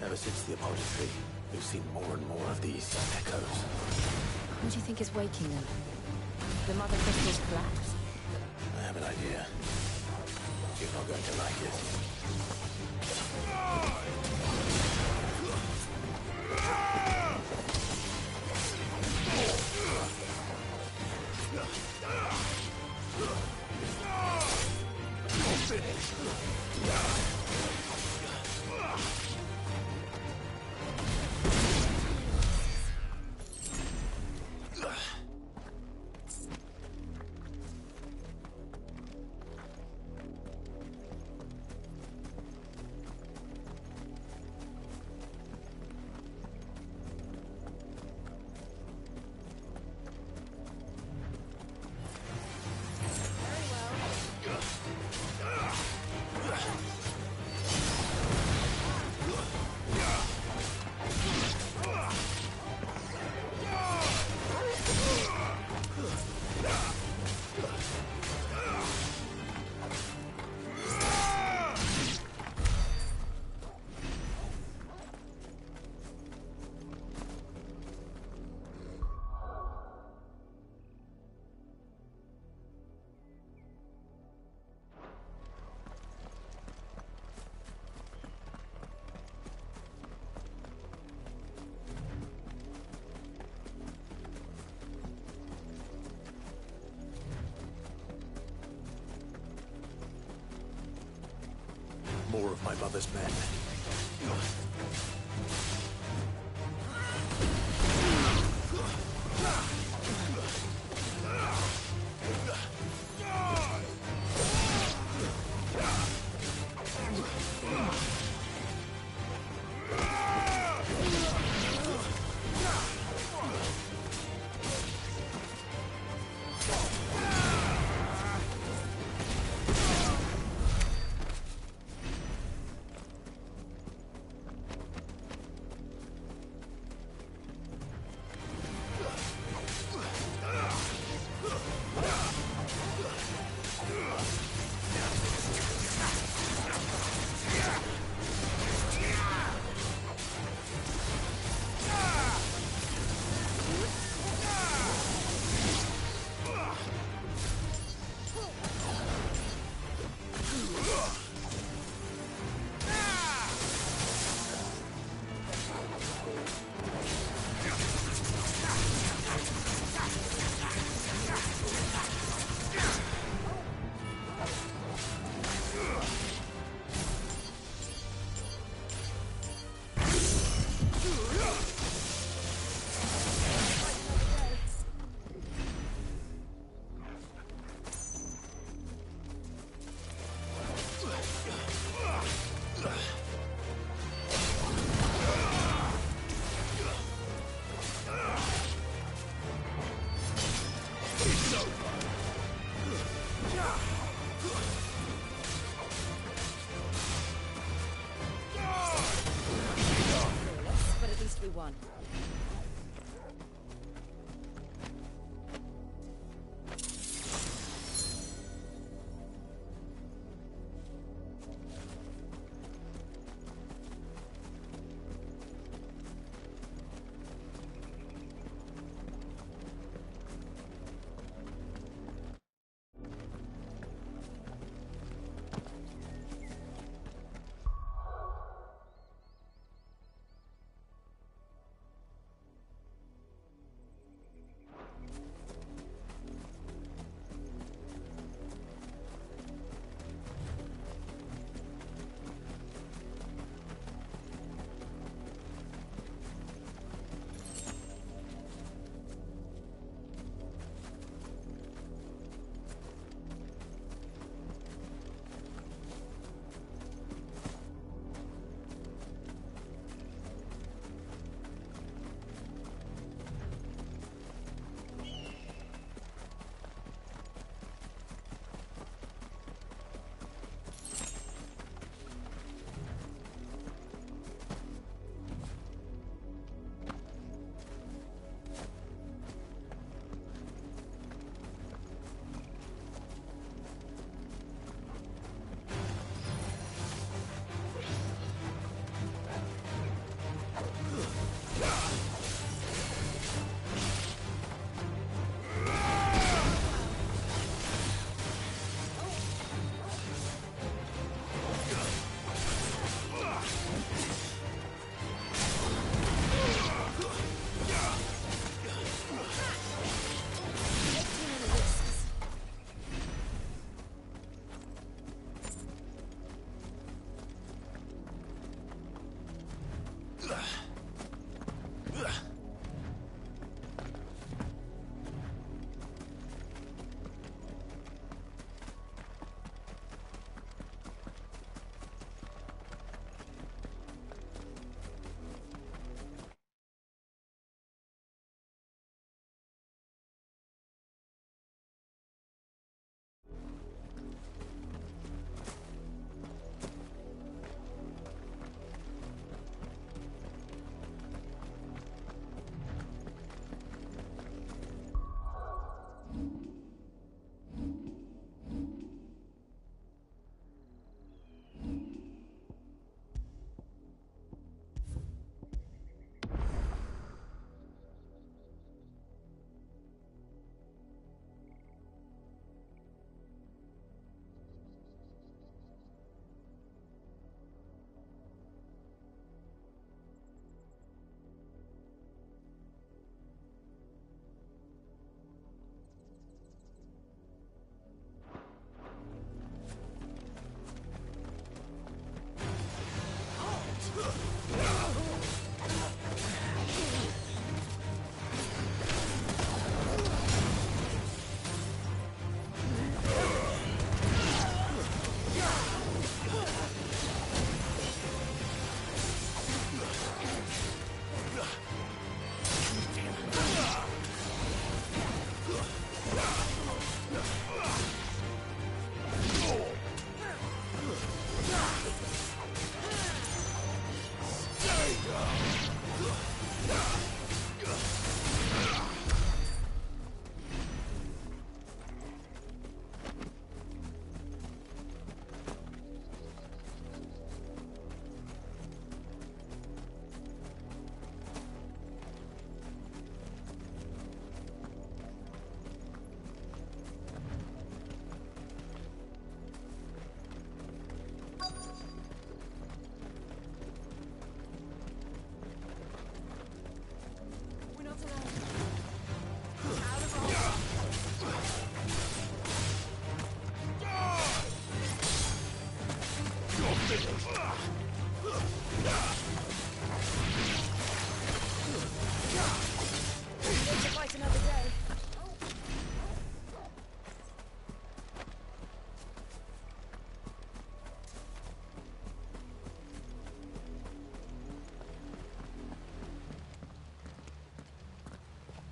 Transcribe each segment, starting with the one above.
Ever since the apology tree, we've seen more and more of these echoes. What do you think is waking them? The mother crystal's collapse? I have an idea. You're not going to like it. More of my mother's men.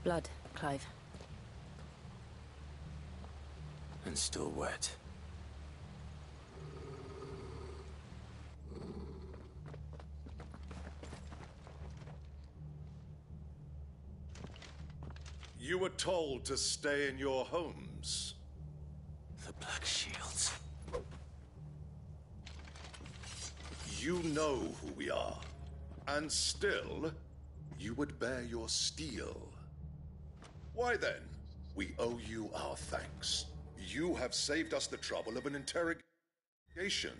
Blood, Clive. And still wet. You were told to stay in your homes. The Black Shields. You know who we are. And still, you would bear your steel. Why then, we owe you our thanks. You have saved us the trouble of an interrogation.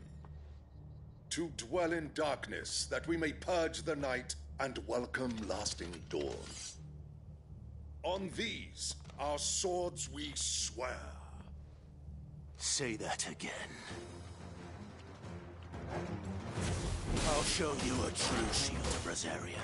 To dwell in darkness, that we may purge the night and welcome lasting dawn. On these, our swords we swear. Say that again. I'll show you a true shield of Rosaria.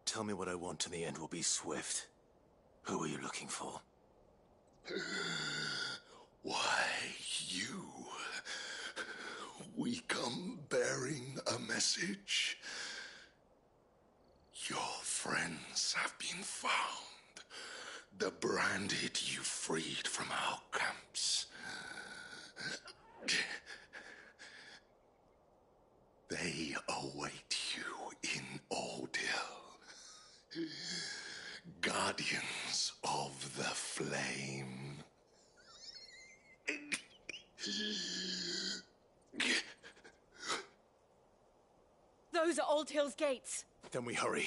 Tell me what I want and the end will be swift. Who are you looking for? Why, you. We come bearing a message. Your friends have been found. The branded you freed from our camps. They await you in Ordeal. Guardians of the Flame. Those are Old Hill's gates. Then we hurry.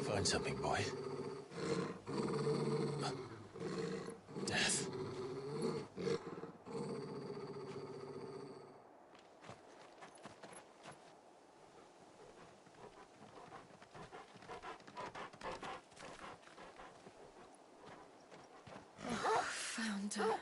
Find something, boy. Death. Found her.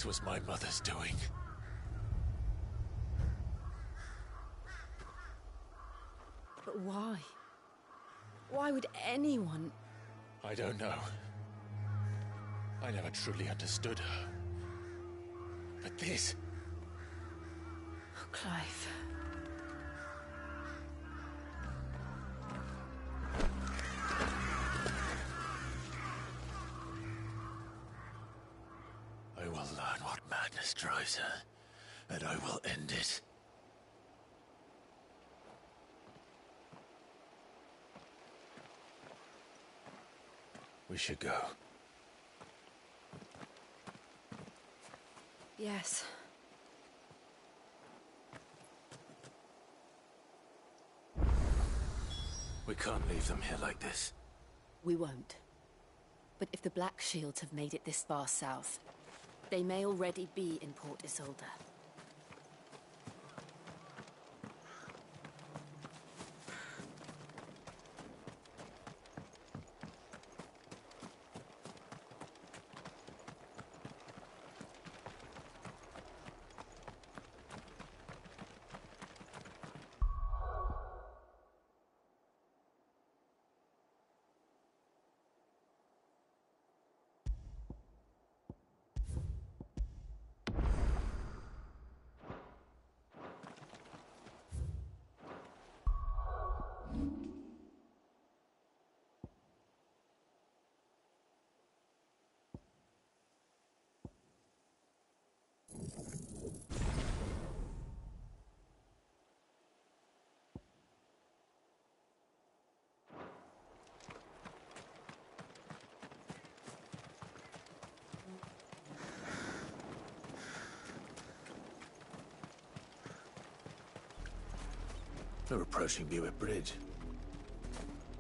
This was my mother's doing. But why? Why would anyone... I don't know. I never truly understood her. But this... Oh, Clive. I will learn what madness drives her, and I will end it. We should go. Yes. We can't leave them here like this. We won't. But if the Black Shields have made it this far south, they may already be in Port Isolde. We're approaching Buick Bridge.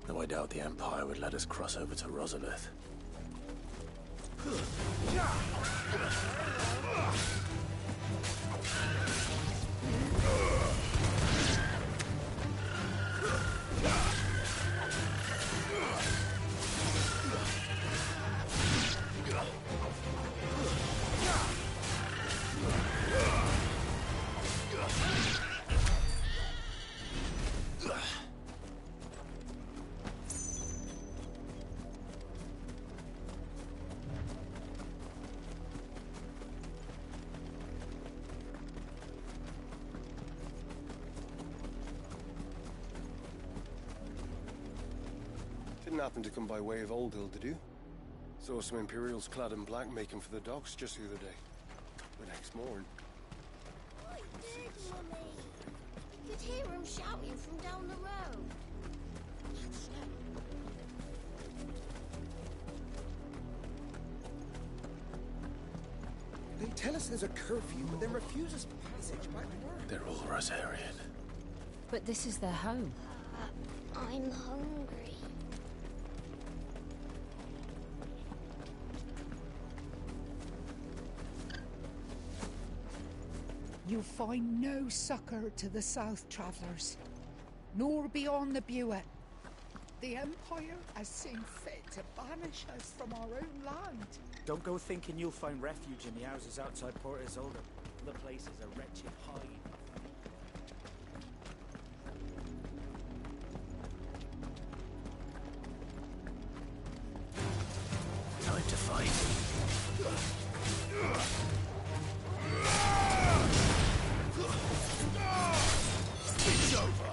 Though I doubt the Empire would let us cross over to Rosalith. Didn't happen to come by way of Oldhill, did you? Saw some Imperials clad in black making for the docks just the other day. The next morning. I did, Mummy. You could hear him shouting from down the road. They tell us there's a curfew, but then refuse us passage by word. They're all Rosarian. But this is their home. I'm hungry. You find no succor to the south travellers, nor beyond the Buet. The Empire has seen fit to banish us from our own land. Don't go thinking you'll find refuge in the houses outside Port Isolde. The place is a wretched hide. Time to fight. It's over.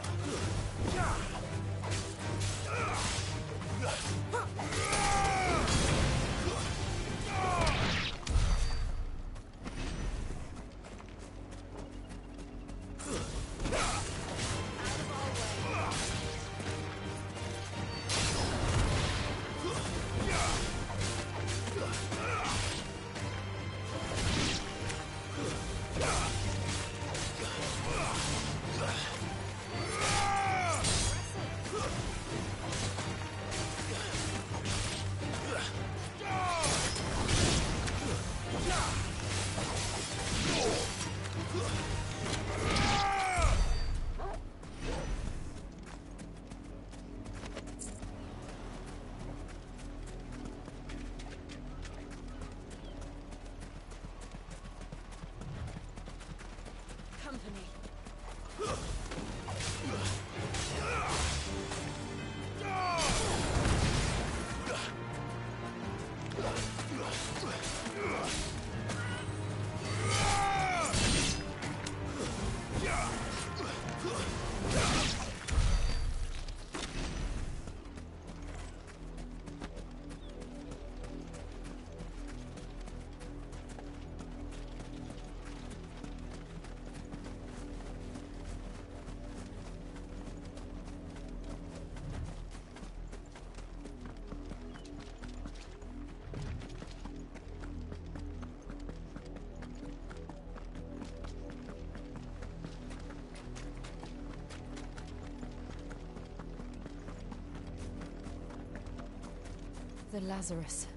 the Lazarus.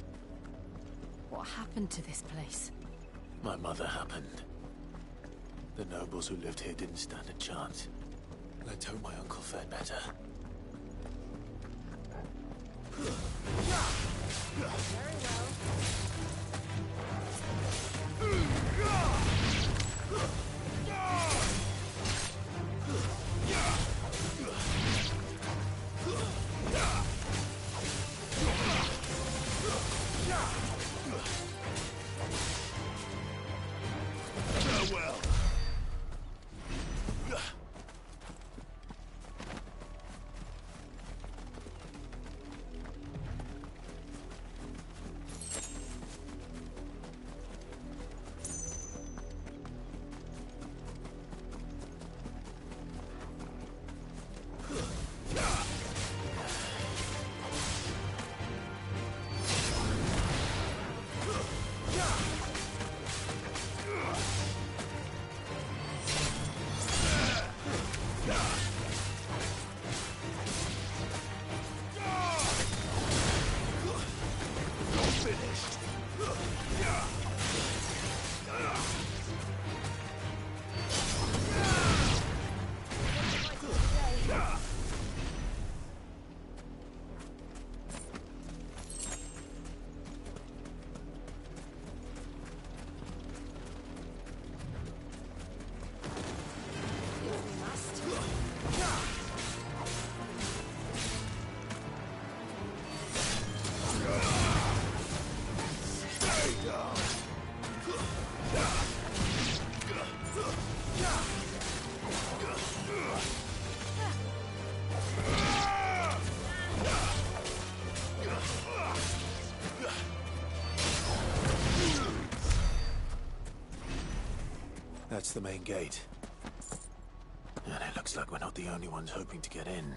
What happened to this place? My mother happened. The nobles who lived here didn't stand a chance. Let's hope my uncle fared better. Very well. Farewell. That's the main gate. And it looks like we're not the only ones hoping to get in.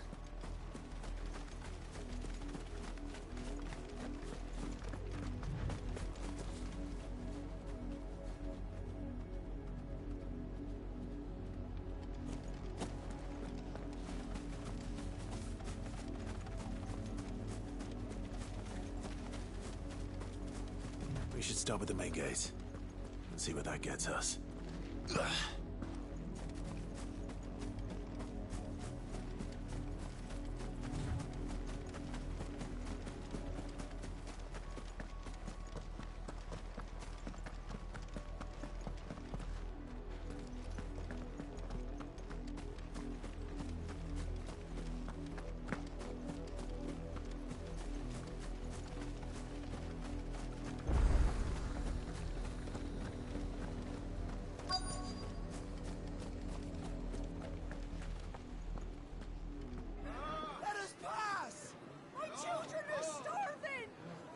We should start with the main gate and see where that gets us.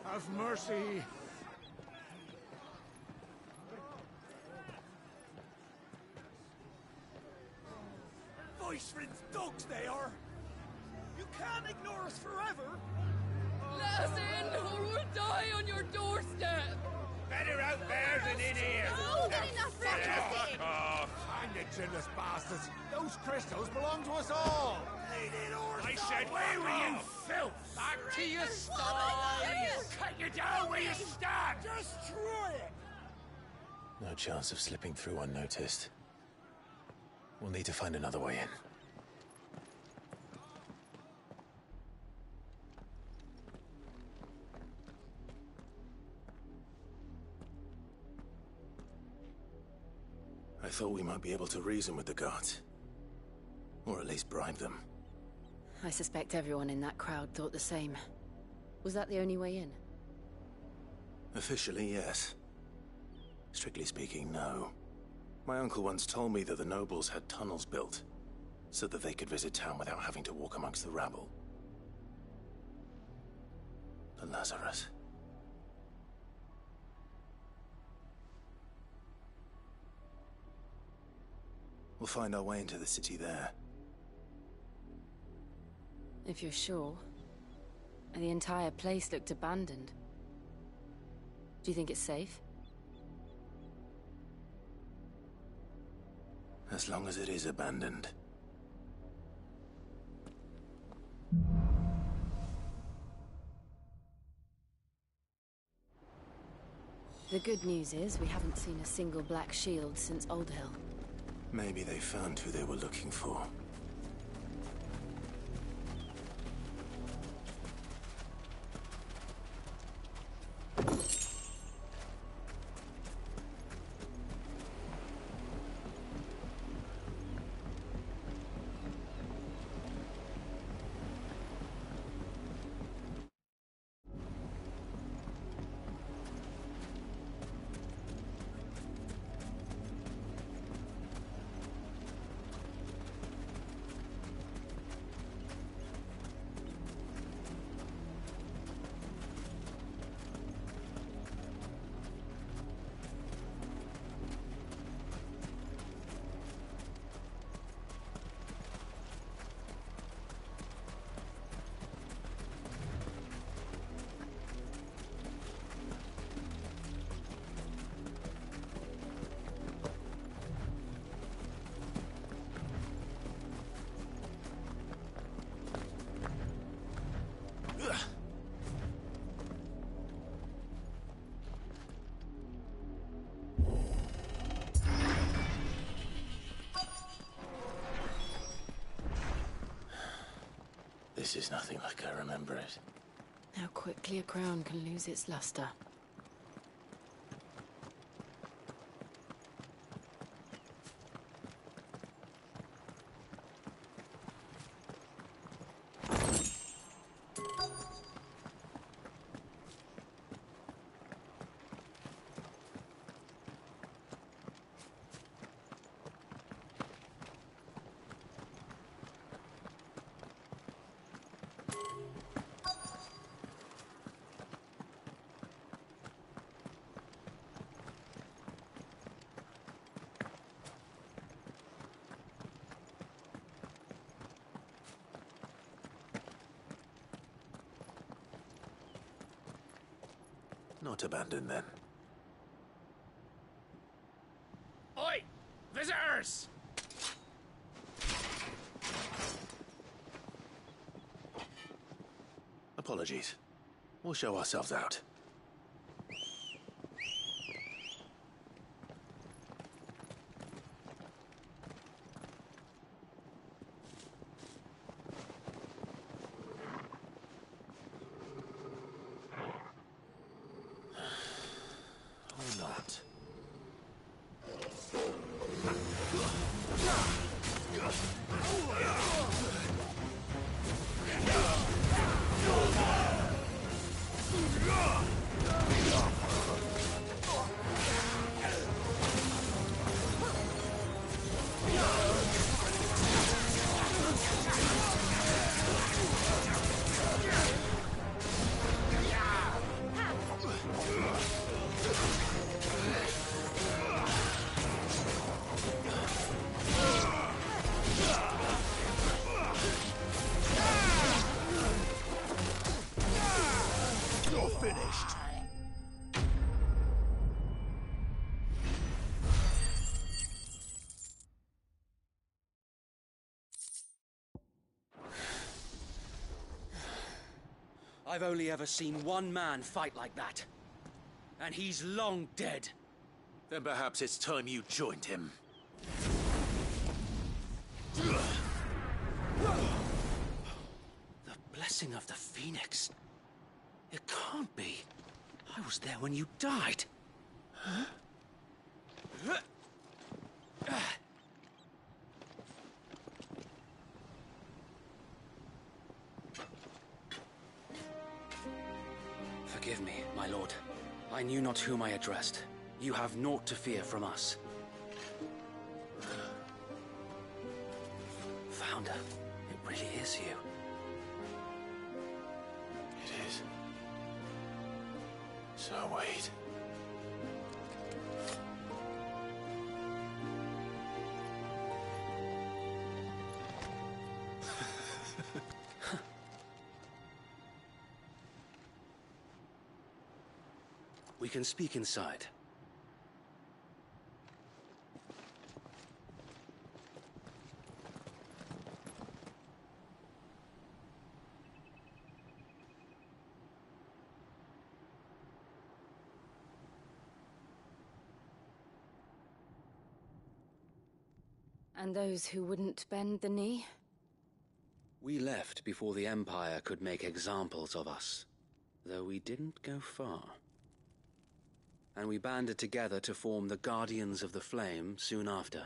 Have mercy. Voice-rinsed dogs they are. You can't ignore us forever. Let us in, or we'll die on your doorstep. Better out there than in here. Oh, good enough for Fuck off. Hang the chinless bastards. Those crystals belong to us all. I said, where were you, filth? Back to your sties. Cut you down where you stand. Destroy it. No chance of slipping through unnoticed. We'll need to find another way in. I thought we might be able to reason with the guards. Or at least bribe them. I suspect everyone in that crowd thought the same. Was that the only way in? Officially, yes. Strictly speaking, no. My uncle once told me that the nobles had tunnels built, so that they could visit town without having to walk amongst the rabble. The Lazarus. We'll find our way into the city there. If you're sure. The entire place looked abandoned. Do you think it's safe? As long as it is abandoned. The good news is we haven't seen a single black shield since Old Hill. Maybe they found who they were looking for. This is nothing like I remember it. How quickly a crown can lose its luster. Not abandoned, then. Oi! Visitors! Apologies. We'll show ourselves out. Or not. You're finished. I've only ever seen one man fight like that. And he's long dead. Then perhaps it's time you joined him. The blessing of the Phoenix. It can't be. I was there when you died. Huh? Forgive me, my lord. I knew not whom I addressed. You have naught to fear from us. Founder, it really is you. It is. So wait. We can speak inside. And those who wouldn't bend the knee? We left before the Empire could make examples of us, though we didn't go far. And we banded together to form the Guardians of the Flame soon after.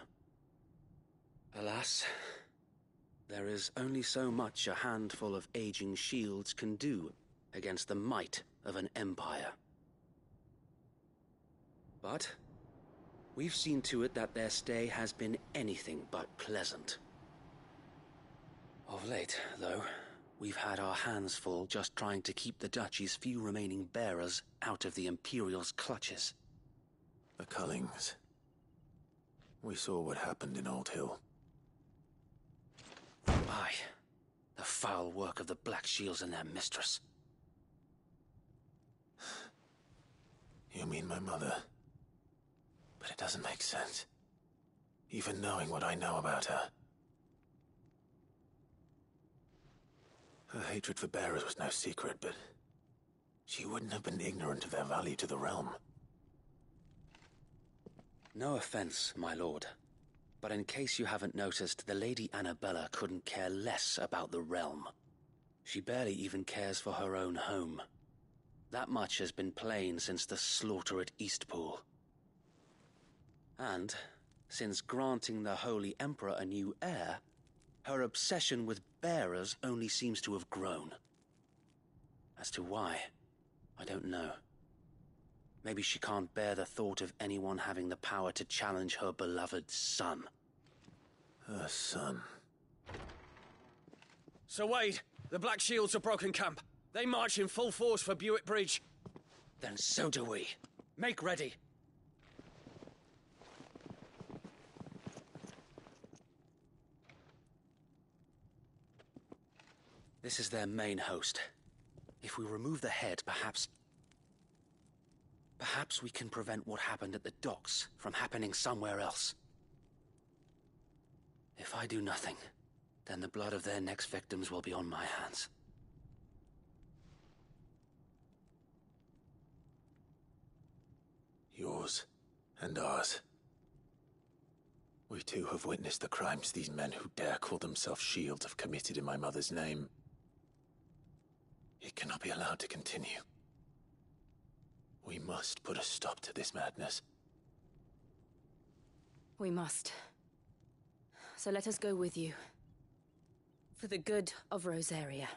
Alas, there is only so much a handful of aging shields can do against the might of an empire. But we've seen to it that their stay has been anything but pleasant. Of late, though, we've had our hands full just trying to keep the Duchy's few remaining bearers out of the Imperial's clutches. The Cullings. We saw what happened in Old Hill. Aye. The foul work of the Black Shields and their mistress. You mean my mother? But it doesn't make sense. Even knowing what I know about her. Her hatred for bearers was no secret, but she wouldn't have been ignorant of their value to the realm. No offense, my lord. But in case you haven't noticed, the Lady Annabella couldn't care less about the realm. She barely even cares for her own home. That much has been plain since the slaughter at Eastpool. And, since granting the Holy Emperor a new heir, her obsession with bearers only seems to have grown. As to why, I don't know. Maybe she can't bear the thought of anyone having the power to challenge her beloved son. Her son? Sir Wade, the Black Shields have broken camp. They march in full force for Buick Bridge. Then so do we. Make ready. This is their main host. If we remove the head, perhaps we can prevent what happened at the docks from happening somewhere else. If I do nothing, then the blood of their next victims will be on my hands. Yours and ours. We too have witnessed the crimes these men who dare call themselves shields have committed in my mother's name. It cannot be allowed to continue. We must put a stop to this madness. We must. So let us go with you. For the good of Rosaria.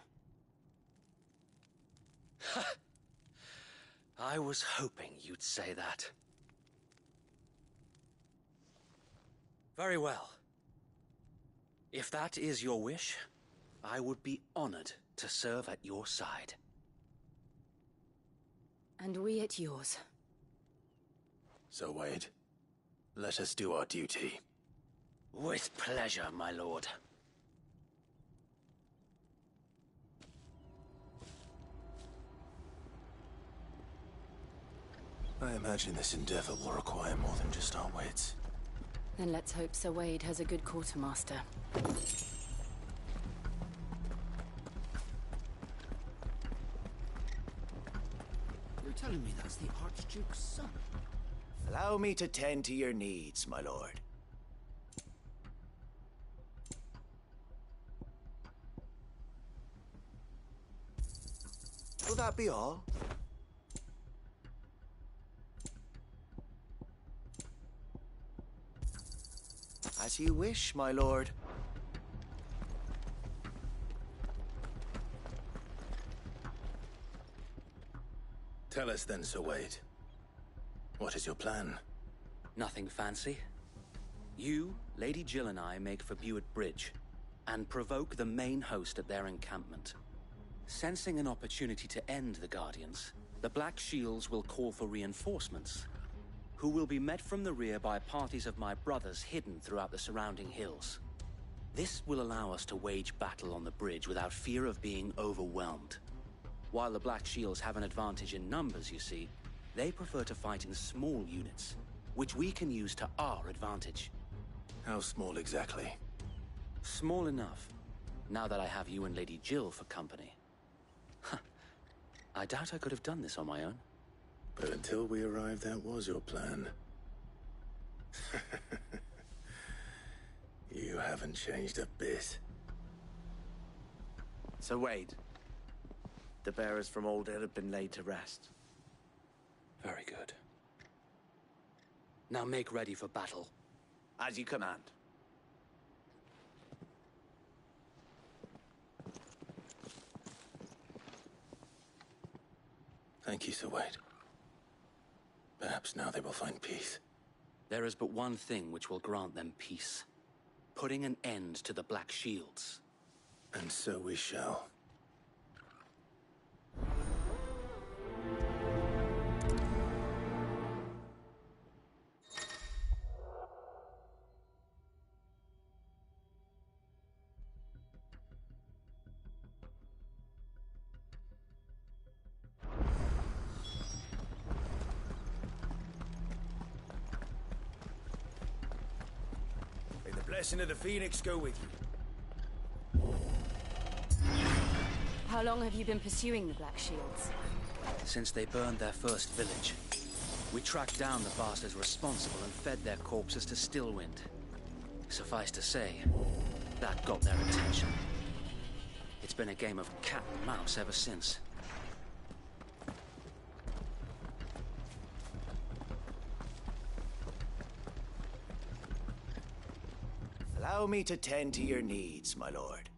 I was hoping you'd say that. Very well. If that is your wish, I would be honored to serve at your side. And we at yours. So, Wade, let us do our duty. With pleasure, my lord. I imagine this endeavor will require more than just our wits. Then let's hope Sir Wade has a good quartermaster. You're telling me that's the Archduke's son? Allow me to tend to your needs, my lord. Will that be all? As you wish, my lord. Tell us then, Sir Wade. What is your plan? Nothing fancy. You, Lady Jill and I make for Buick Bridge, and provoke the main host at their encampment. Sensing an opportunity to end the Guardians, the Black Shields will call for reinforcements, who will be met from the rear by parties of my brothers hidden throughout the surrounding hills. This will allow us to wage battle on the bridge without fear of being overwhelmed. While the Black Shields have an advantage in numbers, you see, they prefer to fight in small units, which we can use to our advantage. How small exactly? Small enough, now that I have you and Lady Jill for company. I doubt I could have done this on my own. But until we arrived, that was your plan. You haven't changed a bit. So Wade, the bearers from Old Hill have been laid to rest. Very good. Now make ready for battle. As you command. Thank you, Sir Wade. Perhaps now they will find peace. There is but one thing which will grant them peace. Putting an end to the Black Shields. And so we shall. May the blessing of the Phoenix go with you. How long have you been pursuing the Black Shields? Since they burned their first village. We tracked down the bastards responsible and fed their corpses to Stillwind. Suffice to say, that got their attention. It's been a game of cat and mouse ever since. Allow me to tend to your needs, my lord.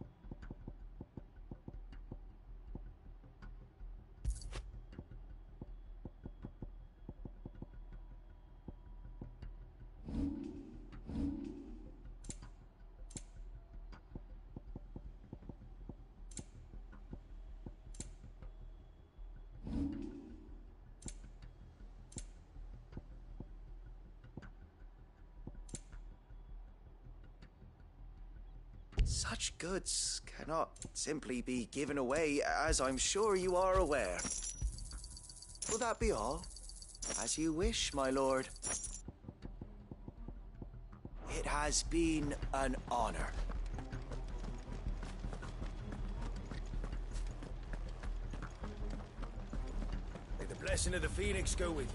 Such goods cannot simply be given away, as I'm sure you are aware. Will that be all? As you wish, my lord. It has been an honor. May the blessing of the Phoenix go with you.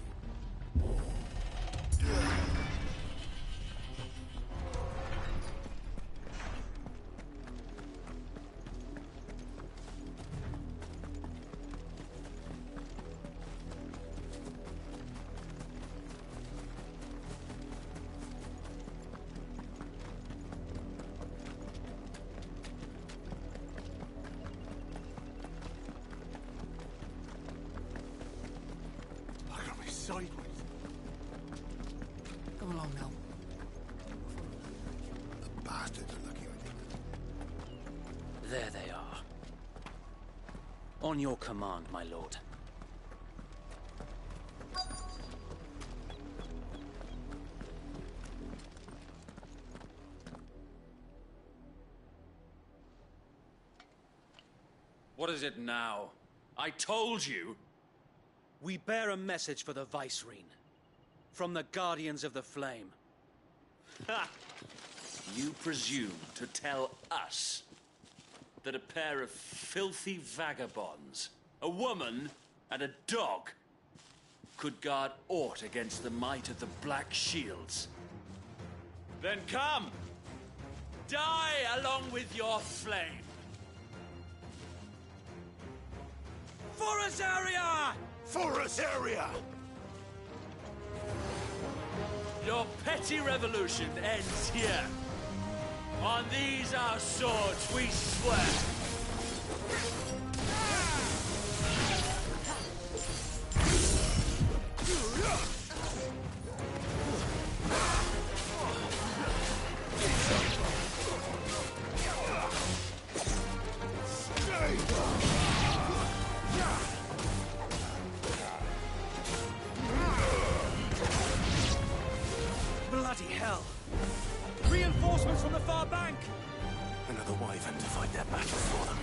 Sideways. Come along now. The bastards are lucky I didn't. There they are. On your command, my lord. What is it now? I told you! We bear a message for the Vicereine. From the Guardians of the Flame. Ha! You presume to tell us that a pair of filthy vagabonds, a woman and a dog, could guard aught against the might of the Black Shields? Then come! Die along with your flame! For Azaria! For us area! Your petty revolution ends here. On these our swords we swear. Bloody hell! Reinforcements from the far bank! Another wyvern to fight their battle for them.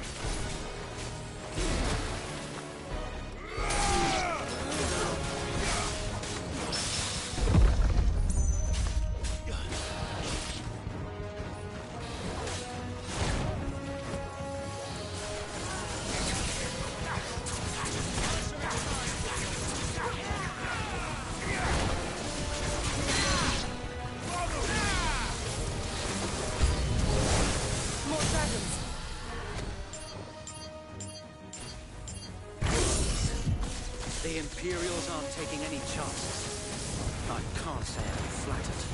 The Imperials aren't taking any chances. I can't say I'm flattered.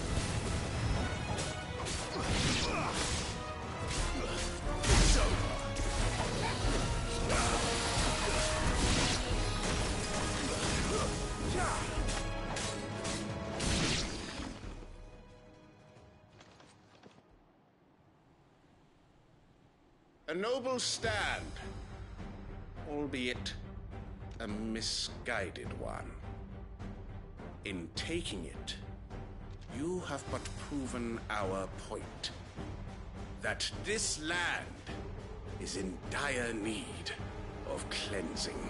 It's over. A noble stand, albeit a misguided one. In taking it, you have but proven our point. That this land is in dire need of cleansing.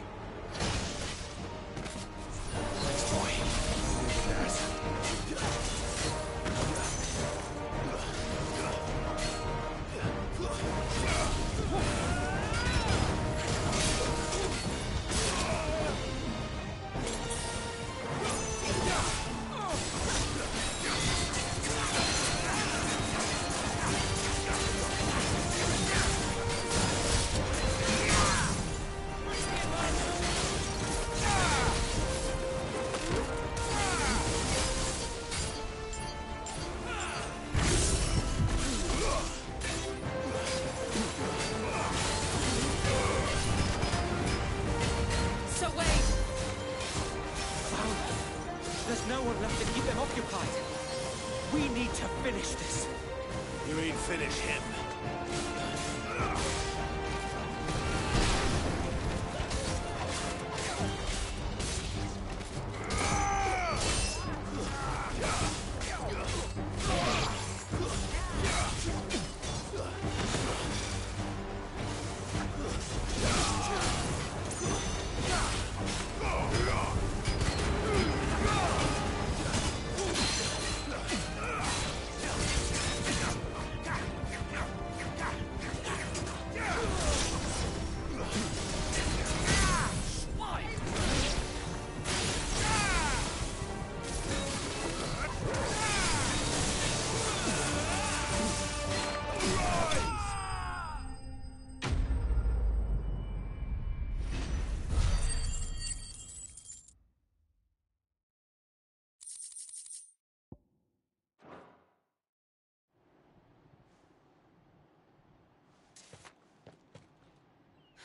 There's no one left to keep them occupied. We need to finish this. You mean finish him?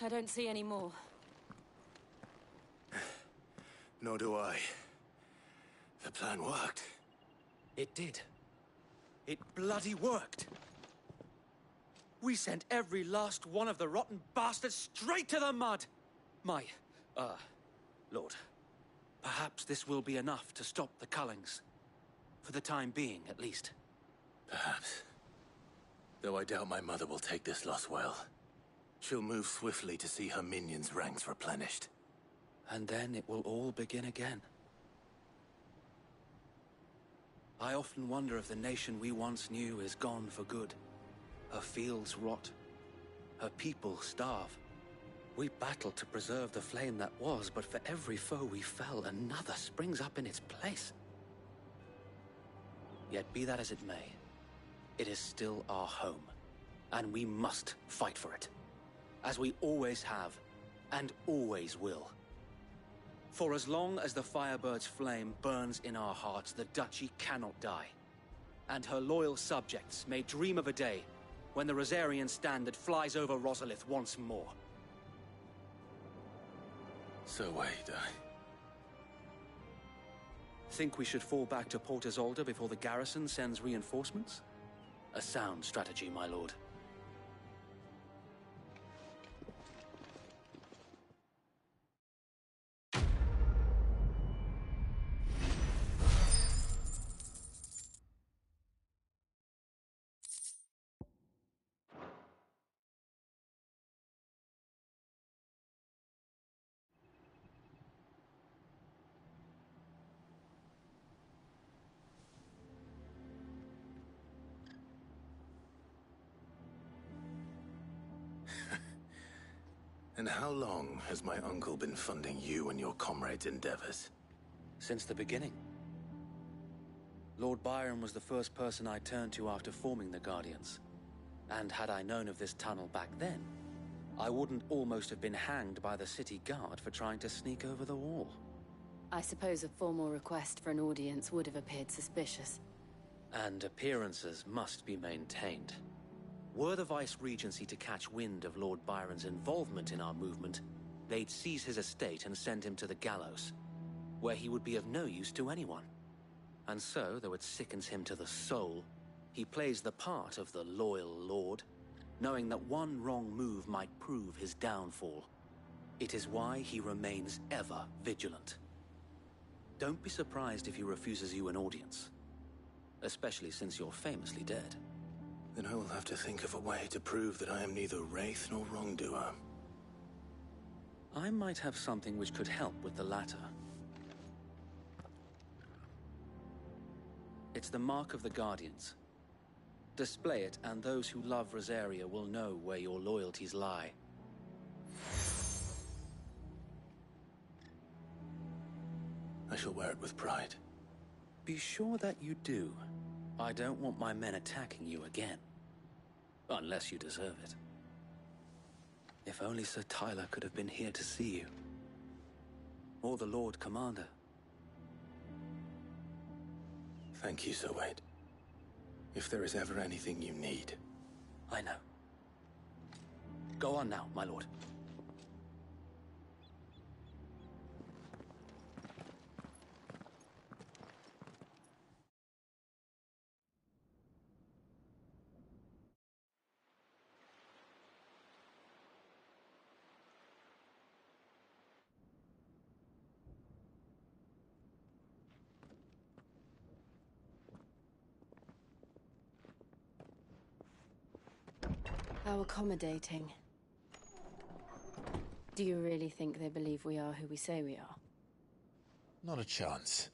I don't see any more. Nor do I. The plan worked. It did. It bloody worked. We sent every last one of the rotten bastards straight to the mud! Lord, perhaps this will be enough to stop the Cullings. For the time being, at least. Perhaps. Though I doubt my mother will take this loss well. She'll move swiftly to see her minions' ranks replenished. And then it will all begin again. I often wonder if the nation we once knew is gone for good. Her fields rot. Her people starve. We battled to preserve the flame that was, but for every foe we fell, another springs up in its place. Yet be that as it may, it is still our home, and we must fight for it. As we always have, and always will. For as long as the Firebird's flame burns in our hearts, the Duchy cannot die. And her loyal subjects may dream of a day when the Rosarian standard flies over Rosalith once more. So wait, Think we should fall back to Port Isolde before the garrison sends reinforcements? A sound strategy, my lord. And how long has my uncle been funding you and your comrades' endeavors? Since the beginning. Lord Byron was the first person I turned to after forming the Guardians. And had I known of this tunnel back then, I wouldn't almost have been hanged by the city guard for trying to sneak over the wall. I suppose a formal request for an audience would have appeared suspicious. And appearances must be maintained. Were the Vice-Regency to catch wind of Lord Byron's involvement in our movement, they'd seize his estate and send him to the gallows, where he would be of no use to anyone. And so, though it sickens him to the soul, he plays the part of the loyal lord, knowing that one wrong move might prove his downfall. It is why he remains ever vigilant. Don't be surprised if he refuses you an audience, especially since you're famously dead. Then I will have to think of a way to prove that I am neither wraith nor wrongdoer. I might have something which could help with the latter. It's the mark of the Guardians. Display it, and those who love Rosaria will know where your loyalties lie. I shall wear it with pride. Be sure that you do. I don't want my men attacking you again. Unless you deserve it. If only Sir Tyler could have been here to see you. Or the Lord Commander. Thank you, Sir Wade. If there is ever anything you need. I know. Go on now, my lord. How accommodating. Do you really think they believe we are who we say we are? Not a chance.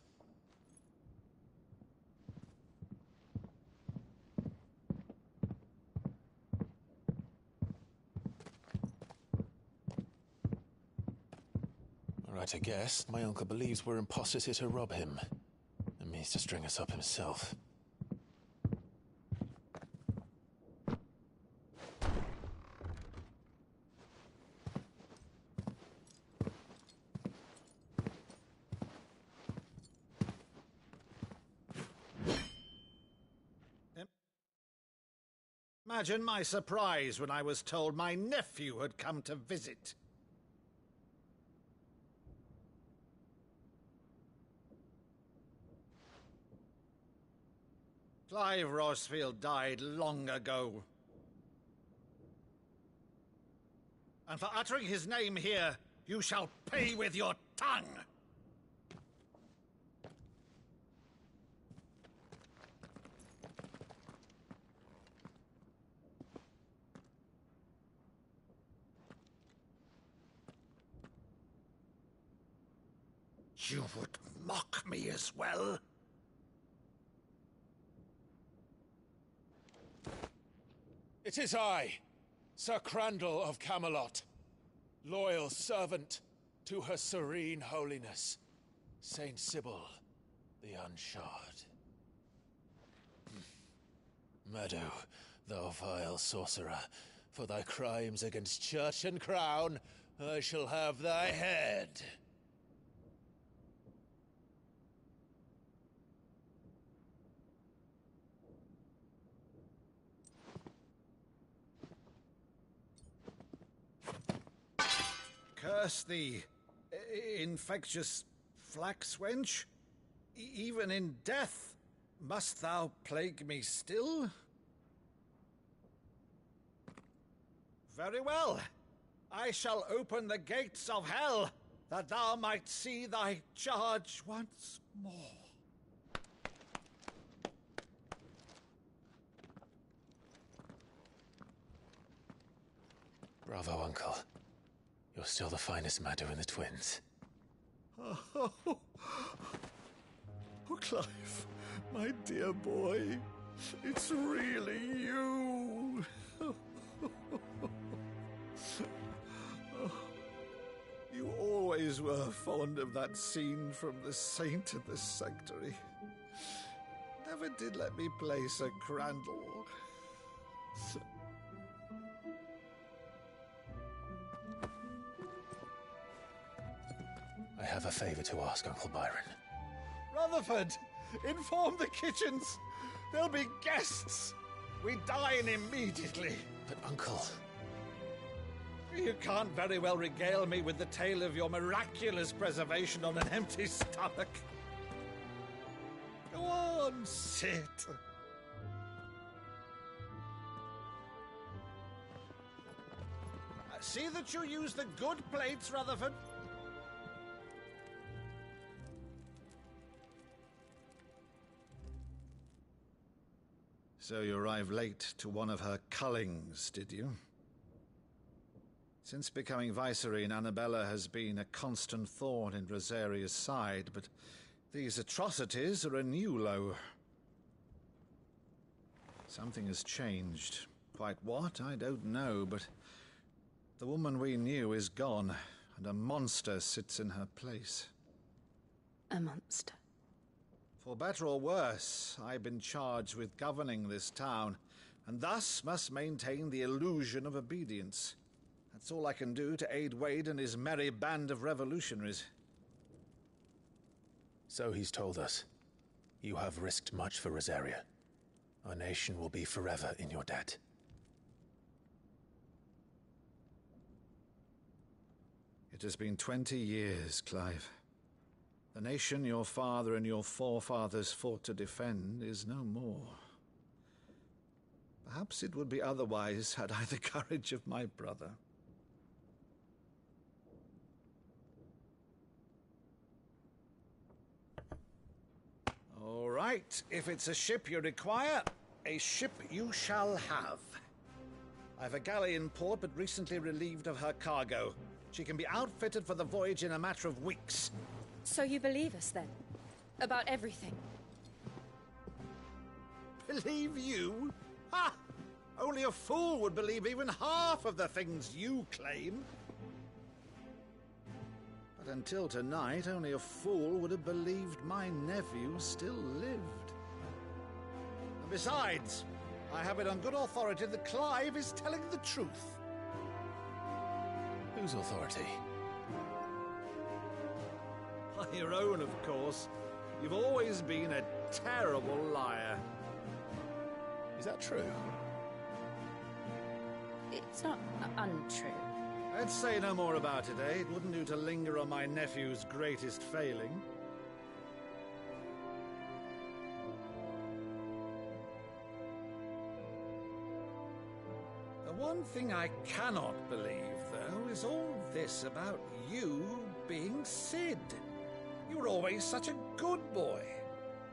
Right, I guess. My uncle believes we're imposters here to rob him. And means to string us up himself. Imagine my surprise when I was told my nephew had come to visit. Clive Rosfield died long ago. And for uttering his name here, you shall pay with your tongue! You would mock me as well? It is I, Sir Crandall of Camelot, loyal servant to Her Serene Holiness, Saint Sybil the Unshod. Meadow, thou vile sorcerer, for thy crimes against church and crown, I shall have thy head. Curse thee, infectious flax wench. Even in death, must thou plague me still? Very well. I shall open the gates of hell, that thou might see thy charge once more. Bravo, Uncle. You're still the finest Maddo in the twins. Oh, Clive, my dear boy, it's really you. You always were fond of that scene from The Saint and the Sanctuary. Never did let me play Sir Crandall. I have a favor to ask, Uncle Byron. Rutherford, inform the kitchens. There'll be guests. We dine immediately. But, Uncle... You can't very well regale me with the tale of your miraculous preservation on an empty stomach. Go on, sit. See that you use the good plates, Rutherford. So you arrived late to one of her cullings, did you? Since becoming Vicereine, Annabella has been a constant thorn in Rosaria's side, but these atrocities are a new low. Something has changed. Quite what, I don't know, but the woman we knew is gone, and a monster sits in her place. A monster? For better or worse, I've been charged with governing this town, and thus must maintain the illusion of obedience. That's all I can do to aid Wade and his merry band of revolutionaries. So he's told us. You have risked much for Rosaria. Our nation will be forever in your debt. It has been 20 years, Clive. The nation your father and your forefathers fought to defend is no more. Perhaps it would be otherwise had I the courage of my brother. All right, if it's a ship you require, a ship you shall have. I've a galley in port, but recently relieved of her cargo. She can be outfitted for the voyage in a matter of weeks. So you believe us, then? About everything? Believe you? Ha! Only a fool would believe even half of the things you claim. But until tonight, only a fool would have believed my nephew still lived. And besides, I have it on good authority that Clive is telling the truth. Whose authority? By your own, of course. You've always been a terrible liar. Is that true? It's not untrue. Let's say no more about it, eh? It wouldn't do to linger on my nephew's greatest failing. The one thing I cannot believe, though, is all this about you being Sid. You were always such a good boy,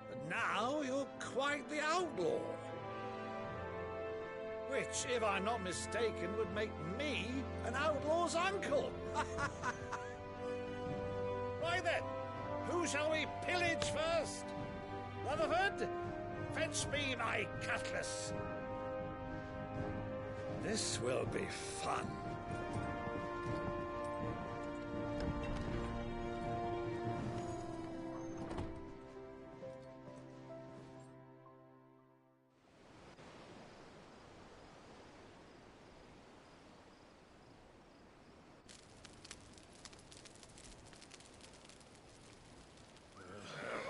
but now you're quite the outlaw. Which, if I'm not mistaken, would make me an outlaw's uncle. Right then, who shall we pillage first? Rutherford, fetch me my cutlass. This will be fun.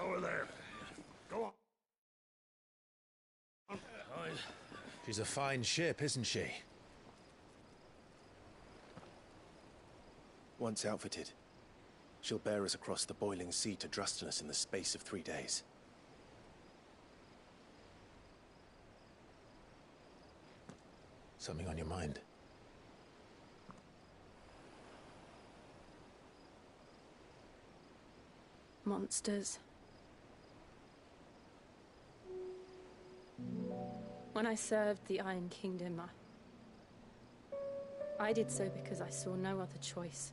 Over there. Go on. She's a fine ship, isn't she? Once outfitted, she'll bear us across the boiling sea to Drustinus in the space of 3 days. Something on your mind? Monsters. When I served the Iron Kingdom, I did so because I saw no other choice.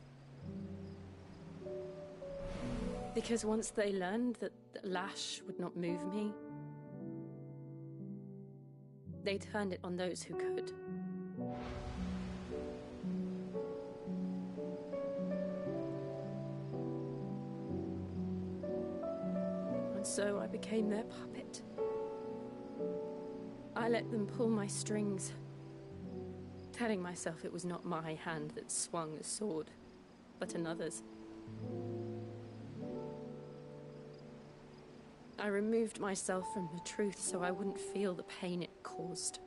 Because once they learned that the lash would not move me, they turned it on those who could. And so I became their puppet. I let them pull my strings, telling myself it was not my hand that swung a sword, but another's. I removed myself from the truth so I wouldn't feel the pain it caused.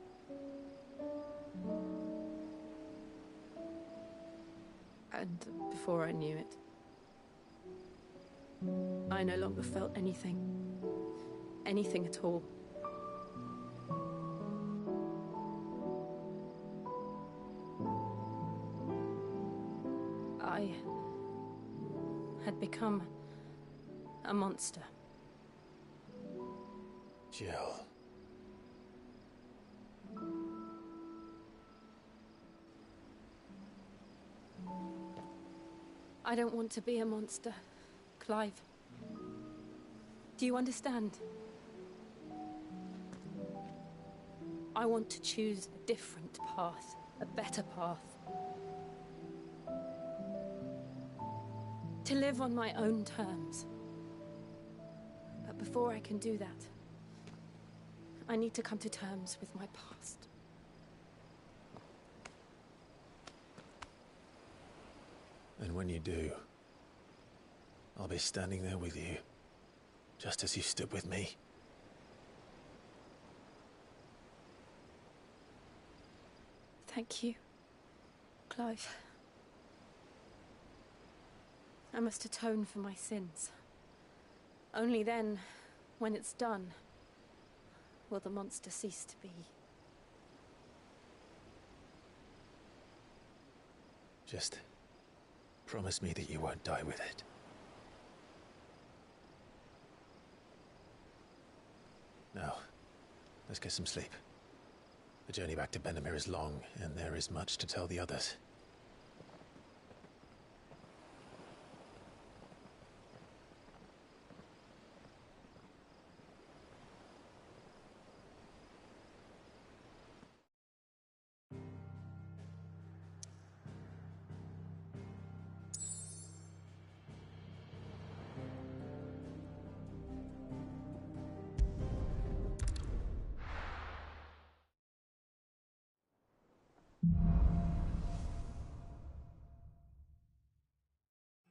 And before I knew it, I no longer felt anything. Anything at all. I had become a monster. Jill. I don't want to be a monster, Clive. Do you understand? I want to choose a different path, a better path. To live on my own terms. But before I can do that, I need to come to terms with my past. And when you do, I'll be standing there with you, just as you stood with me. Thank you, Clive. I must atone for my sins. Only then, when it's done, will the monster cease to be. Just promise me that you won't die with it. Now, let's get some sleep. The journey back to Benamir is long, and there is much to tell the others.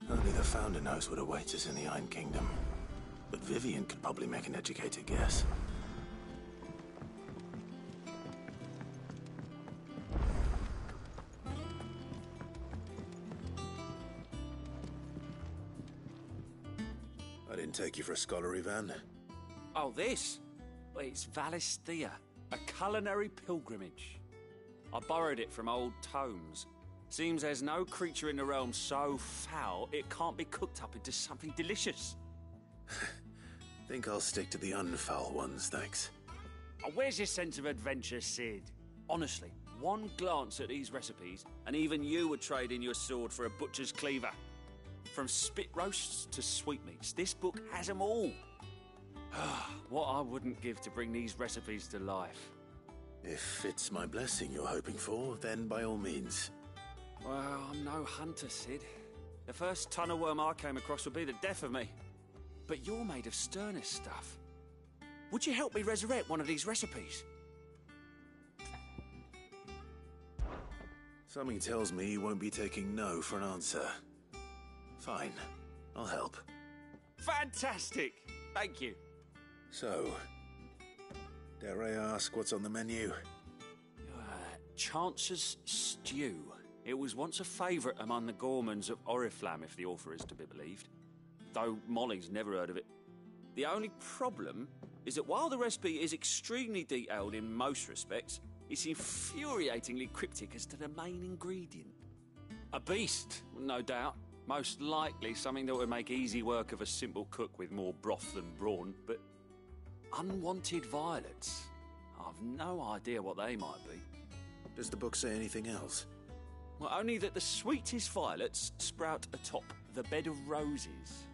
Only the Founder knows what awaits us in the Iron Kingdom. But Vivian could probably make an educated guess. I didn't take you for a scholar, Ivan. Oh, this? Well, it's Valisthea, a culinary pilgrimage. I borrowed it from old tomes. Seems there's no creature in the realm so foul it can't be cooked up into something delicious. Think I'll stick to the unfoul ones, thanks. Oh, where's your sense of adventure, Sid? Honestly, one glance at these recipes, and even you would trade in your sword for a butcher's cleaver. From spit roasts to sweetmeats, this book has them all. What I wouldn't give to bring these recipes to life. If it's my blessing you're hoping for, then by all means. Well, I'm no hunter, Sid. The first tunnel worm I came across would be the death of me. But you're made of sterner stuff. Would you help me resurrect one of these recipes? Something tells me you won't be taking no for an answer. Fine, I'll help. Fantastic! Thank you. So, dare I ask what's on the menu? Chance's Stew. It was once a favourite among the gourmands of Oriflamme, if the author is to be believed. Though Molly's never heard of it. The only problem is that while the recipe is extremely detailed in most respects, it's infuriatingly cryptic as to the main ingredient. A beast, no doubt. Most likely something that would make easy work of a simple cook with more broth than brawn, but unwanted violets. I've no idea what they might be. Does the book say anything else? Well, only that the sweetest violets sprout atop the bed of roses.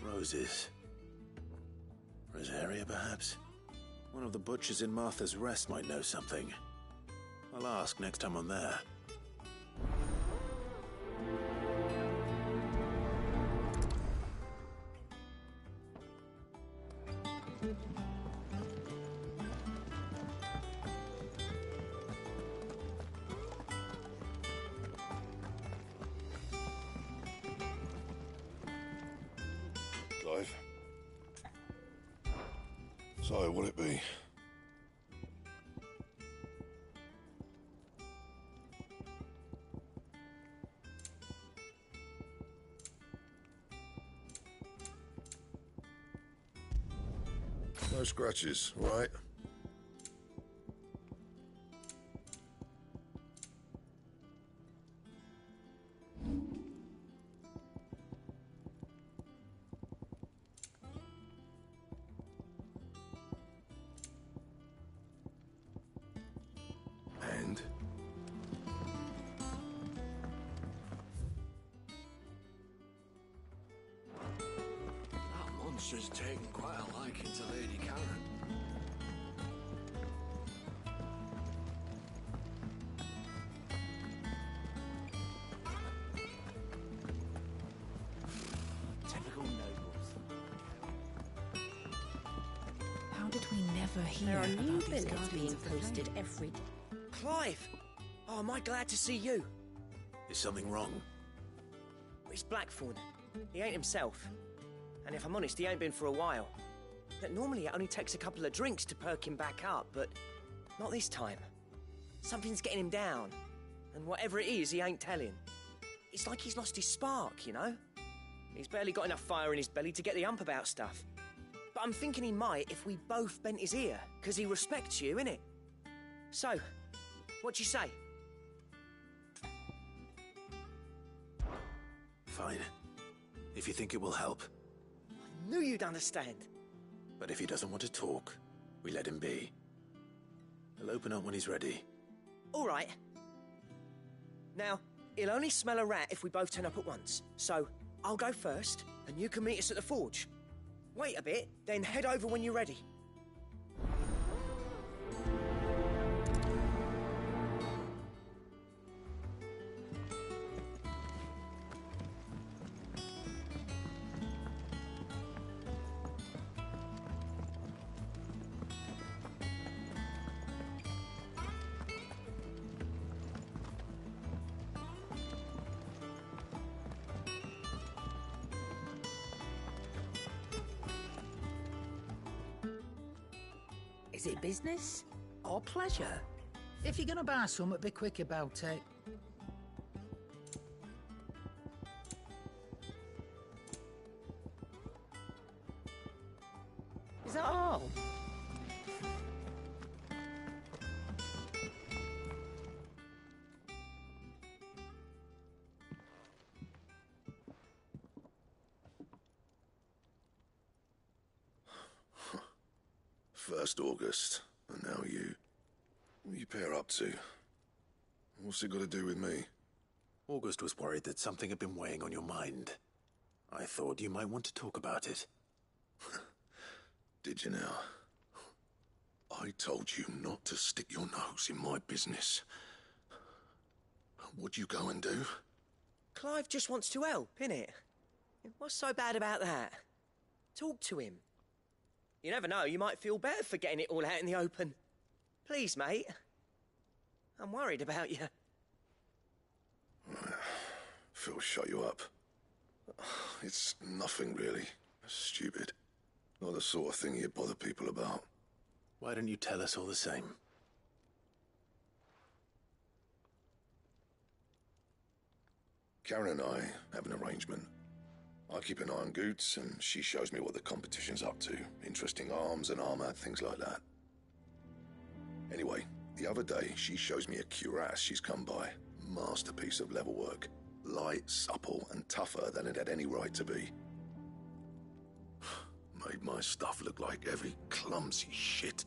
Roses. Rosaria, perhaps? One of the butchers in Martha's Rest might know something. I'll ask next time I'm there. Clive? So, what'll it be? No scratches, right? And? That monster's taken quite a liking to Lady Karen. Typical nobles. How did we never hear There are new about these billets guardians being of the posted flame? every day. Clive! Oh, am I glad to see you? Is something wrong? It's Blackthorn. He ain't himself. And if I'm honest, he ain't been for a while. But normally it only takes a couple of drinks to perk him back up, but not this time. Something's getting him down. And whatever it is, he ain't telling. It's like he's lost his spark, you know? He's barely got enough fire in his belly to get the ump about stuff. But I'm thinking he might if we both bent his ear, because he respects you, innit? So, what do you say? Fine. If you think it will help. I knew you'd understand. But if he doesn't want to talk, we let him be. He'll open up when he's ready. All right. Now, he'll only smell a rat if we both turn up at once. So, I'll go first, and you can meet us at the forge. Wait a bit, then head over when you're ready. Is it business or pleasure? If you're gonna buy something, be quick about it. Is that all? First August, and now you. What you pair up to? What's it got to do with me? August was worried that something had been weighing on your mind. I thought you might want to talk about it. Did you now? I told you not to stick your nose in my business. What'd you go and do? Clive just wants to help, innit? What's so bad about that? Talk to him. You never know, you might feel better for getting it all out in the open. Please, mate. I'm worried about you. Phil shut you up. It's nothing, really. Stupid. Not the sort of thing you bother people about. Why don't you tell us all the same? Karen and I have an arrangement. I keep an eye on Goots, and she shows me what the competition's up to. Interesting arms and armor, things like that. Anyway, the other day, she shows me a cuirass she's come by. Masterpiece of level work. Light, supple, and tougher than it had any right to be. Made my stuff look like every clumsy shit.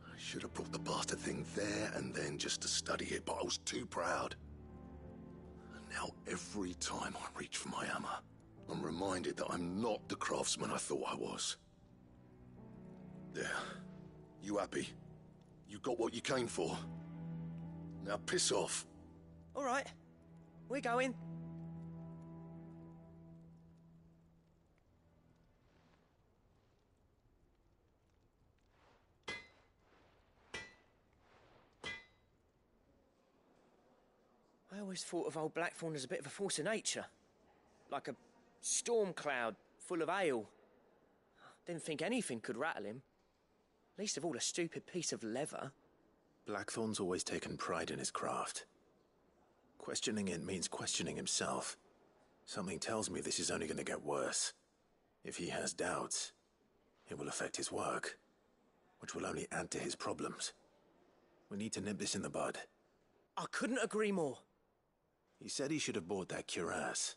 I should have brought the bastard thing there and then just to study it, but I was too proud. And now every time I reach for my hammer, I'm reminded that I'm not the craftsman I thought I was. There. You happy? You got what you came for. Now piss off. All right. We're going. I always thought of old Blackthorn as a bit of a force of nature. Like a storm cloud full of ale. Didn't think anything could rattle him. Least of all a stupid piece of leather. Blackthorn's always taken pride in his craft. Questioning it means questioning himself. Something tells me this is only going to get worse. If he has doubts, it will affect his work, which will only add to his problems. We need to nip this in the bud. I couldn't agree more. He said he should have bought that cuirass.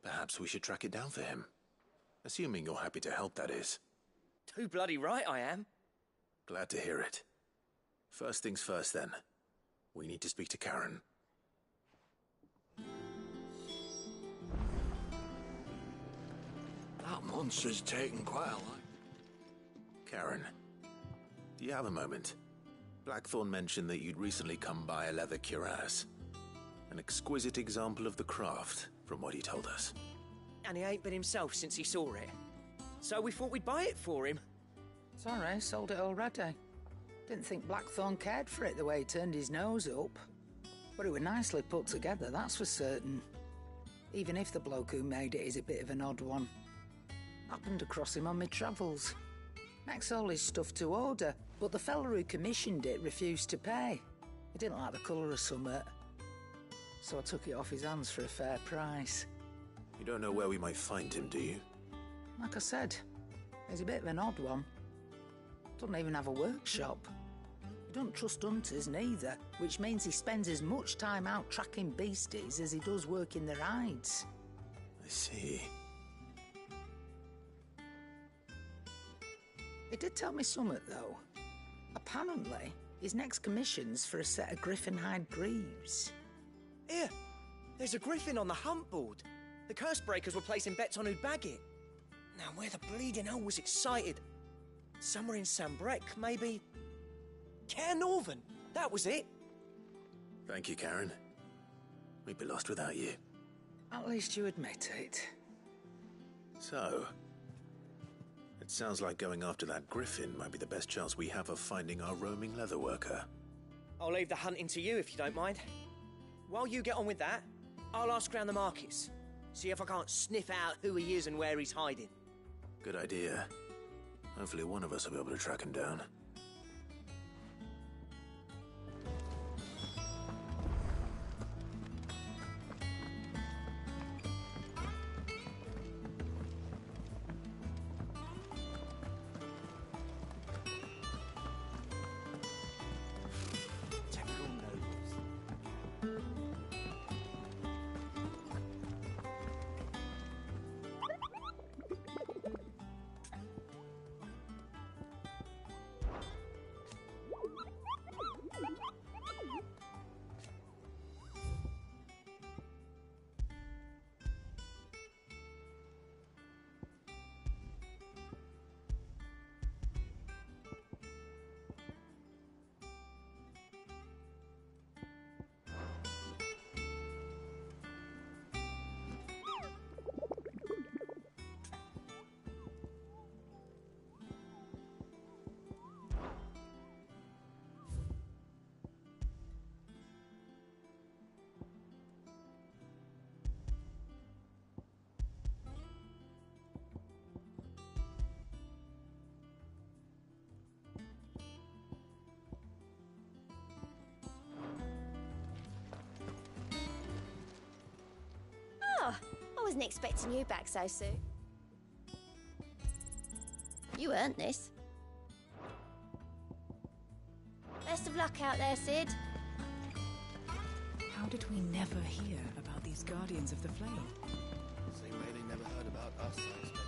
Perhaps we should track it down for him. Assuming you're happy to help, that is. Too bloody right I am. Glad to hear it. First things first, then. We need to speak to Karen. That monster's taken quite a lot. Karen, do you have a moment? Blackthorn mentioned that you'd recently come by a leather cuirass. An exquisite example of the craft, from what he told us. And he ain't been himself since he saw it. So we thought we'd buy it for him. Sorry, sold it already. Didn't think Blackthorn cared for it the way he turned his nose up. But it was nicely put together, that's for certain. Even if the bloke who made it is a bit of an odd one. Happened across him on my travels. Makes all his stuff to order, but the fella who commissioned it refused to pay. He didn't like the colour of summit. So I took it off his hands for a fair price. You don't know where we might find him, do you? Like I said, he's a bit of an odd one. Doesn't even have a workshop. He don't trust hunters neither, which means he spends as much time out tracking beasties as he does working their hides. I see. He did tell me something, though. Apparently, his next commission's for a set of griffin hide greaves. Here, there's a griffin on the hunt board. The curse breakers were placing bets on who'd bag it. Now, where the bleeding hell was excited? Somewhere in Sambrec, maybe? Care Northern, that was it. Thank you, Karen. We'd be lost without you. At least you admit it. So, it sounds like going after that griffin might be the best chance we have of finding our roaming leatherworker. I'll leave the hunting to you if you don't mind. While you get on with that, I'll ask around the markets. See if I can't sniff out who he is and where he's hiding. Good idea. Hopefully one of us will be able to track him down. Oh, I wasn't expecting you back so soon. You earned this. Best of luck out there, Sid. How did we never hear about these Guardians of the Flame? Same way they never heard about us, I expect.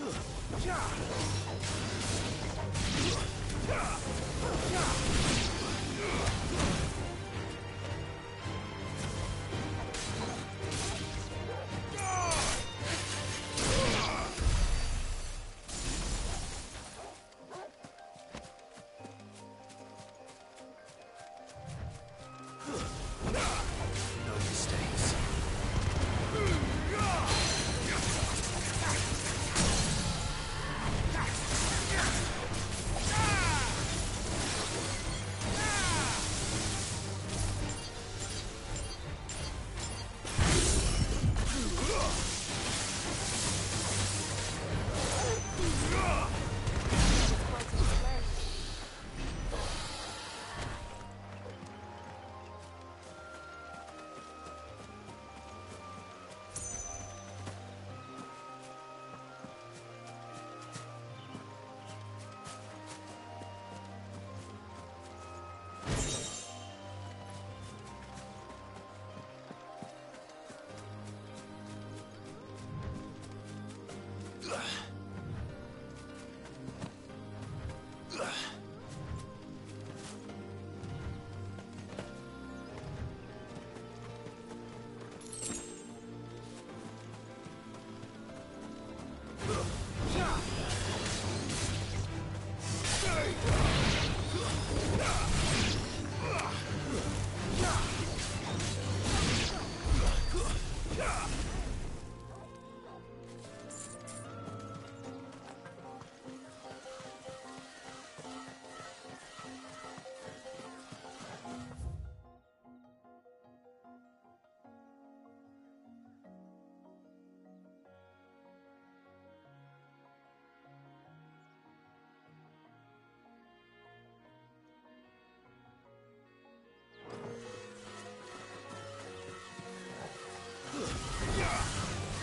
No mistakes.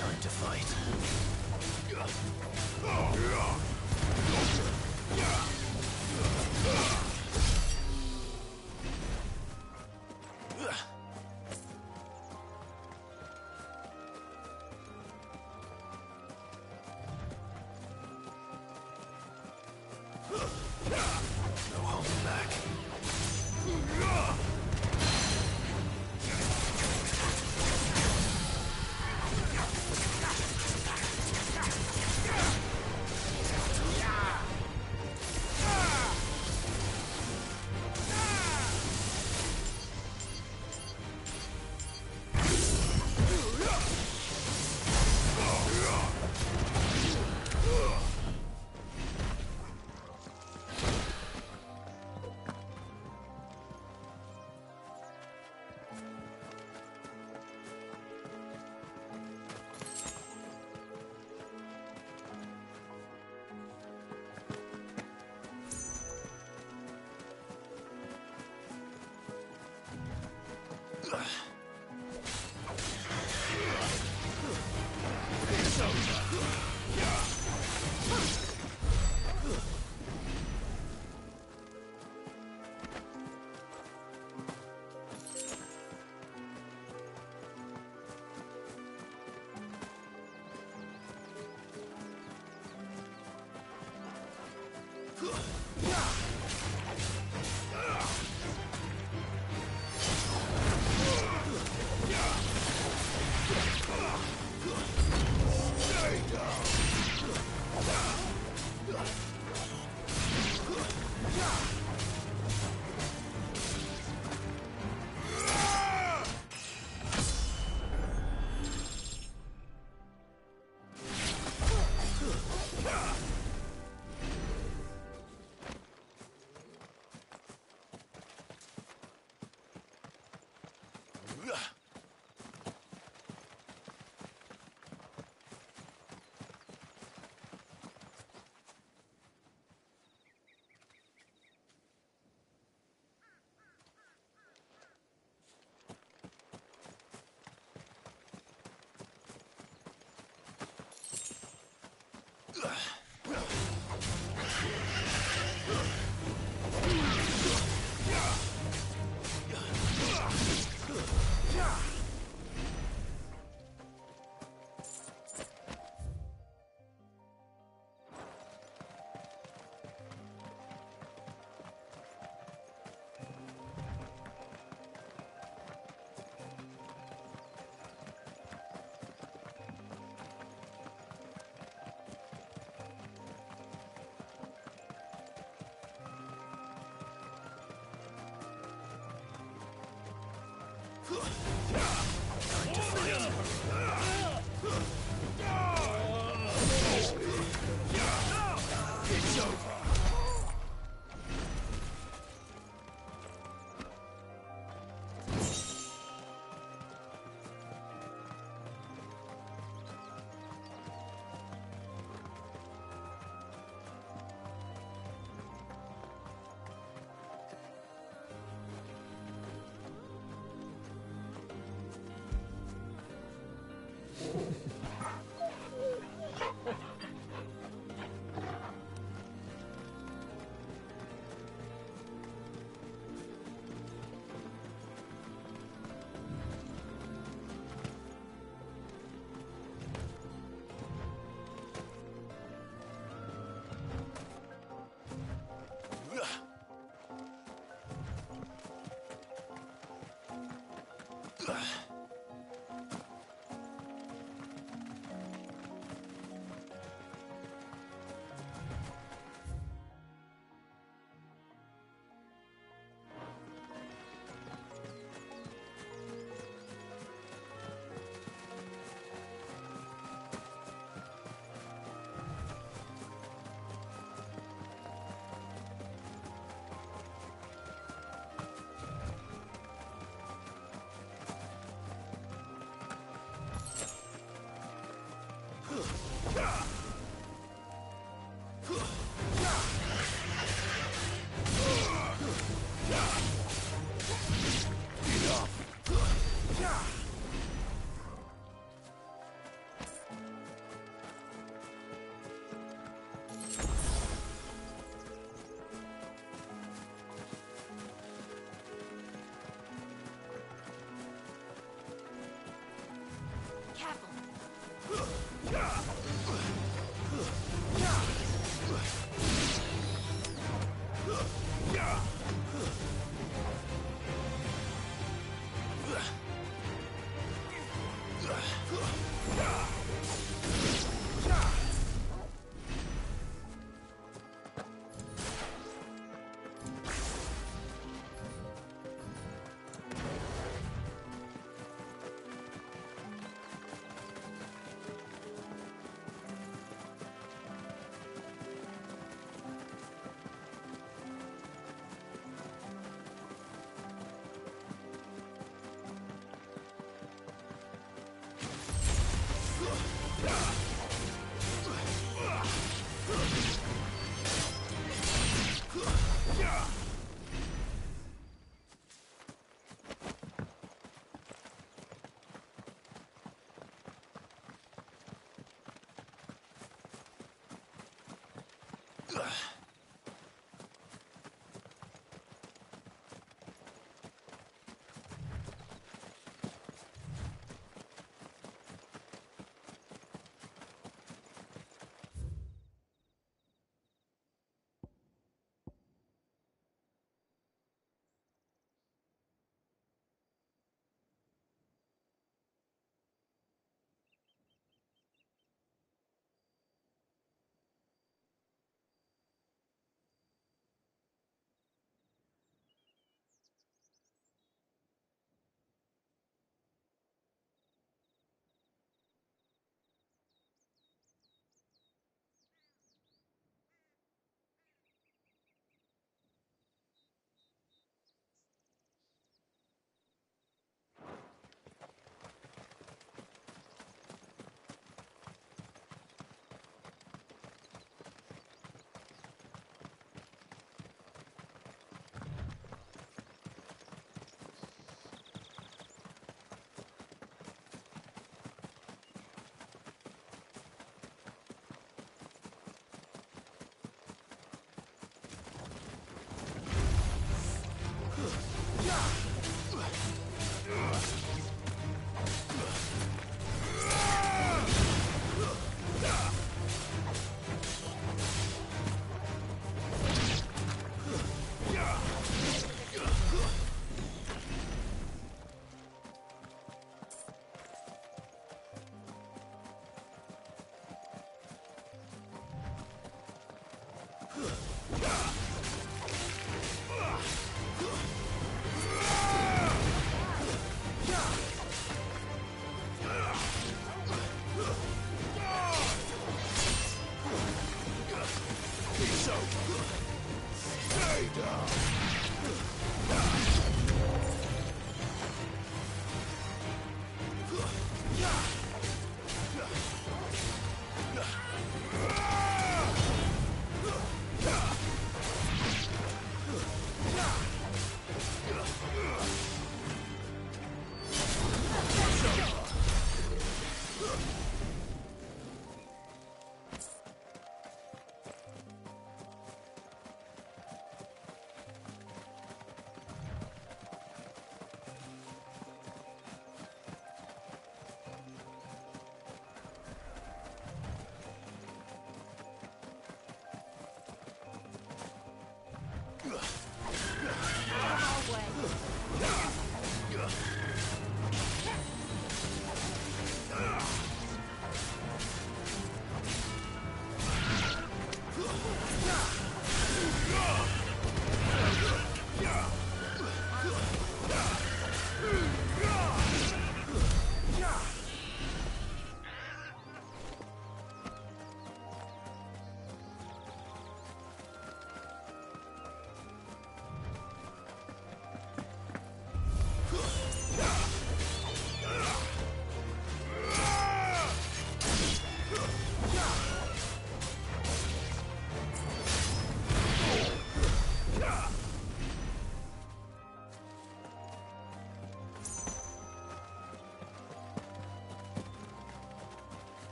Time to fight. No holding back.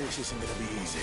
This isn't gonna be easy.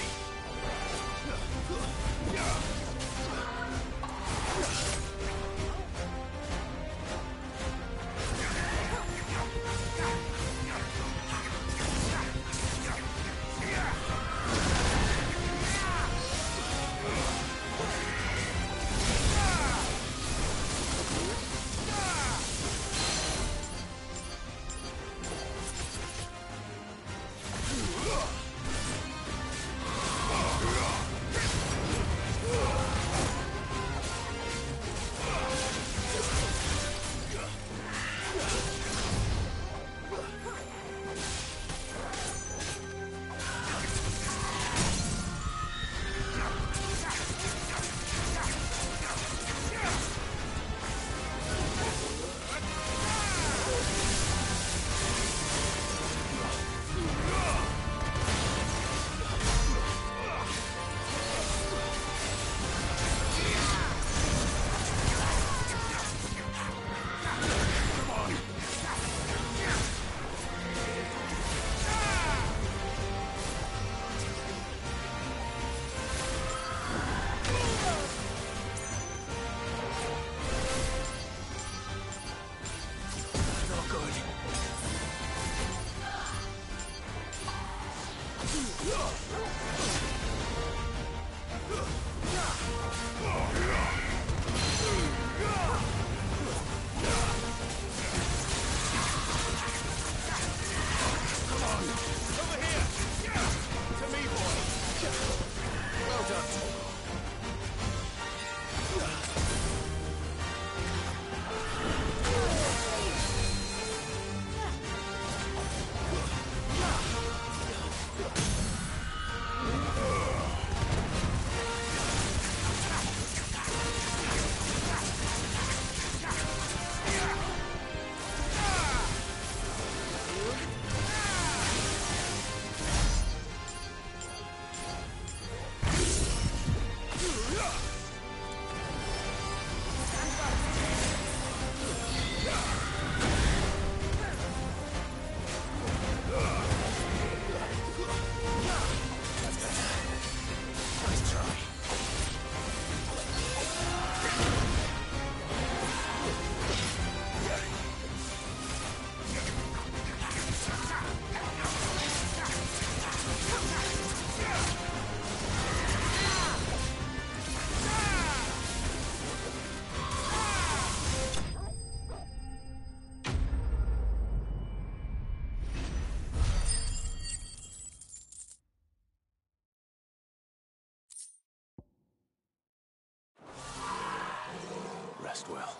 Rest well.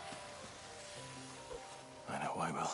I know I will.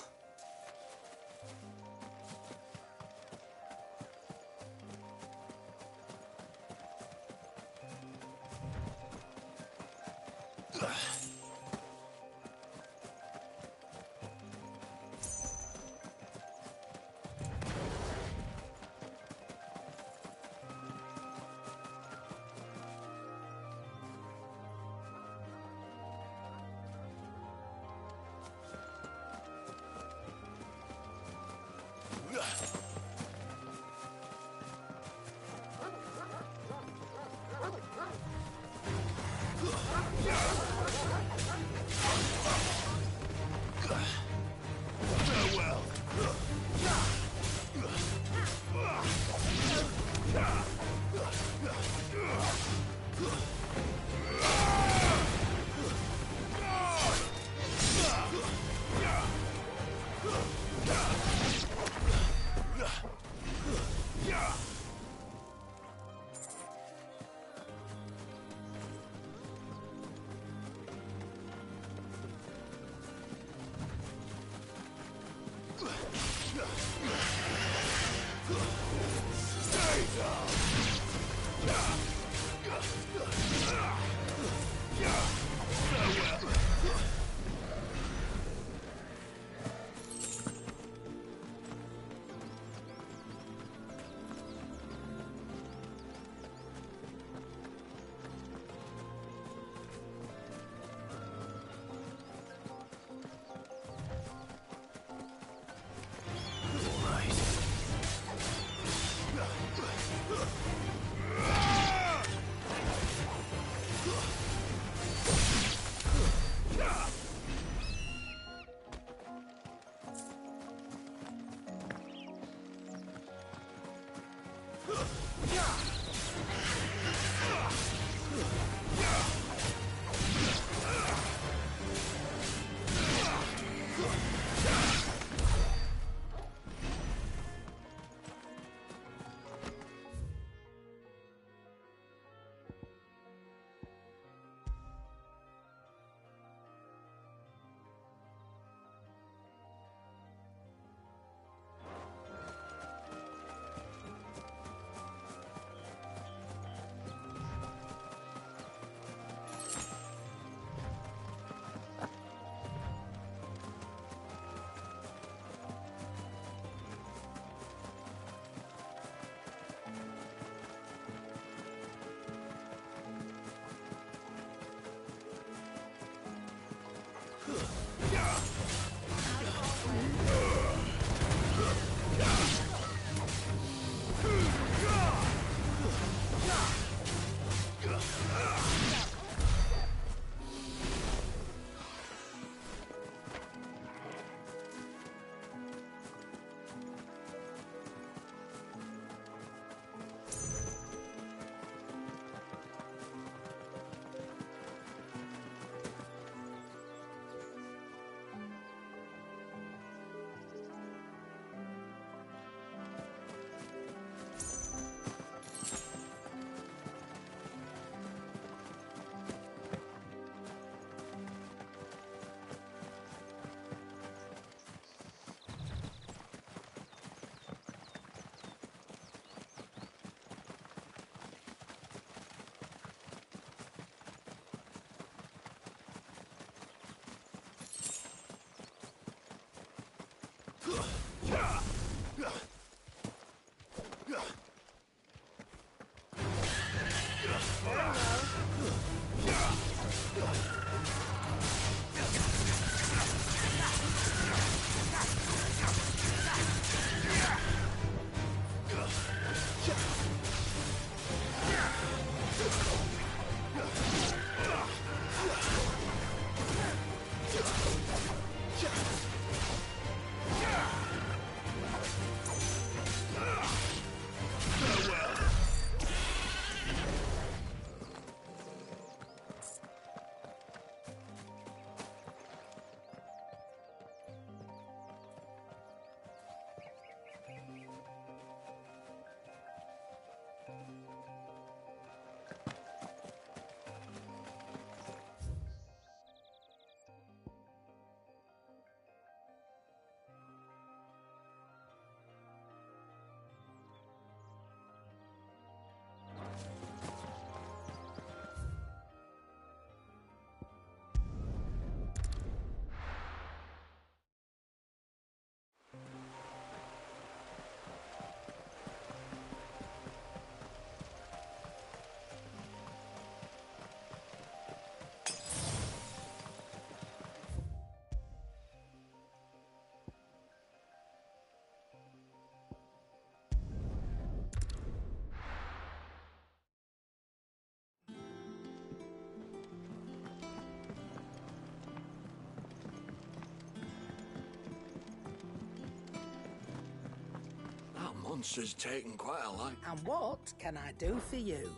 Monster's taken quite a liking. And what can I do for you?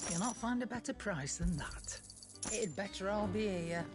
You'll not find a better price than that. It'd better all be here.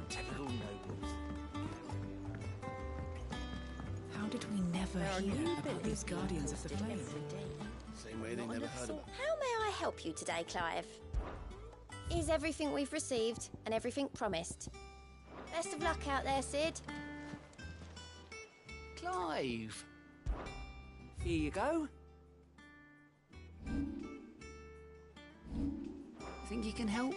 Typical nobles. How did we never hear about these Guardians of the Flame? Same way they never heard of. How may I help you today, Clive? Is everything we've received and everything promised? Best of luck out there, Sid. Clive! Here you go. Think you can help?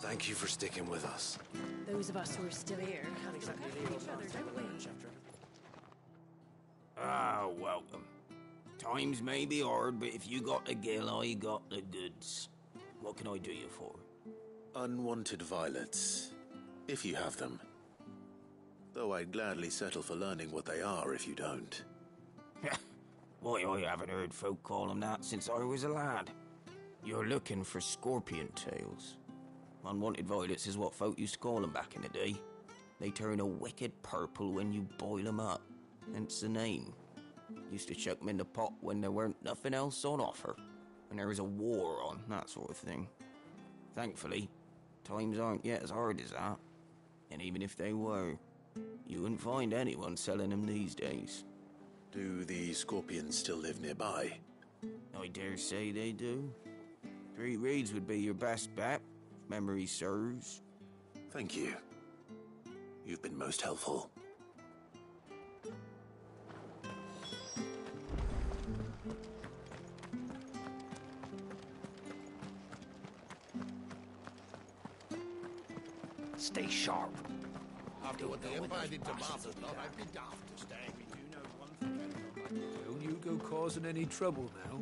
Thank you for sticking with us. Those of us who are still here can't exactly leave each other, don't we? Ah, welcome. Times may be hard, but if you got the gill, I got the goods. What can I do you for? Unwanted violets, if you have them. Though I'd gladly settle for learning what they are if you don't. Why, I haven't heard folk call them that since I was a lad. You're looking for scorpion tails. Unwanted violets is what folk used to call them back in the day. They turn a wicked purple when you boil them up, hence the name. Used to chuck them in the pot when there weren't nothing else on offer, when there was a war on, that sort of thing. Thankfully, times aren't yet as hard as that. And even if they were, you wouldn't find anyone selling them these days. Do the scorpions still live nearby? I dare say they do. 3 Reeds would be your best bet, if memory serves. Thank you. You've been most helpful. Stay sharp. After what the Empire did to Martha's lot, I'd be daft to stay. We do know one thing. Don't you go causing any trouble now.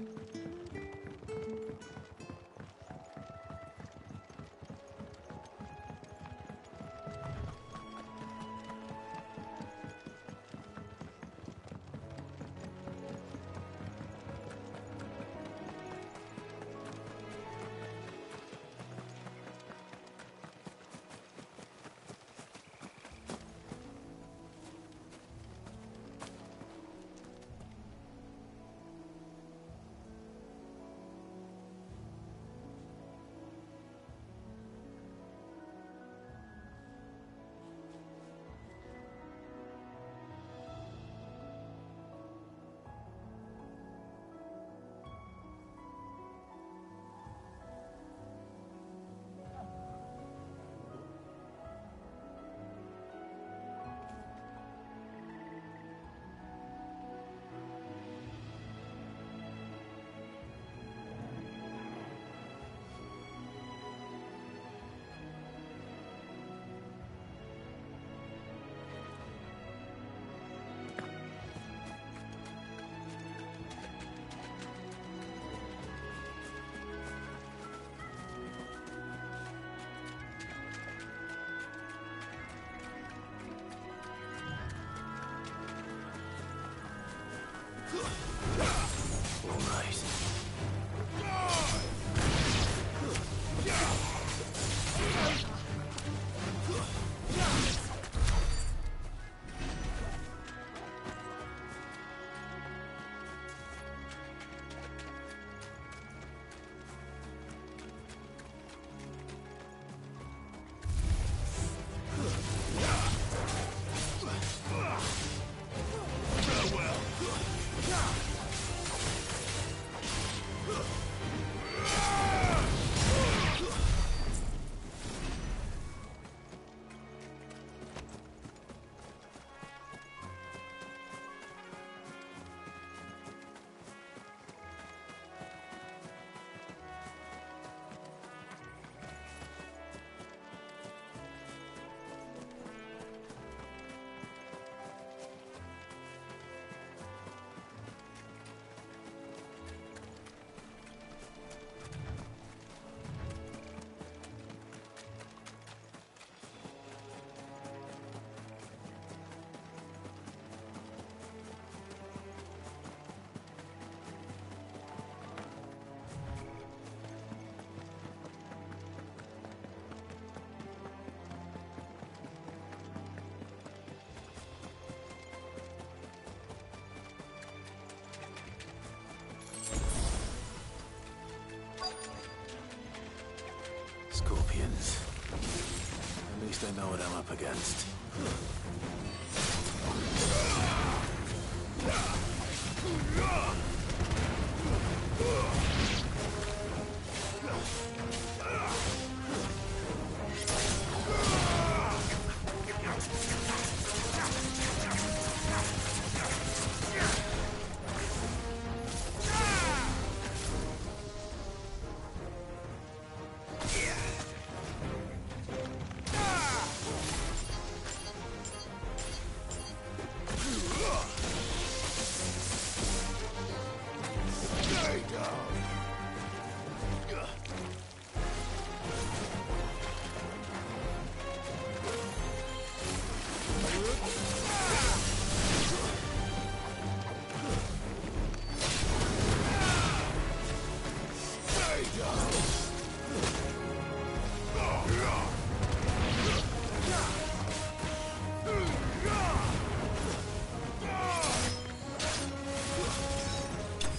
All right. Scorpions. At least I know what I'm up against.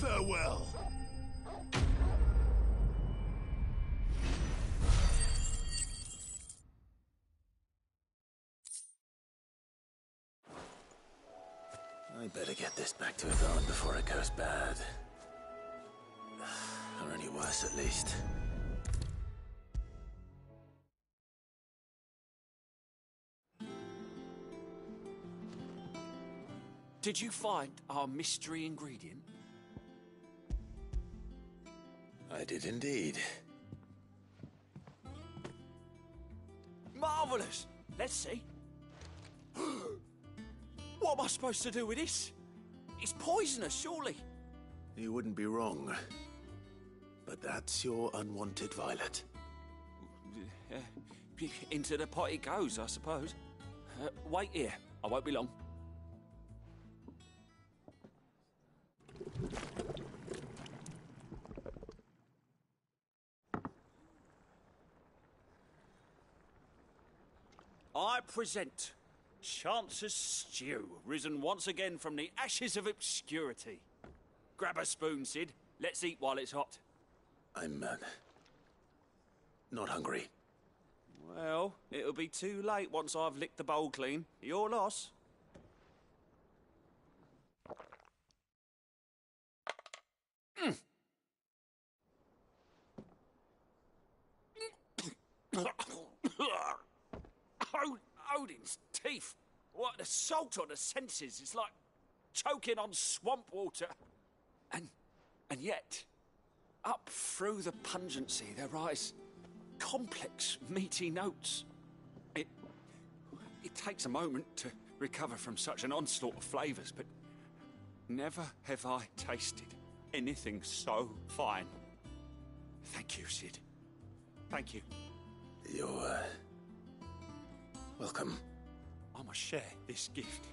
Farewell. I better get this back to Yvonne before it goes bad. Or any worse, at least. Did you find our mystery ingredient? I did indeed. Marvellous! Let's see. What am I supposed to do with this? It's poisonous, surely. You wouldn't be wrong. But that's your unwanted violet. Into the pot it goes, I suppose. Wait here. I won't be long. I present Chance's Stew, risen once again from the ashes of obscurity. Grab a spoon, Sid. Let's eat while it's hot. I'm, not hungry. Well, it'll be too late once I've licked the bowl clean. Your loss. Odin's teeth. What, the salt on the senses? It's like choking on swamp water. And yet, up through the pungency, there rise complex, meaty notes. It takes a moment to recover from such an onslaught of flavours, but never have I tasted anything so fine. Thank you, Sid. Thank you. You're, welcome. I must share this gift.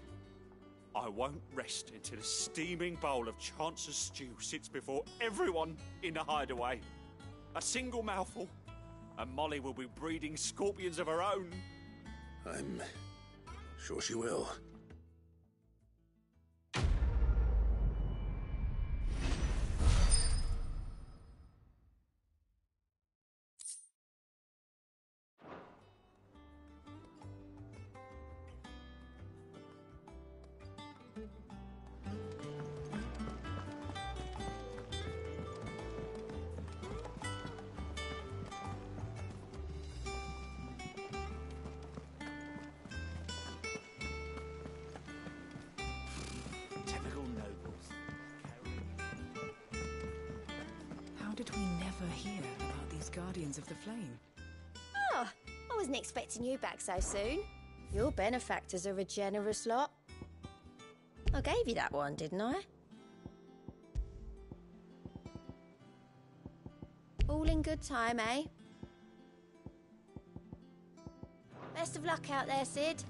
I won't rest until a steaming bowl of Chance's stew sits before everyone in the hideaway. A single mouthful, and Molly will be breeding scorpions of her own. I'm sure she will. Typical nobles. How did we never hear about these Guardians of the Flame? Oh, I wasn't expecting you back so soon. Your benefactors are a generous lot. I gave you that one, didn't I? All in good time, eh? Best of luck out there, Sid.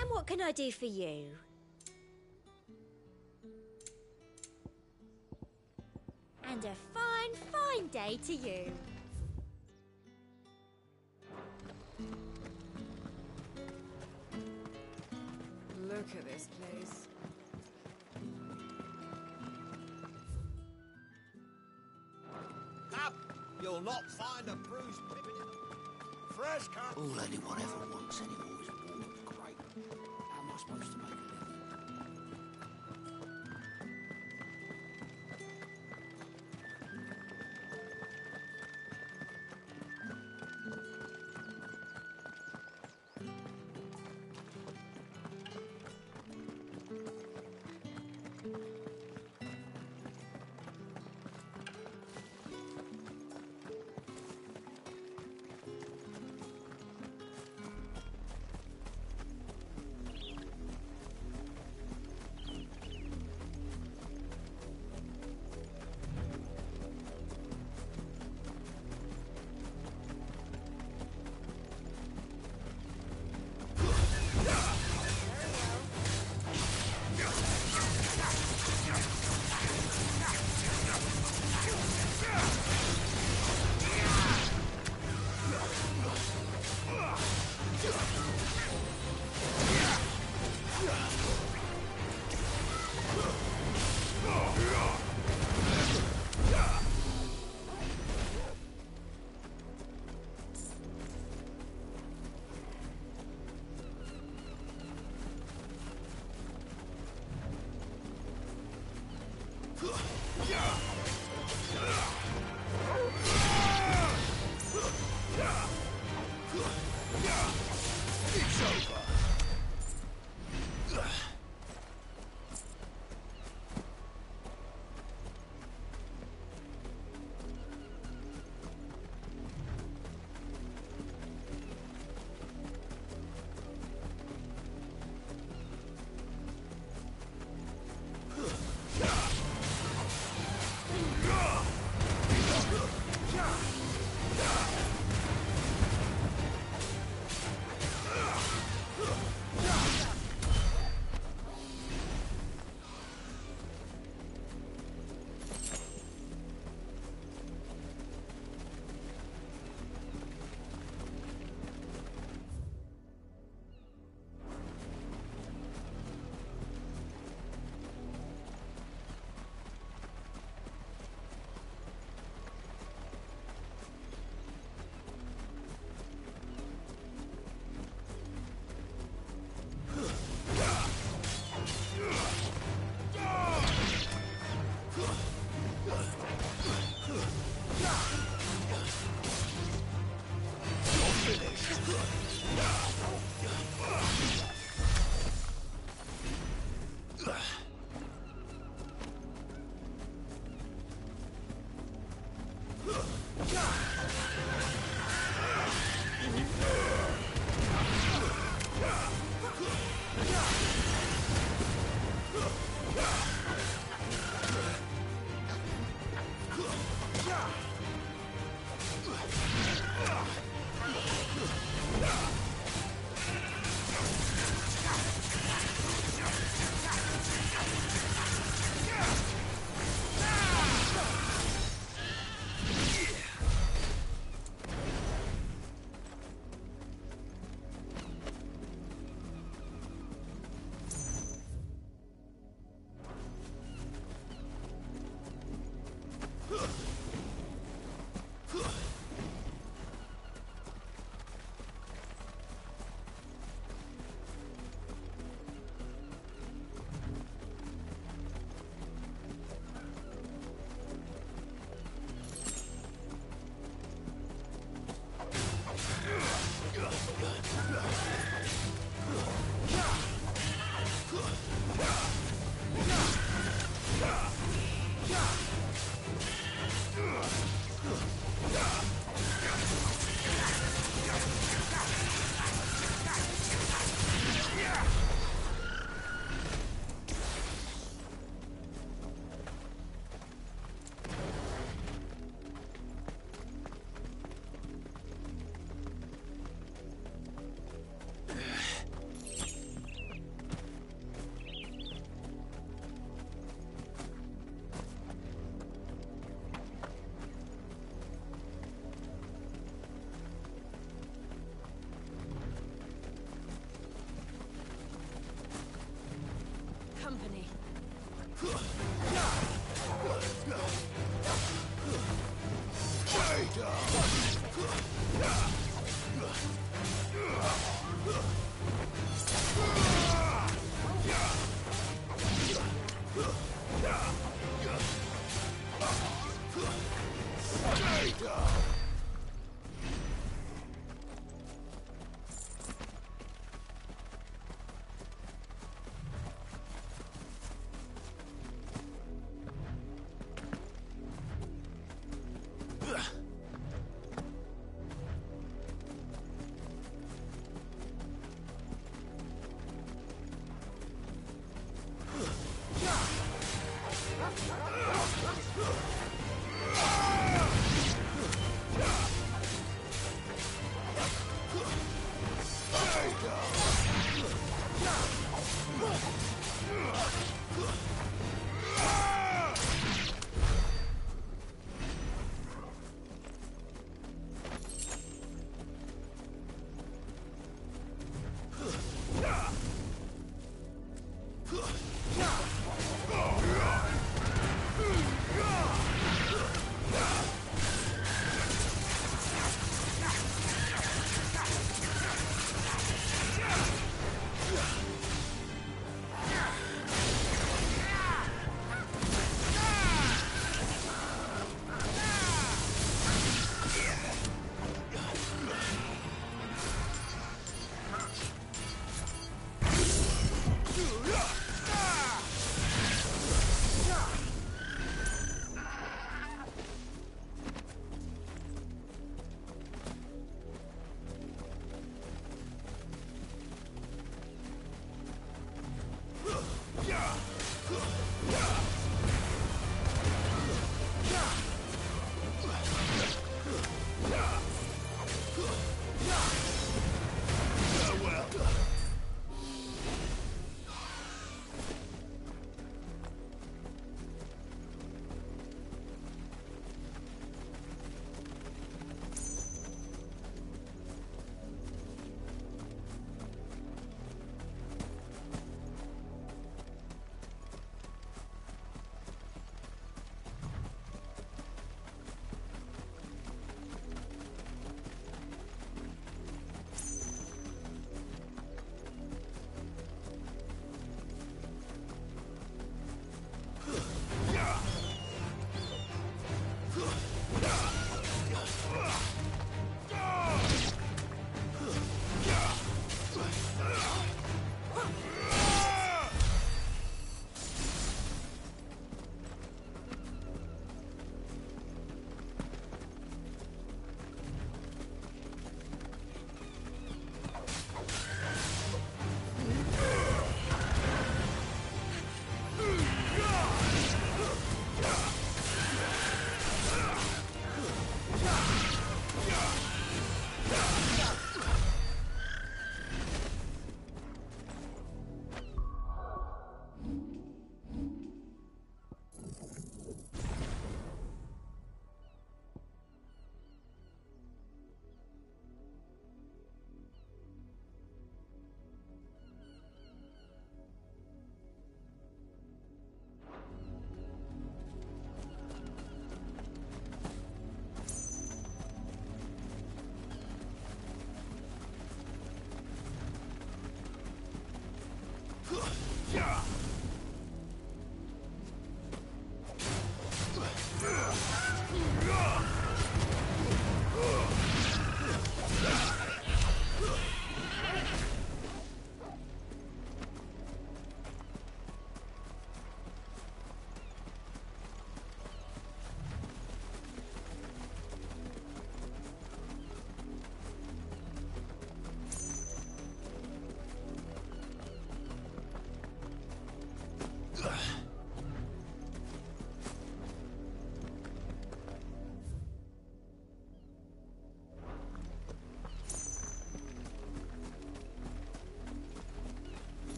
And what can I do for you? And a fine, fine day to you. Look at this place. Up! You'll not find a bruised pippin in the fresh car. All anyone ever wants anymore is warm and great. How am I supposed to make a living?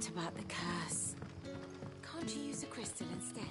What about the curse? Can't you use a crystal instead?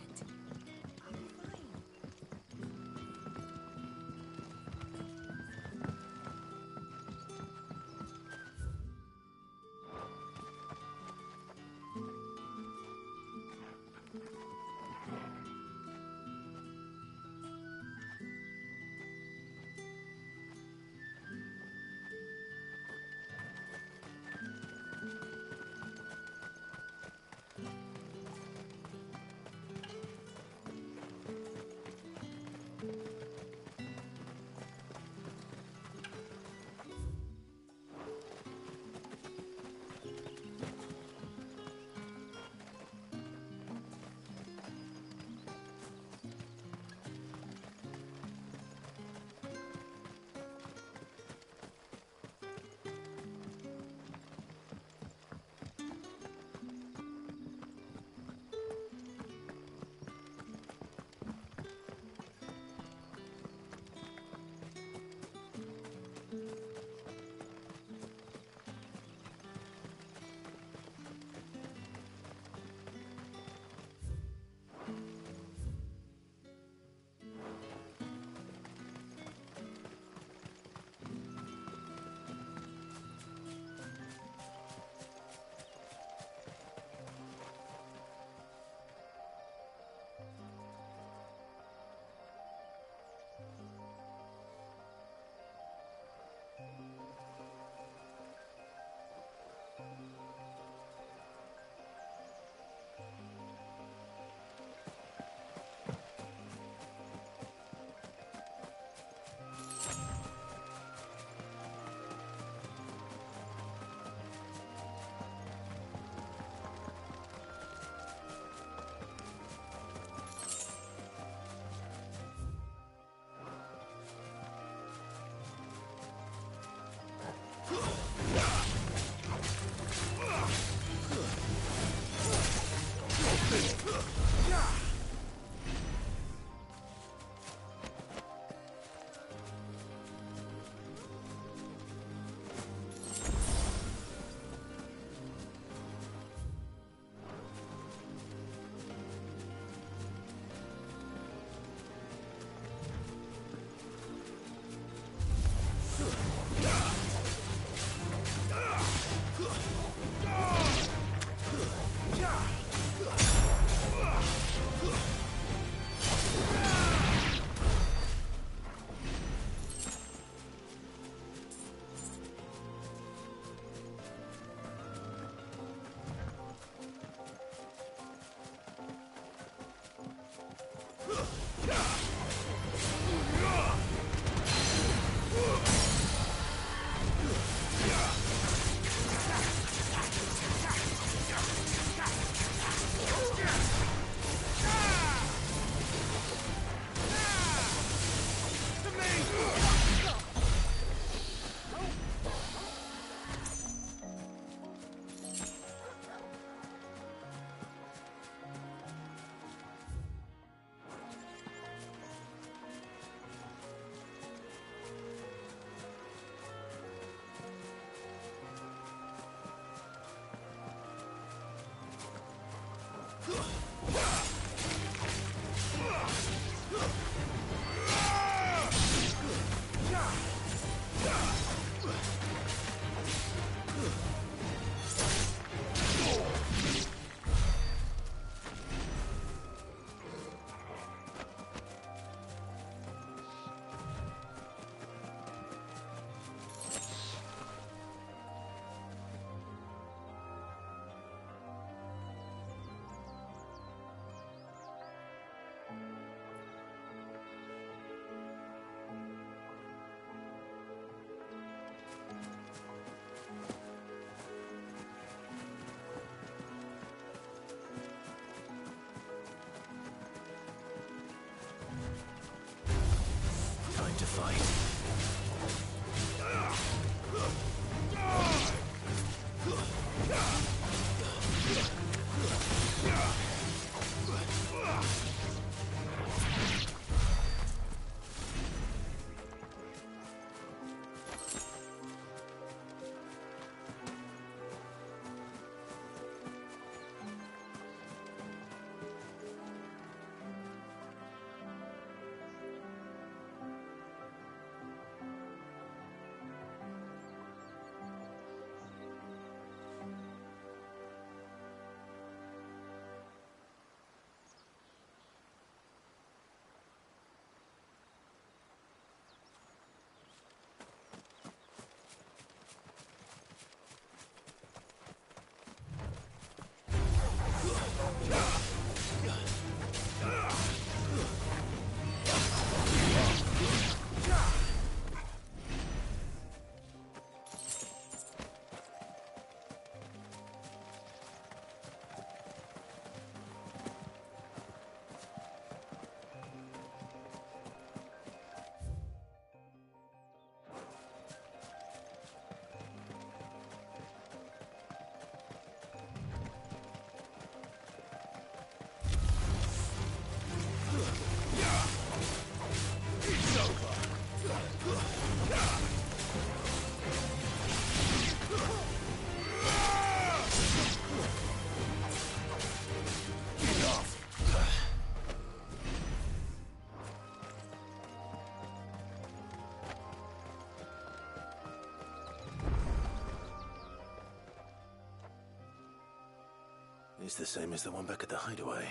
It's the same as the one back at the hideaway.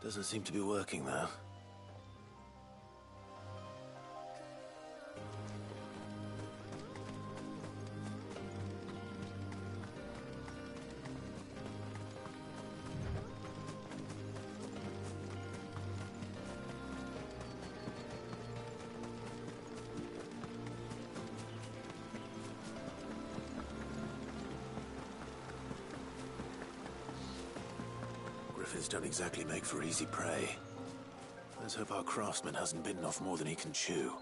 Doesn't seem to be working, though. Griffins don't exactly make for easy prey. Let's hope our craftsman hasn't bitten off more than he can chew.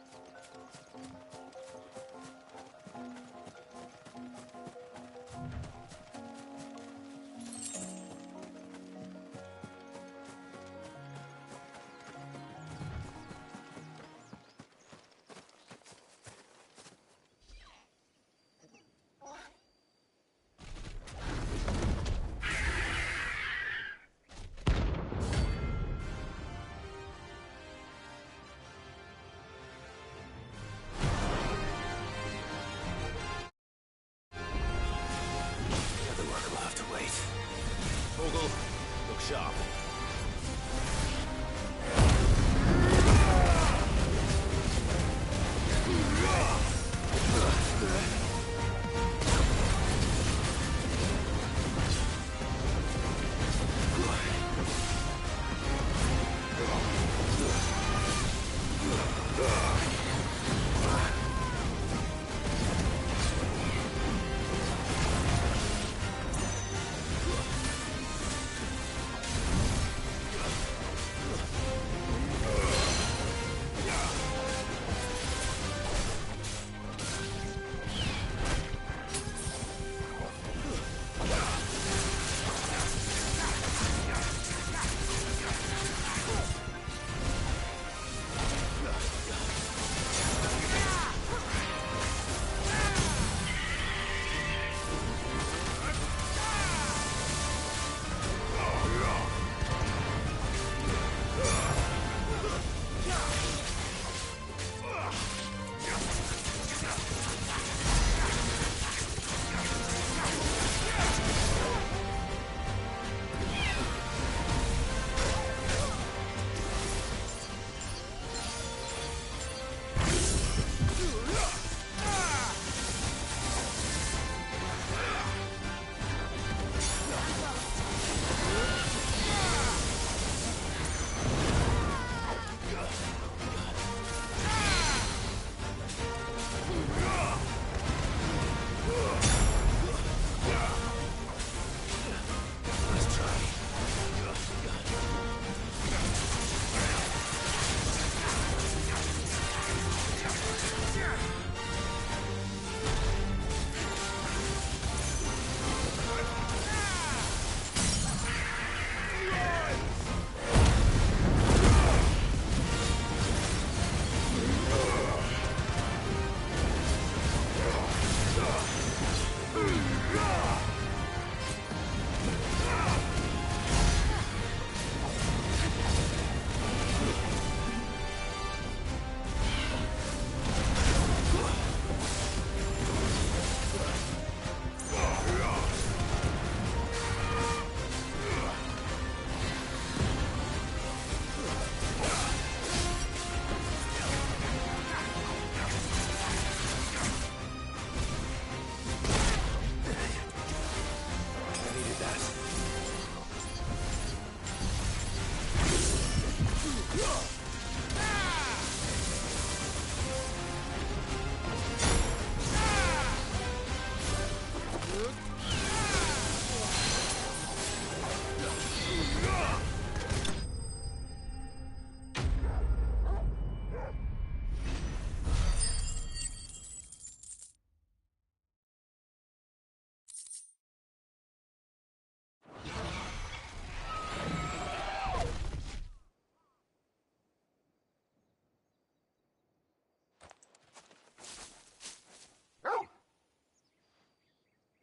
Look sharp.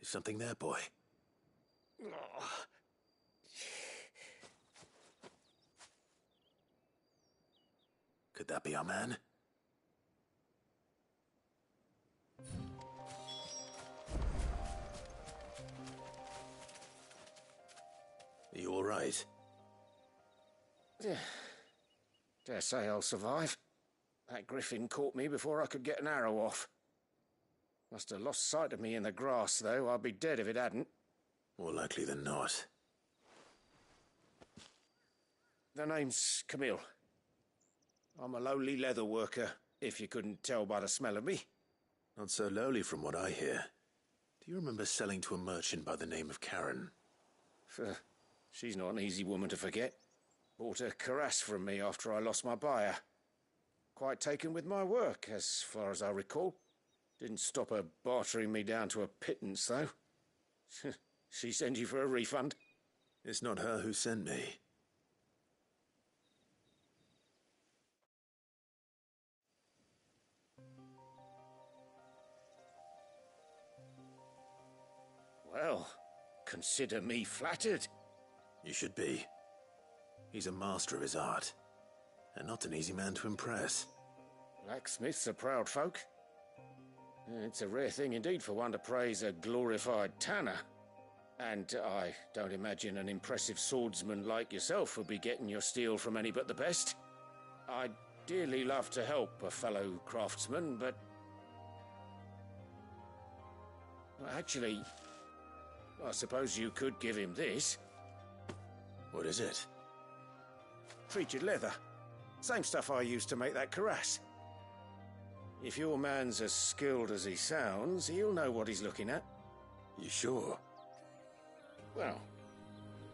Is something there, boy? Could that be our man? all right? Dare say I'll survive. That griffin caught me before I could get an arrow off. Must have lost sight of me in the grass, though. I'd be dead if it hadn't. More likely than not. The name's Camille. I'm a lowly leather worker, if you couldn't tell by the smell of me. Not so lowly from what I hear. Do you remember selling to a merchant by the name of Karen? She's not an easy woman to forget. Bought a cuirass from me after I lost my buyer. Quite taken with my work, as far as I recall. Didn't stop her bartering me down to a pittance, though. She sent you for a refund? It's not her who sent me. Well, consider me flattered. You should be. He's a master of his art, and not an easy man to impress. Blacksmiths are proud folk. It's a rare thing indeed for one to praise a glorified tanner. And I don't imagine an impressive swordsman like yourself would be getting your steel from any but the best. I'd dearly love to help a fellow craftsman, but... Well, actually, I suppose you could give him this. What is it? Treated leather. Same stuff I used to make that cuirass. If your man's as skilled as he sounds, he'll know what he's looking at. You sure? Well,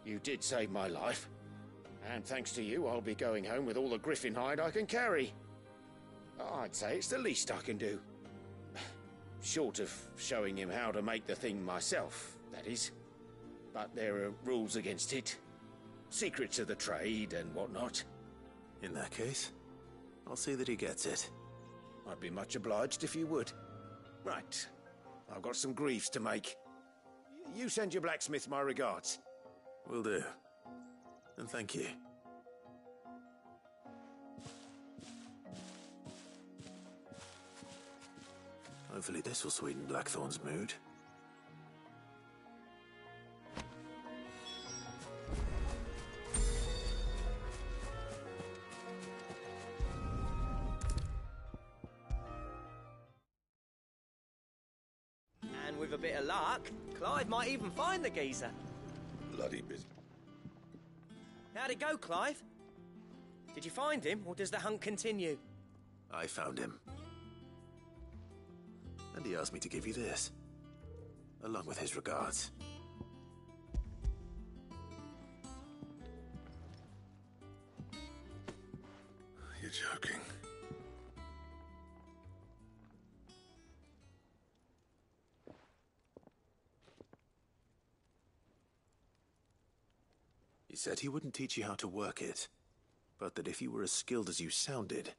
you did save my life. And thanks to you, I'll be going home with all the griffin hide I can carry. I'd say it's the least I can do. Short of showing him how to make the thing myself, that is. But there are rules against it. Secrets of the trade and whatnot. In that case, I'll see that he gets it. I'd be much obliged if you would. Right. I've got some greaves to make. You send your blacksmith my regards. Will do. And thank you. Hopefully this will sweeten Blackthorn's mood. And with a bit of luck, Clive might even find the geezer. Bloody busy. How'd it go, Clive? Did you find him, or does the hunt continue? I found him. And he asked me to give you this, along with his regards. You're joking. He said he wouldn't teach you how to work it, but that if you were as skilled as you sounded,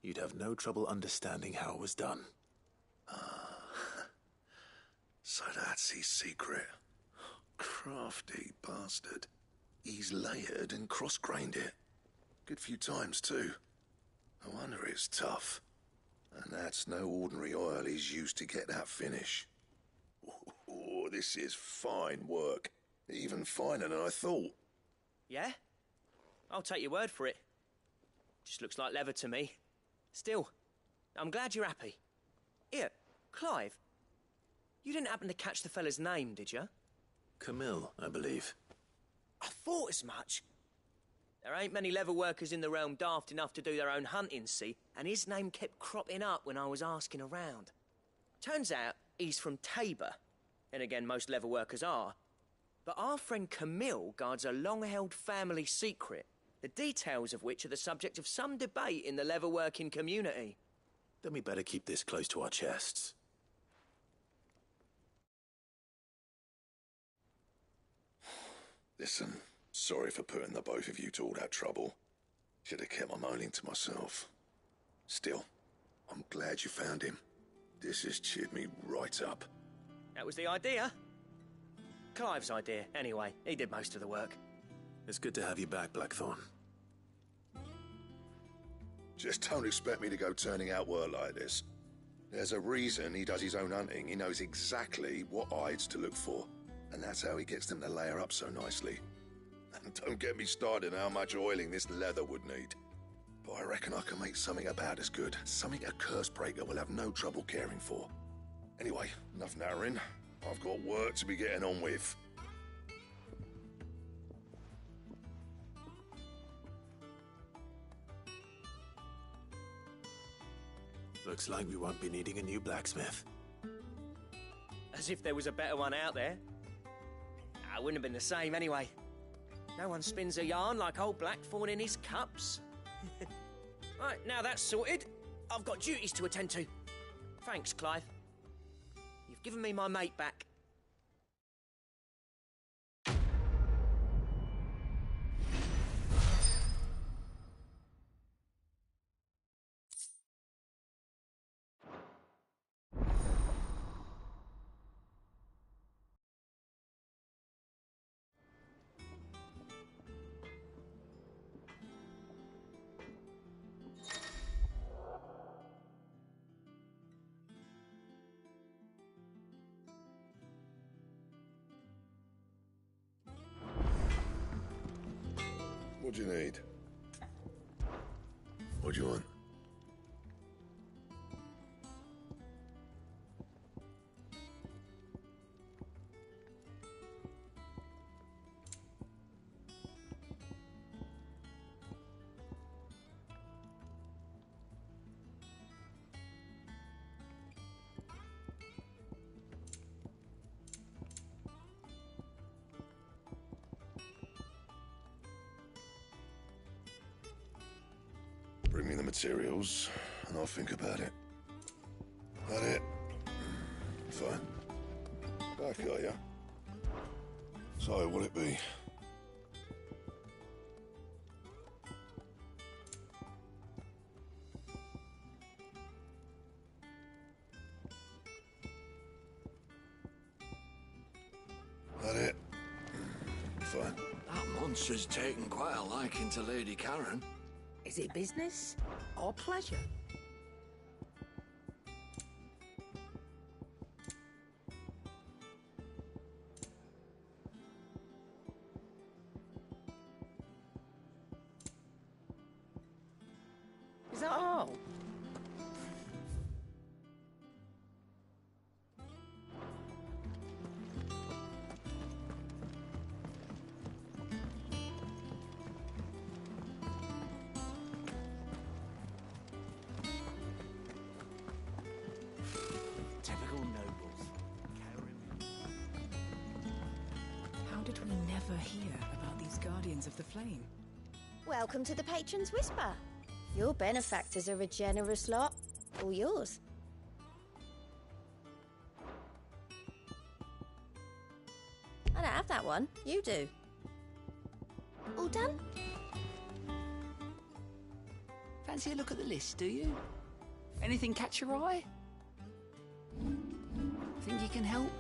you'd have no trouble understanding how it was done. So that's his secret. Crafty bastard. He's layered and cross-grained it. Good few times, too. No wonder it's tough. And that's no ordinary oil he's used to get that finish. Oh, this is fine work. Even finer than I thought. Yeah? I'll take your word for it. Just looks like leather to me. Still, I'm glad you're happy. Here, Clive. You didn't happen to catch the fella's name, did you? Camille, I believe. I thought as much. There ain't many leather workers in the realm daft enough to do their own hunting, see? And his name kept cropping up when I was asking around. Turns out he's from Tabor. And again, most leather workers are. But our friend Camille guards a long-held family secret, the details of which are the subject of some debate in the leather-working community. Then we better keep this close to our chests. Listen, sorry for putting the both of you to all that trouble. Should have kept my moaning to myself. Still, I'm glad you found him. This has cheered me right up. That was the idea. Clive's idea, anyway. He did most of the work. It's good to have you back, Blackthorn. Just don't expect me to go turning out work like this. There's a reason he does his own hunting. He knows exactly what hides to look for. And that's how he gets them to layer up so nicely. And don't get me started on how much oiling this leather would need. But I reckon I can make something about as good. Something a curse breaker will have no trouble caring for. Anyway, enough nattering. I've got work to be getting on with. Looks like we won't be needing a new blacksmith. As if there was a better one out there. I wouldn't have been the same anyway. No one spins a yarn like old Blackthorn in his cups. Right, now that's sorted, I've got duties to attend to. Thanks, Clive. You've given me my mate back. What do you need? What do you want? Bring me the materials, and I'll think about it. That it? Fine. Back, are ya? So, what'll it be? That it? Fine. That monster's taken quite a liking to Lady Karen. Is it business or pleasure? Is that all? Typical nobles. How did we never hear about these Guardians of the Flame? Welcome to the Patron's Whisper. Your benefactors are a generous lot. All yours. I don't have that one. You do. All done? Fancy a look at the list, do you? Anything catch your eye? Think you can help?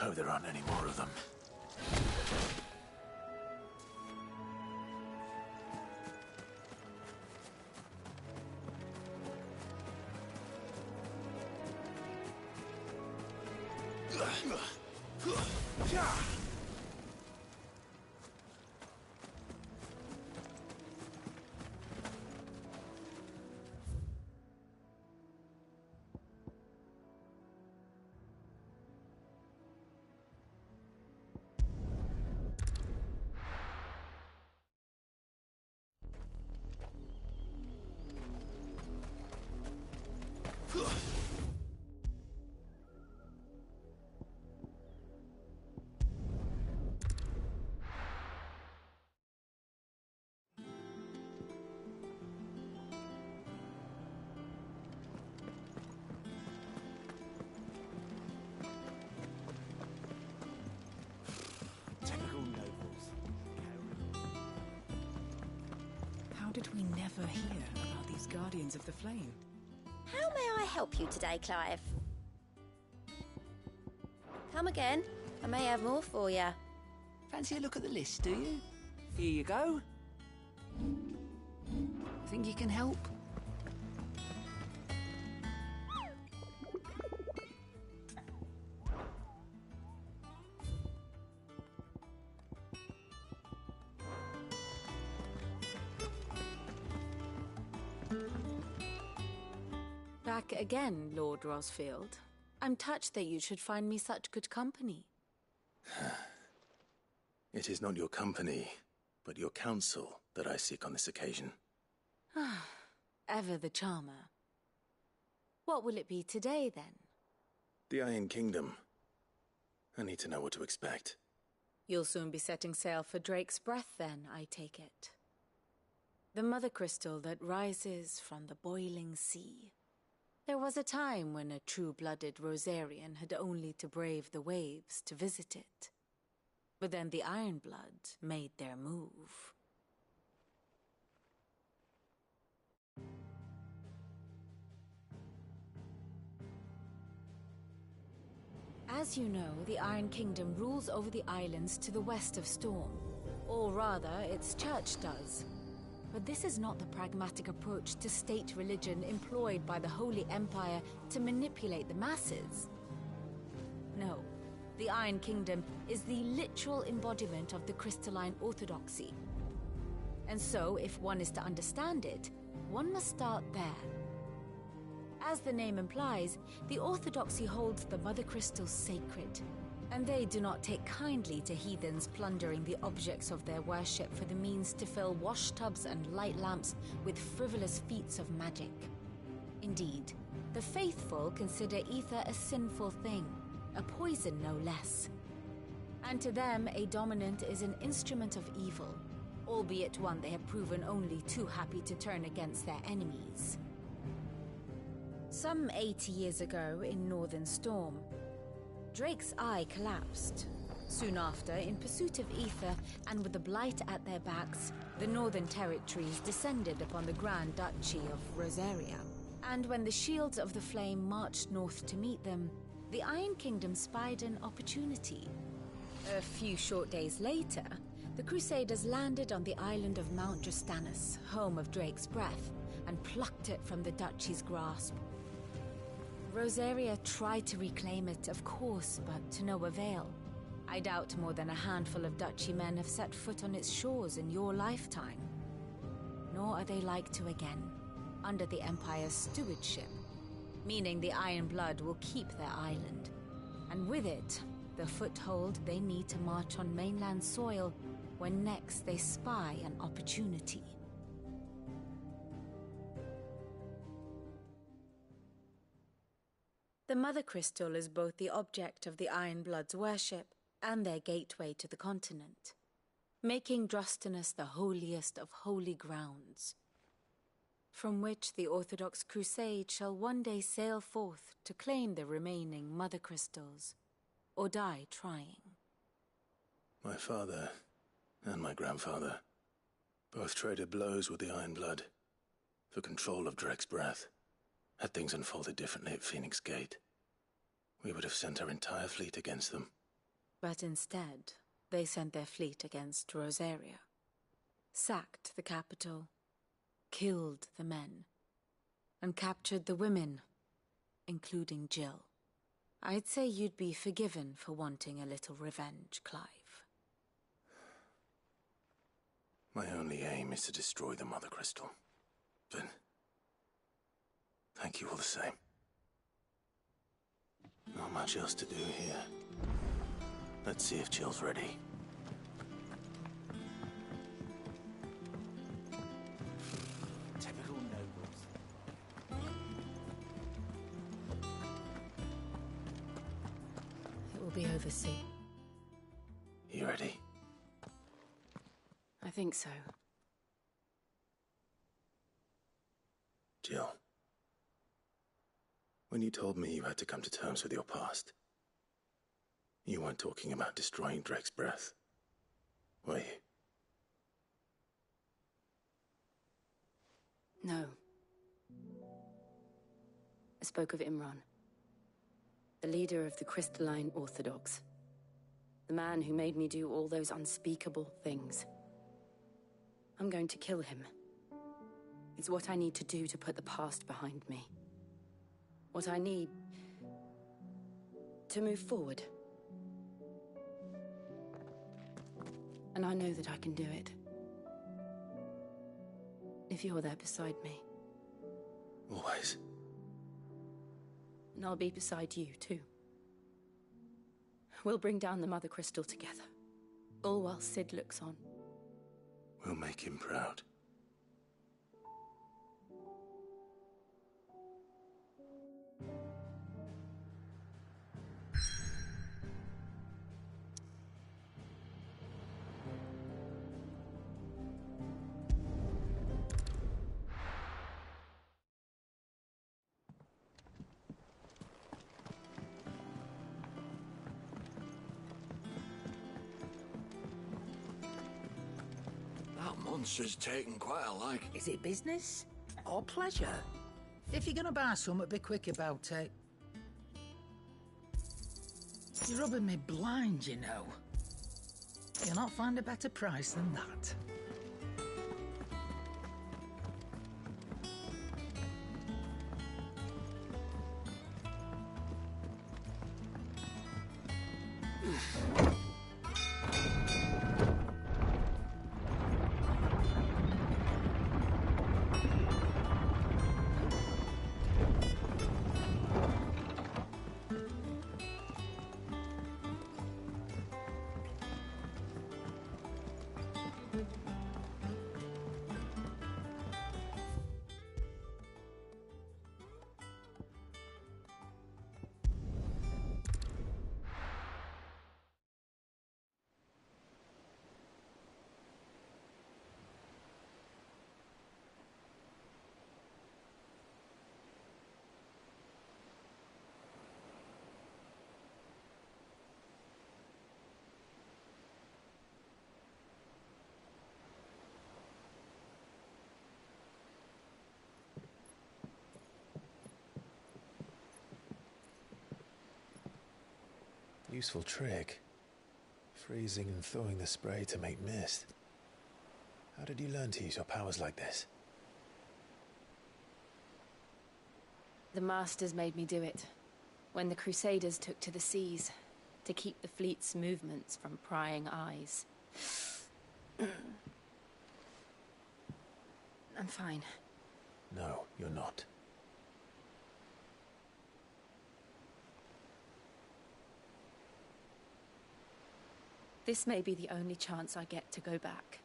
hope there aren't any more of them. Typical nobles. How did we never hear about these Guardians of the Flame? How may I help you today, Clive? Come again. I may have more for you. Fancy a look at the list, do you? Here you go. Think you can help? Back again, Lord Rosfield. I'm touched that you should find me such good company. It is not your company, but your counsel that I seek on this occasion. Ever the charmer. What will it be today, then? The Iron Kingdom. I need to know what to expect. You'll soon be setting sail for Drake's Breath, then, I take it. The mother crystal that rises from the boiling sea. There was a time when a true-blooded Rosarian had only to brave the waves to visit it. But then the Ironblood made their move. As you know, the Iron Kingdom rules over the islands to the west of Storm. Or rather, its church does. But this is not the pragmatic approach to state religion employed by the Holy Empire to manipulate the masses. No, the Iron Kingdom is the literal embodiment of the crystalline orthodoxy. And so, if one is to understand it, one must start there. As the name implies, the orthodoxy holds the Mother Crystals sacred, and they do not take kindly to heathens plundering the objects of their worship for the means to fill washtubs and light lamps with frivolous feats of magic. Indeed, the faithful consider ether a sinful thing, a poison no less. And to them, a dominant is an instrument of evil, albeit one they have proven only too happy to turn against their enemies. Some 80 years ago in Northern Storm, Drake's eye collapsed. Soon after, in pursuit of ether and with the blight at their backs, the Northern Territories descended upon the Grand Duchy of Rosaria. And when the Shields of the Flame marched north to meet them, the Iron Kingdom spied an opportunity. A few short days later, the Crusaders landed on the island of Mount Justanus, home of Drake's Breath, and plucked it from the Duchy's grasp. Rosaria tried to reclaim it, of course, but to no avail. I doubt more than a handful of Duchy men have set foot on its shores in your lifetime. Nor are they like to again, under the Empire's stewardship, meaning the Iron Blood will keep their island, and with it, the foothold they need to march on mainland soil when next they spy an opportunity. The Mother Crystal is both the object of the Iron Blood's worship and their gateway to the continent, making Drustinus the holiest of holy grounds, from which the Orthodox Crusade shall one day sail forth to claim the remaining Mother Crystals, or die trying. My father and my grandfather both traded blows with the Iron Blood for control of Drake's Breath. Had things unfolded differently at Phoenix Gate, we would have sent our entire fleet against them. But instead, they sent their fleet against Rosaria, sacked the capital, killed the men, and captured the women, including Jill. I'd say you'd be forgiven for wanting a little revenge, Clive. My only aim is to destroy the Mother Crystal. But thank you all the same. Not much else to do here. Let's see if Jill's ready. Typical nobles. It will be over soon. You ready? I think so. Jill. When you told me you had to come to terms with your past, you weren't talking about destroying Drake's breath, were you? No. I spoke of Imran, the leader of the Crystalline Orthodox. The man who made me do all those unspeakable things. I'm going to kill him. It's what I need to do to put the past behind me. What I need to move forward. And I know that I can do it. If you're there beside me. Always. And I'll be beside you, too. We'll bring down the Mother Crystal together. All while Sid looks on. We'll make him proud. Monster's taken quite a like. Is it business or pleasure? If you're gonna buy something, be quick about it. You're rubbing me blind, you know. You'll not find a better price than that. Useful trick. Freezing and thawing the spray to make mist. How did you learn to use your powers like this? The Masters made me do it. When the Crusaders took to the seas, to keep the fleet's movements from prying eyes. I'm fine. No, you're not. This may be the only chance I get to go back.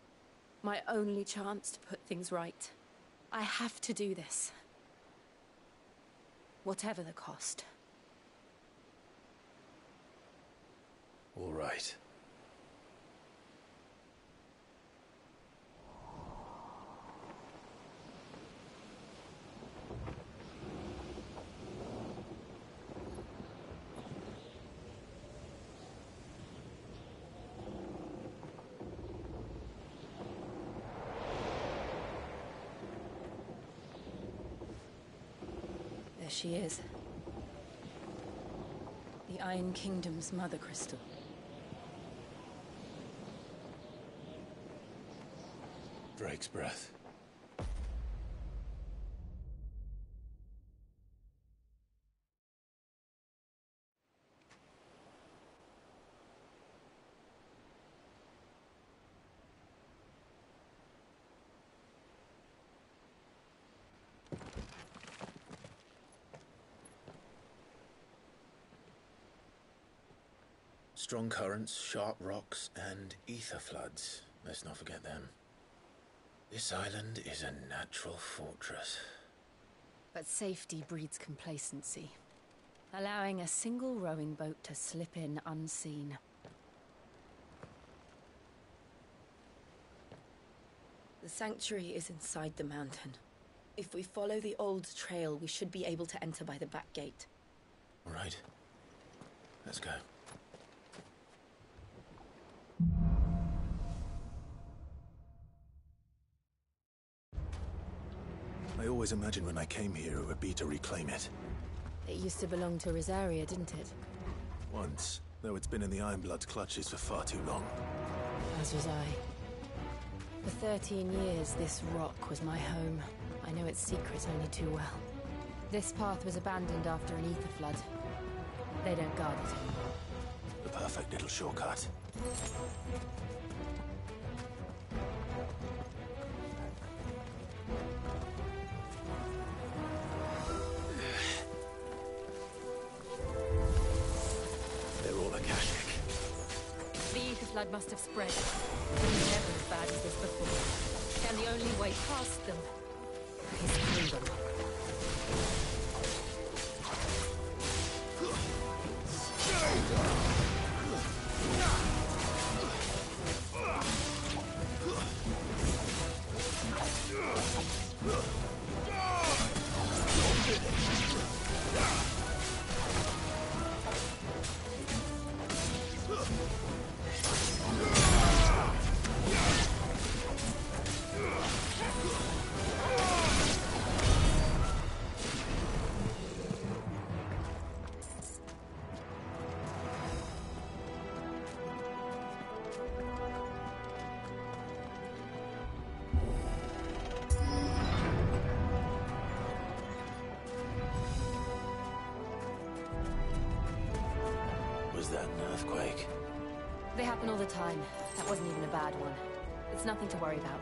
My only chance to put things right. I have to do this. Whatever the cost. All right. There she is. The Iron Kingdom's Mother Crystal. Drake's breath. Strong currents, sharp rocks, and ether floods. Let's not forget them. This island is a natural fortress. But safety breeds complacency, allowing a single rowing boat to slip in unseen. The sanctuary is inside the mountain. If we follow the old trail, we should be able to enter by the back gate. All right. Let's go. I always imagined when I came here it would be to reclaim it. It used to belong to Rosaria, didn't it? Once, though it's been in the Ironblood's clutches for far too long. As was I. For 13 years, this rock was my home. I know its secret only too well. This path was abandoned after an ether flood. They don't guard it anymore. The perfect little shortcut. They're all Akashic. The ether flood must have spread. It was never as bad as this before. And the only way past them is through them. Was that an earthquake? They happen all the time. That wasn't even a bad one. It's nothing to worry about.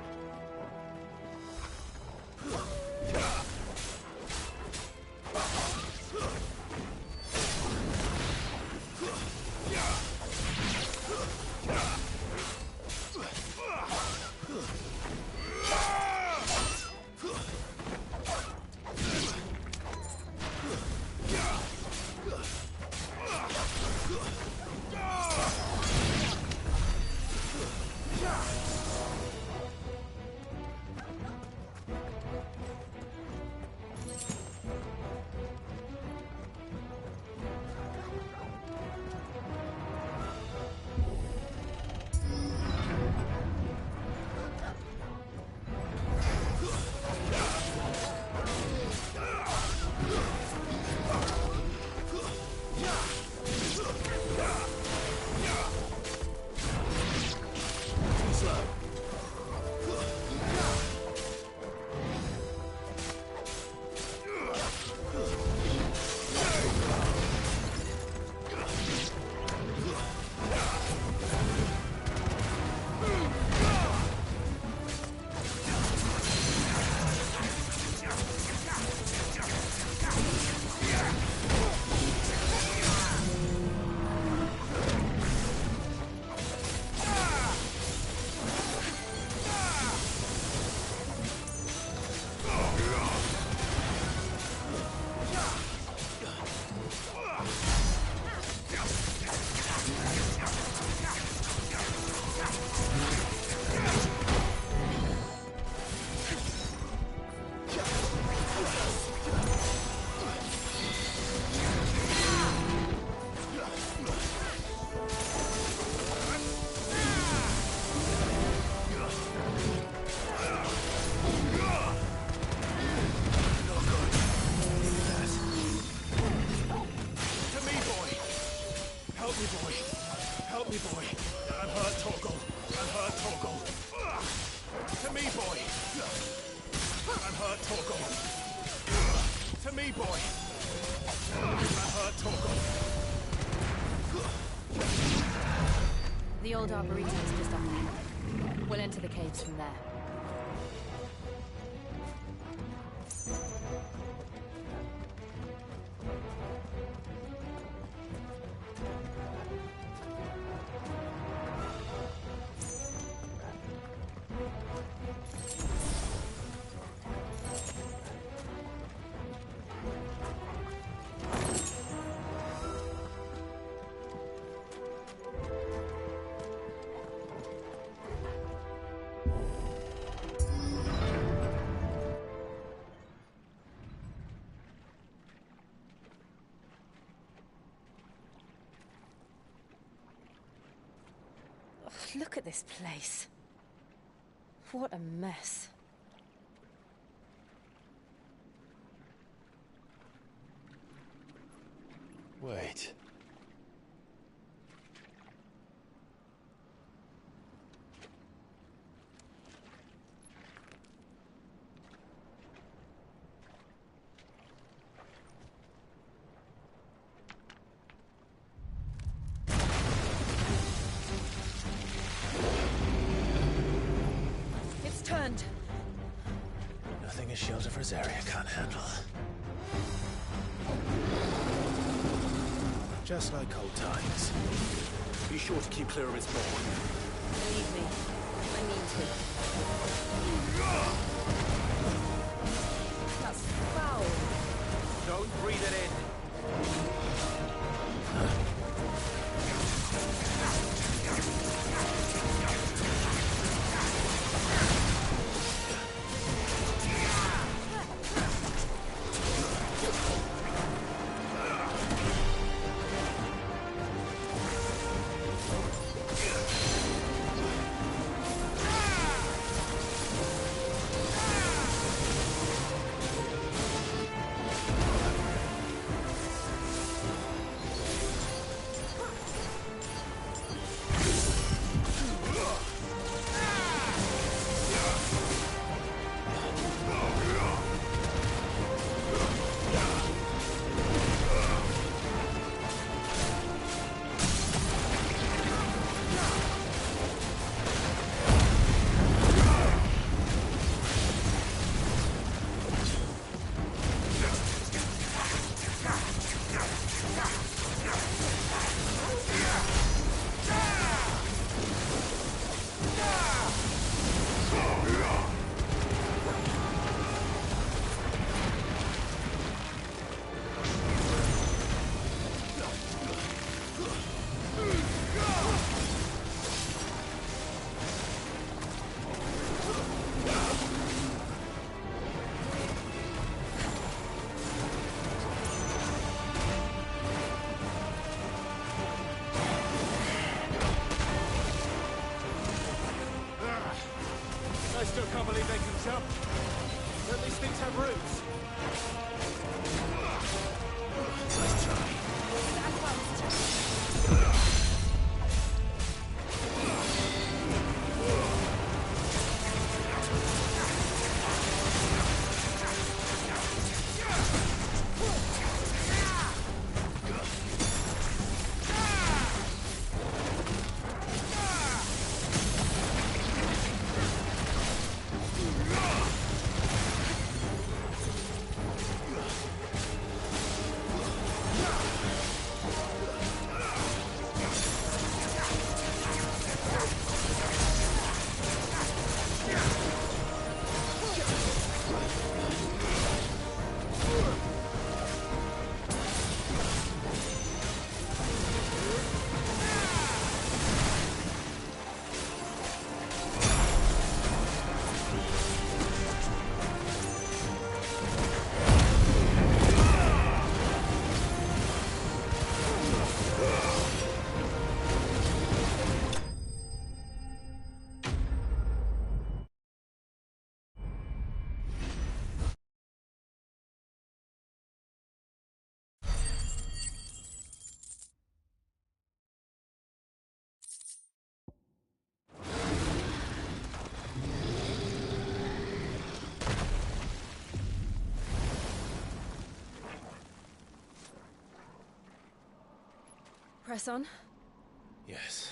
Help me, boy. I'm hurt, Torgal. I'm hurt, Torgal. To me, boy! I'm hurt, Torgal! To me, boy! I'm hurt, Torgal! The old arboretum is just up ahead. We'll enter the caves from there. Look at this place. What a mess. Wait. It's turned. Nothing a shelter for his area can't handle. Just like old times. Be sure to keep clear of his spawn. Believe me, I mean to. That's foul. Don't breathe it in. I still can't believe they can jump. But these things have roots. Nice try. Press on. Yes.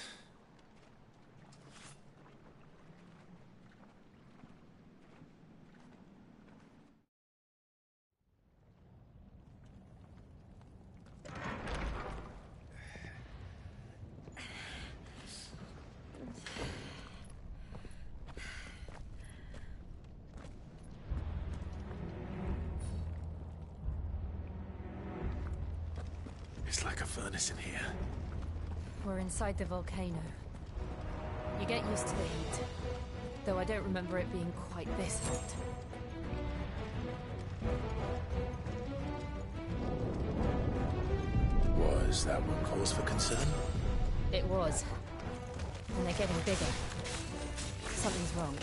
It's like a furnace in here. We're inside the volcano. You get used to the heat, though I don't remember it being quite this hot. Was that one cause for concern? It was. And they're getting bigger. Something's wrong.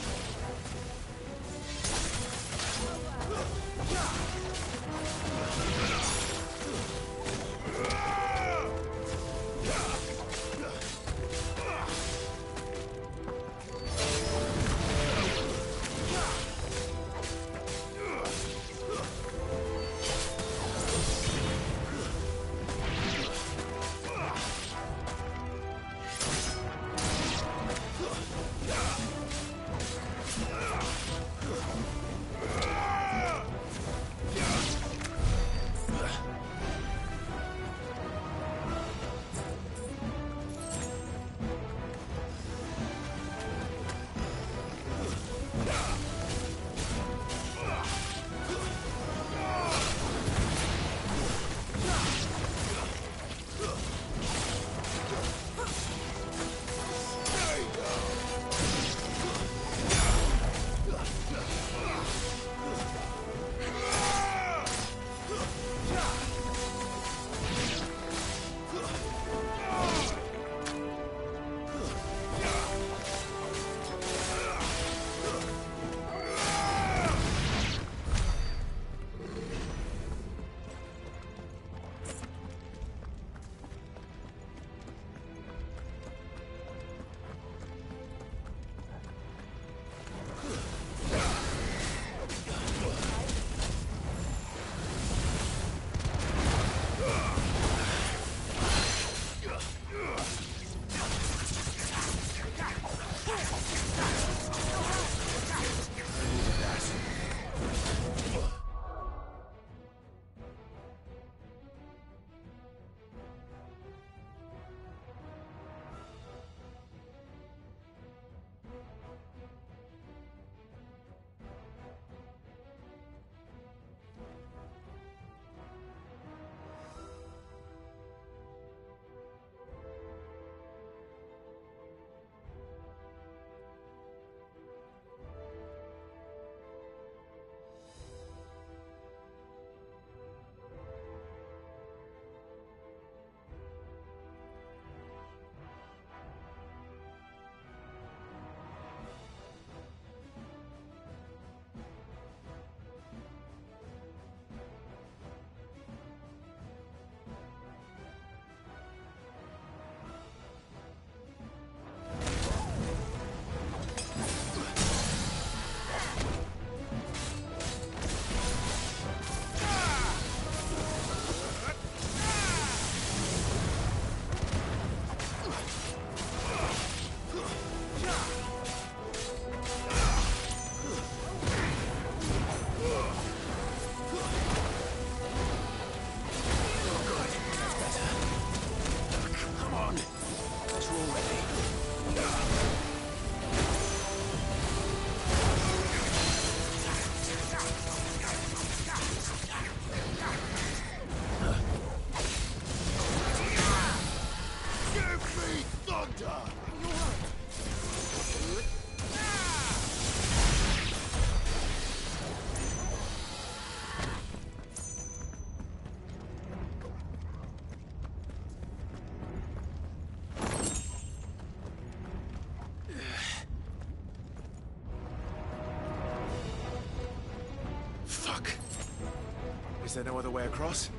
Is there no other way across?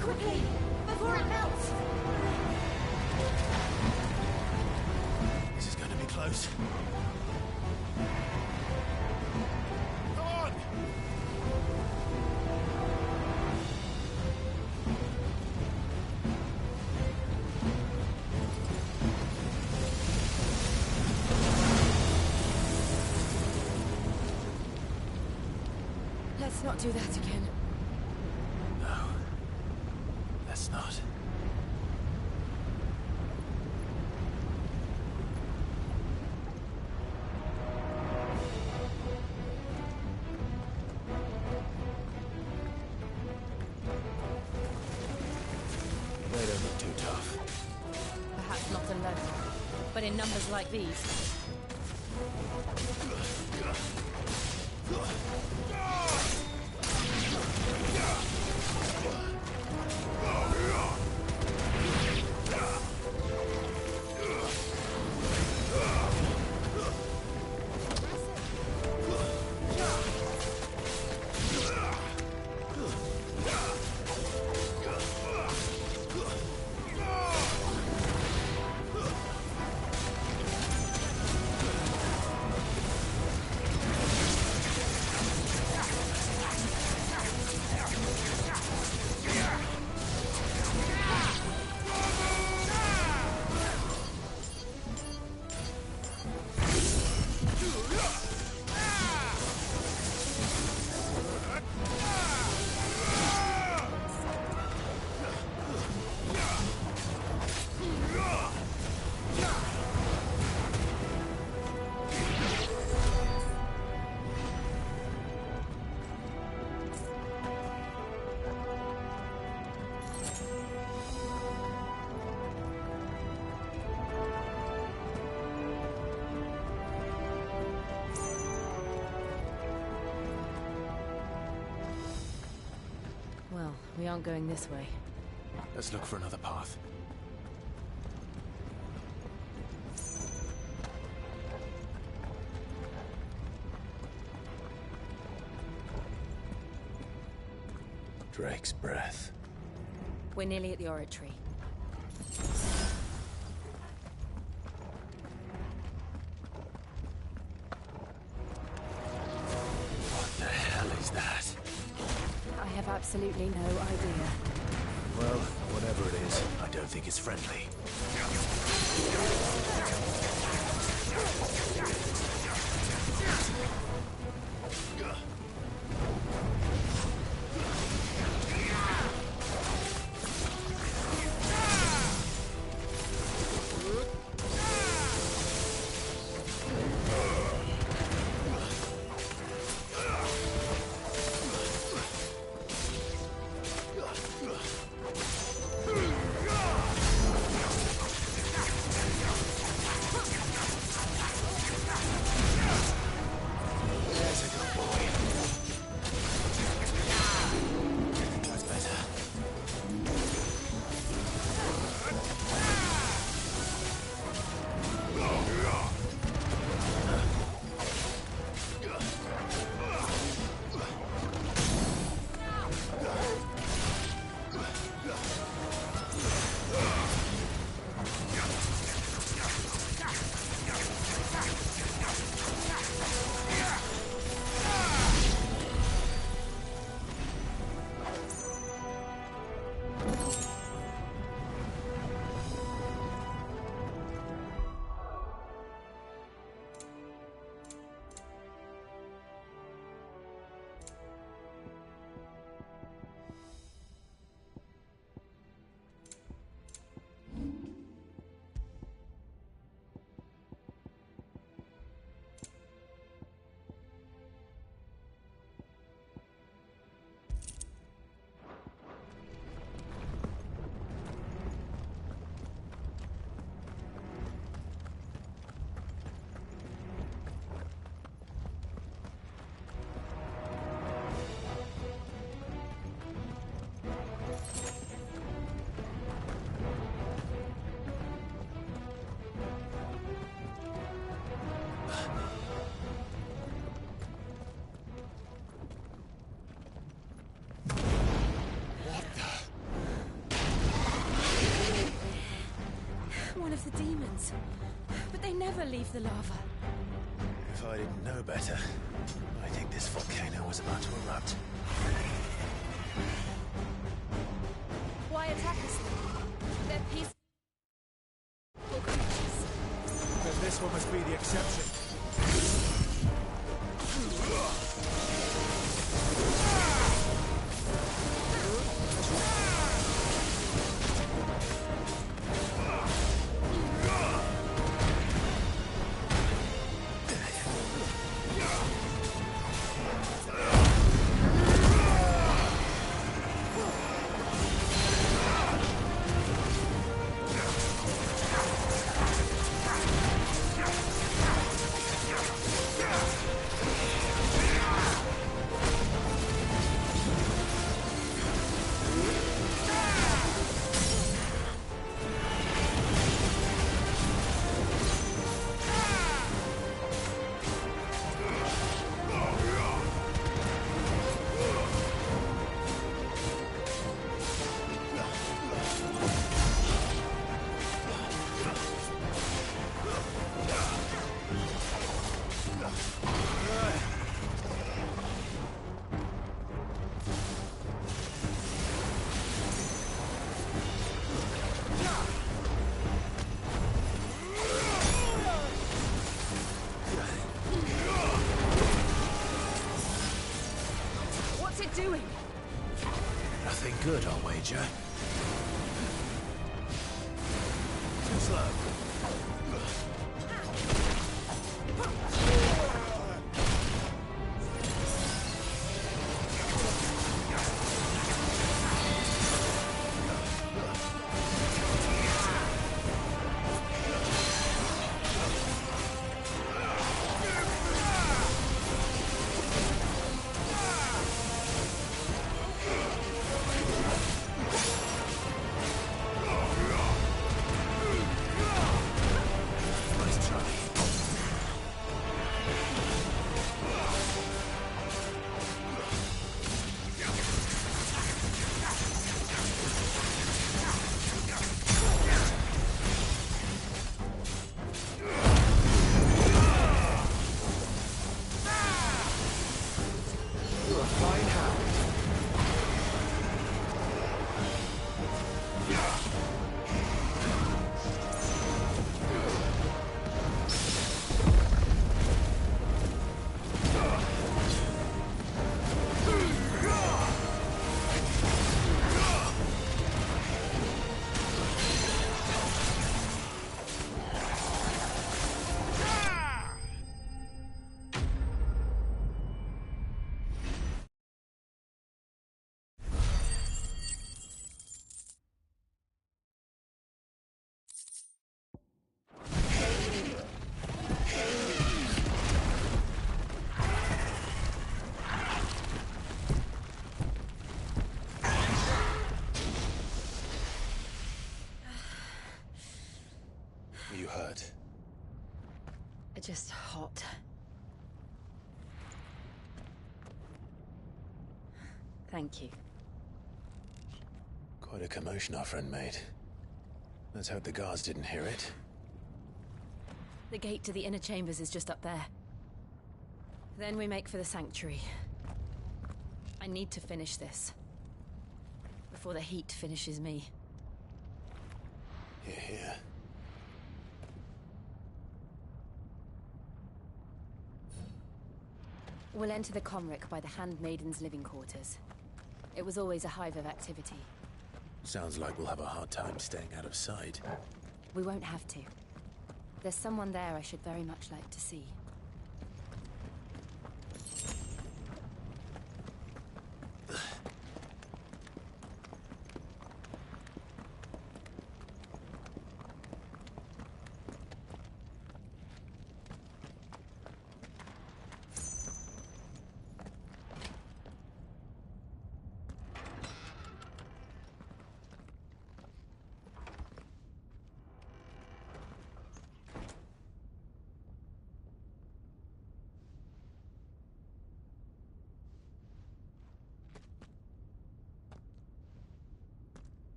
Quickly! Before it melts! This is going to be close. Come on! Let's not do that again. No. Let's not. They don't look too tough. Perhaps not alone, but in numbers like these. Well, we aren't going this way. Let's look for another path. Drake's breath. We're nearly at the oratory. What the hell is that? I have absolutely no idea. Well, whatever it is, I don't think it's friendly. guardians. But they never leave the lava. If I didn't know better, I think this volcano was about to erupt. Why attack us then? They're peaceful creatures. Then this one must be the exception. What's it doing? Nothing good, I'll wager. Too slow. You hurt? Just hot. Thank you. Quite a commotion our friend made. Let's hope the guards didn't hear it. The gate to the inner chambers is just up there. Then we make for the sanctuary. I need to finish this. Before the heat finishes me. Here, here. We'll enter the Comric by the Handmaiden's living quarters. It was always a hive of activity. Sounds like we'll have a hard time staying out of sight. We won't have to. There's someone there I should very much like to see.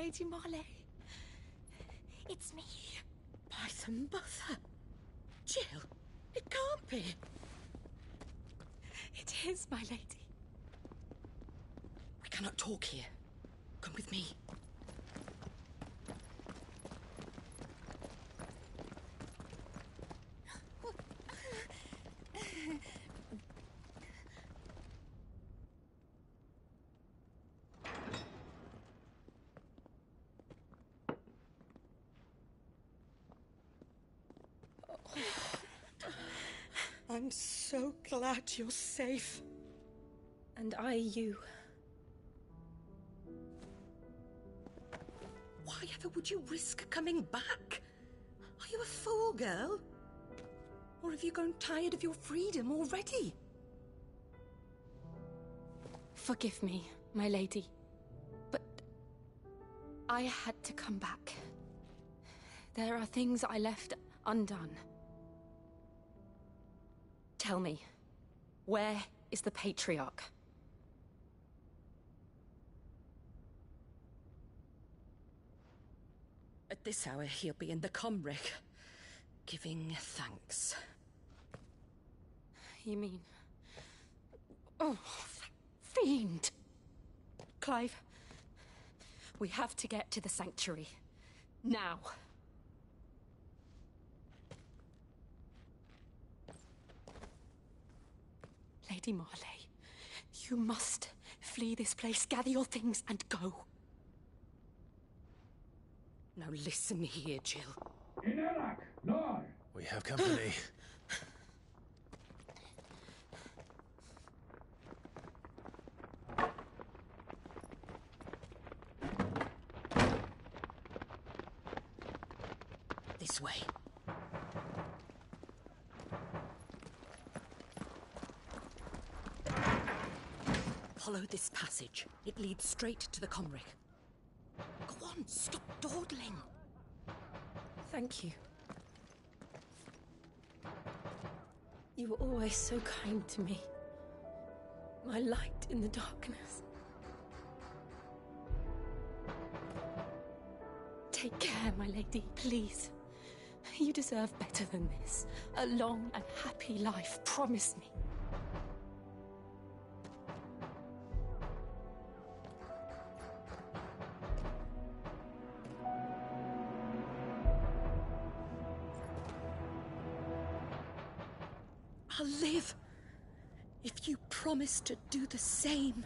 Lady Marley. It's me. By the mother. Jill, it can't be. It is, my lady. We cannot talk here. Come with me. I'm so glad you're safe. And I you. Why ever would you risk coming back? Are you a fool, girl? Or have you grown tired of your freedom already? Forgive me, my lady, but I had to come back. There are things I left undone. Tell me, where is the Patriarch? At this hour, he'll be in the Comric, giving thanks. You mean... Oh, that fiend! Clive, we have to get to the sanctuary. Now. Lady Marley, you must flee this place, gather your things, and go. Now listen here, Jill. We have company. This way. Follow this passage. It leads straight to the Comric. Go on, stop dawdling. Thank you. You were always so kind to me. My light in the darkness. Take care, my lady, please. You deserve better than this. A long and happy life, promise me. I'll live if you promise to do the same.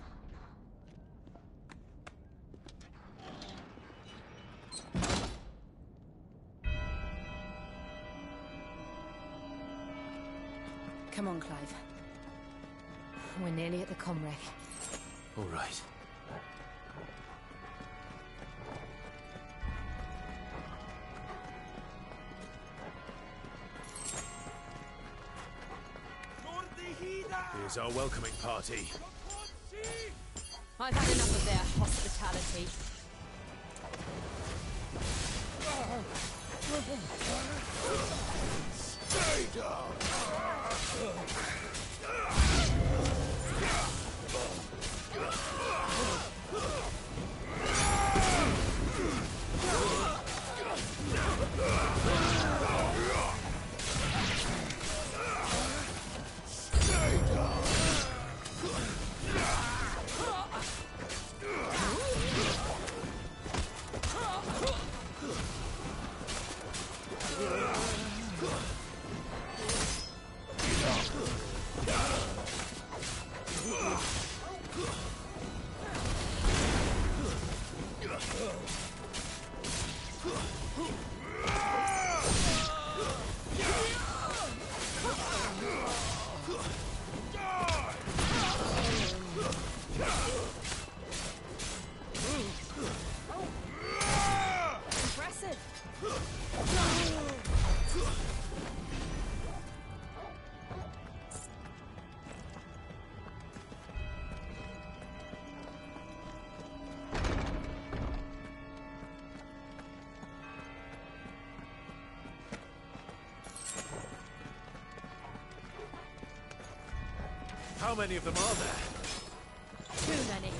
Come on, Clive. We're nearly at the Comric. All right. Here's our welcoming party. I've had enough of their hospitality. Stay down! How many of them are there? Too many.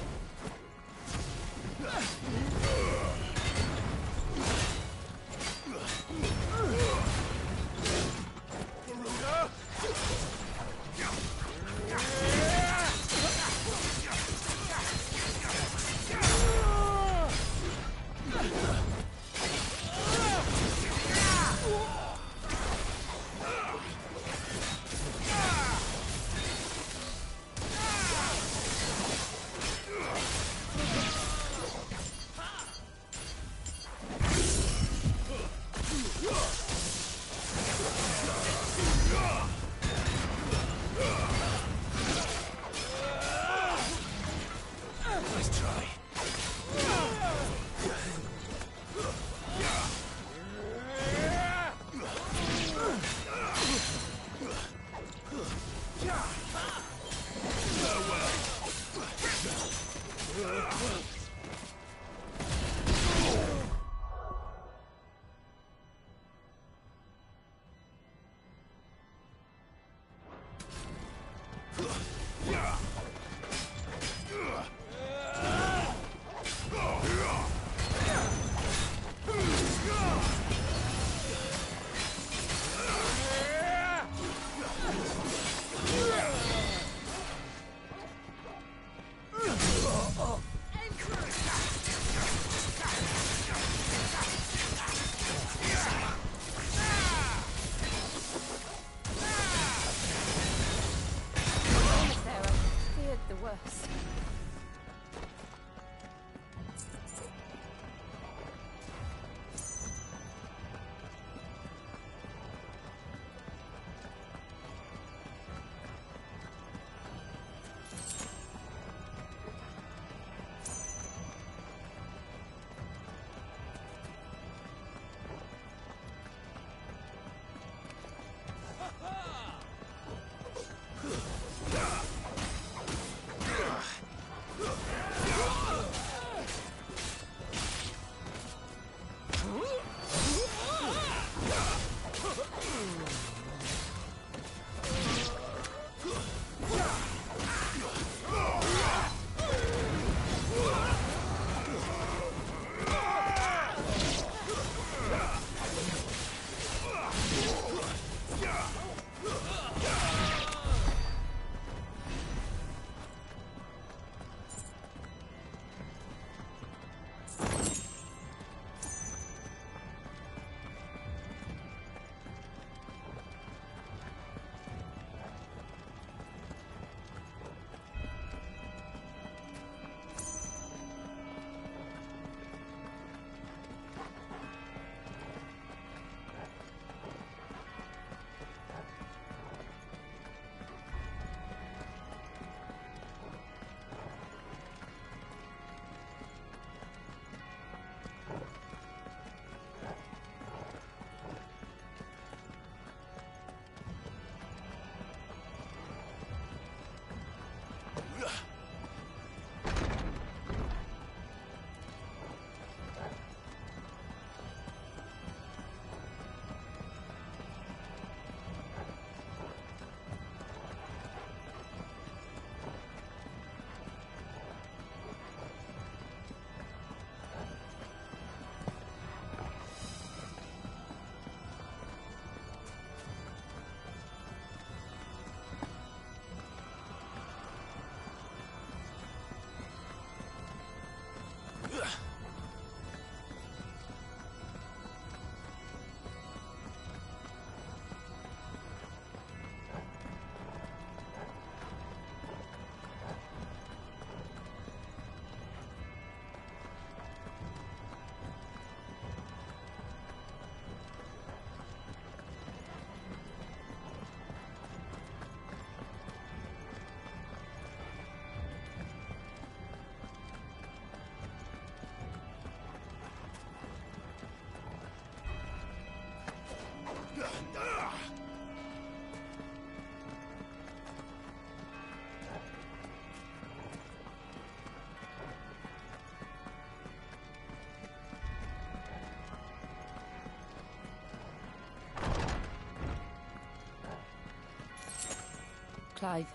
Clive,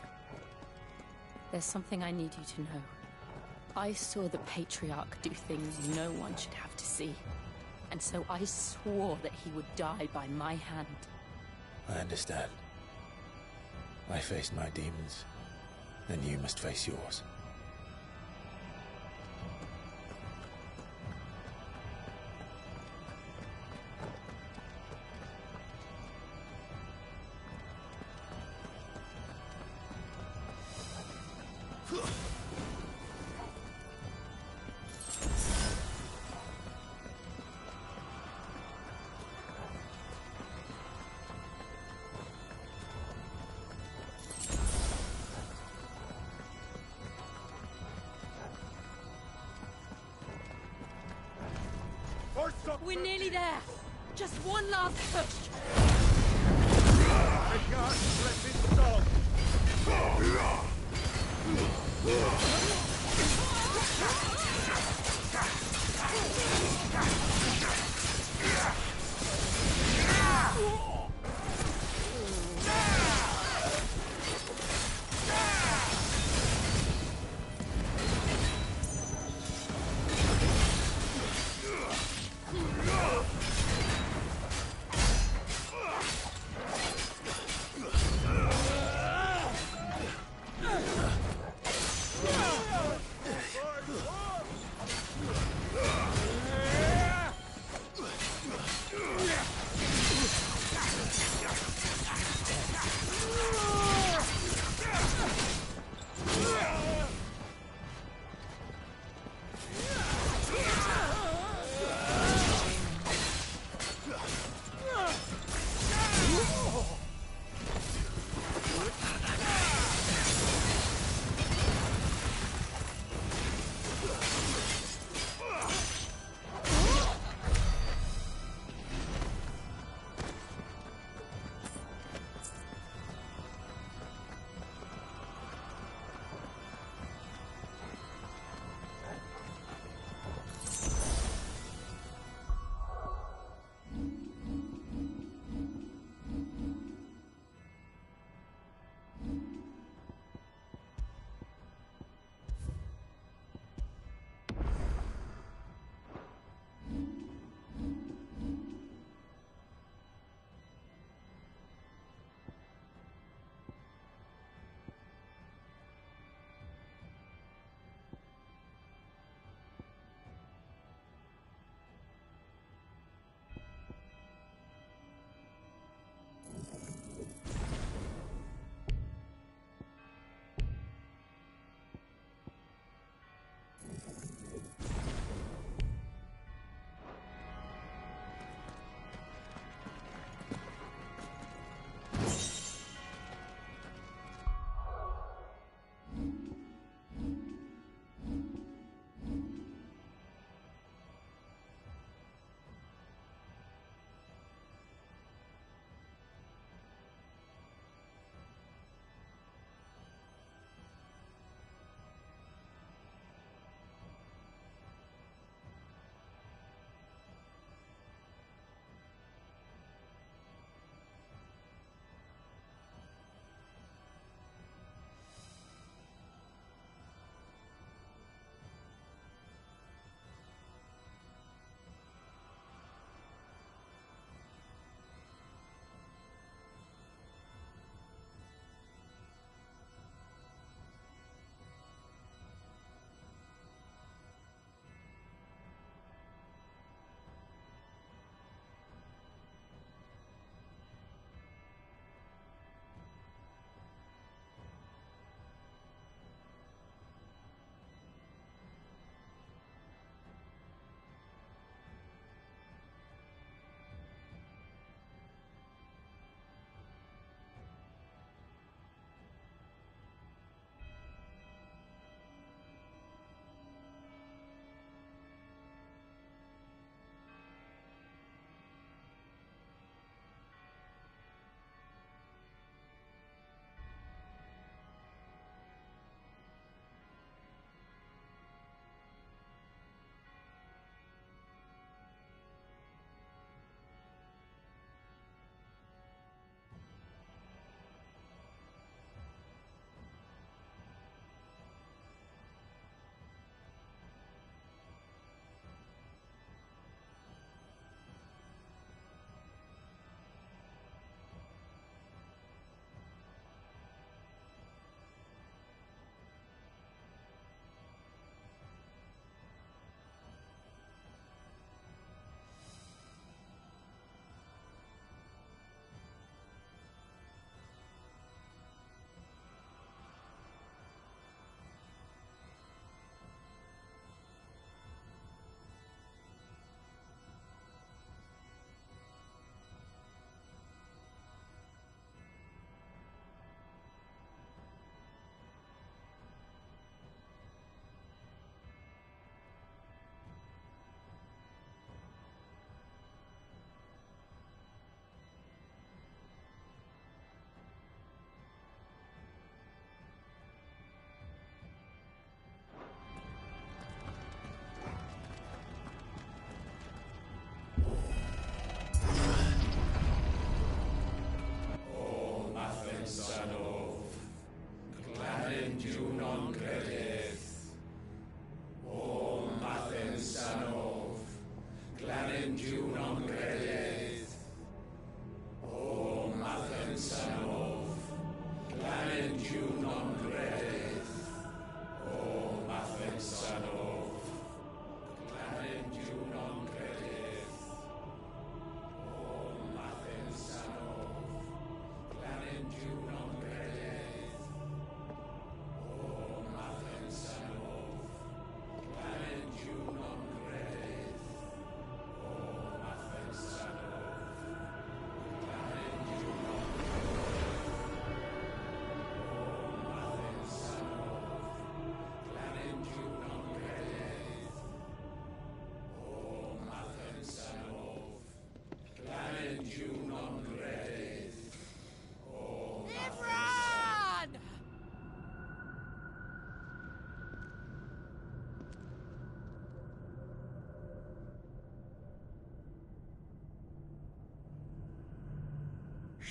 there's something I need you to know. I saw the Patriarch do things no one should have to see. And so I swore that he would die by my hand. I understand. I faced my demons, and you must face yours. We're nearly there. Just one last push. I can't let it stop.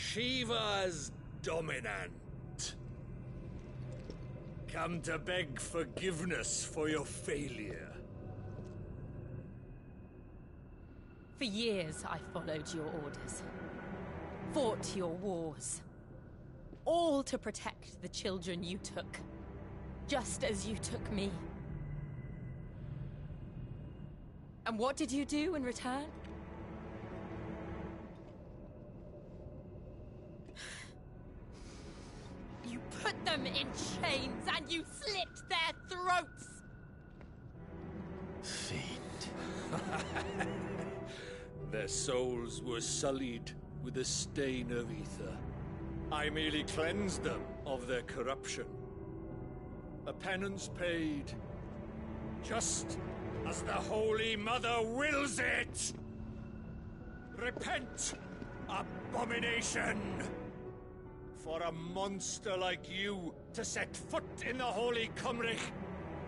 Shiva's dominant. Come to beg forgiveness for your failure. For years, I followed your orders. Fought your wars. All to protect the children you took. Just as you took me. And what did you do in return? You put them in chains and you slit their throats! Fiend. Their souls were sullied with a stain of ether. I merely cleansed them of their corruption. A penance paid, just as the Holy Mother wills it! Repent, abomination! For a monster like you to set foot in the Holy Cymric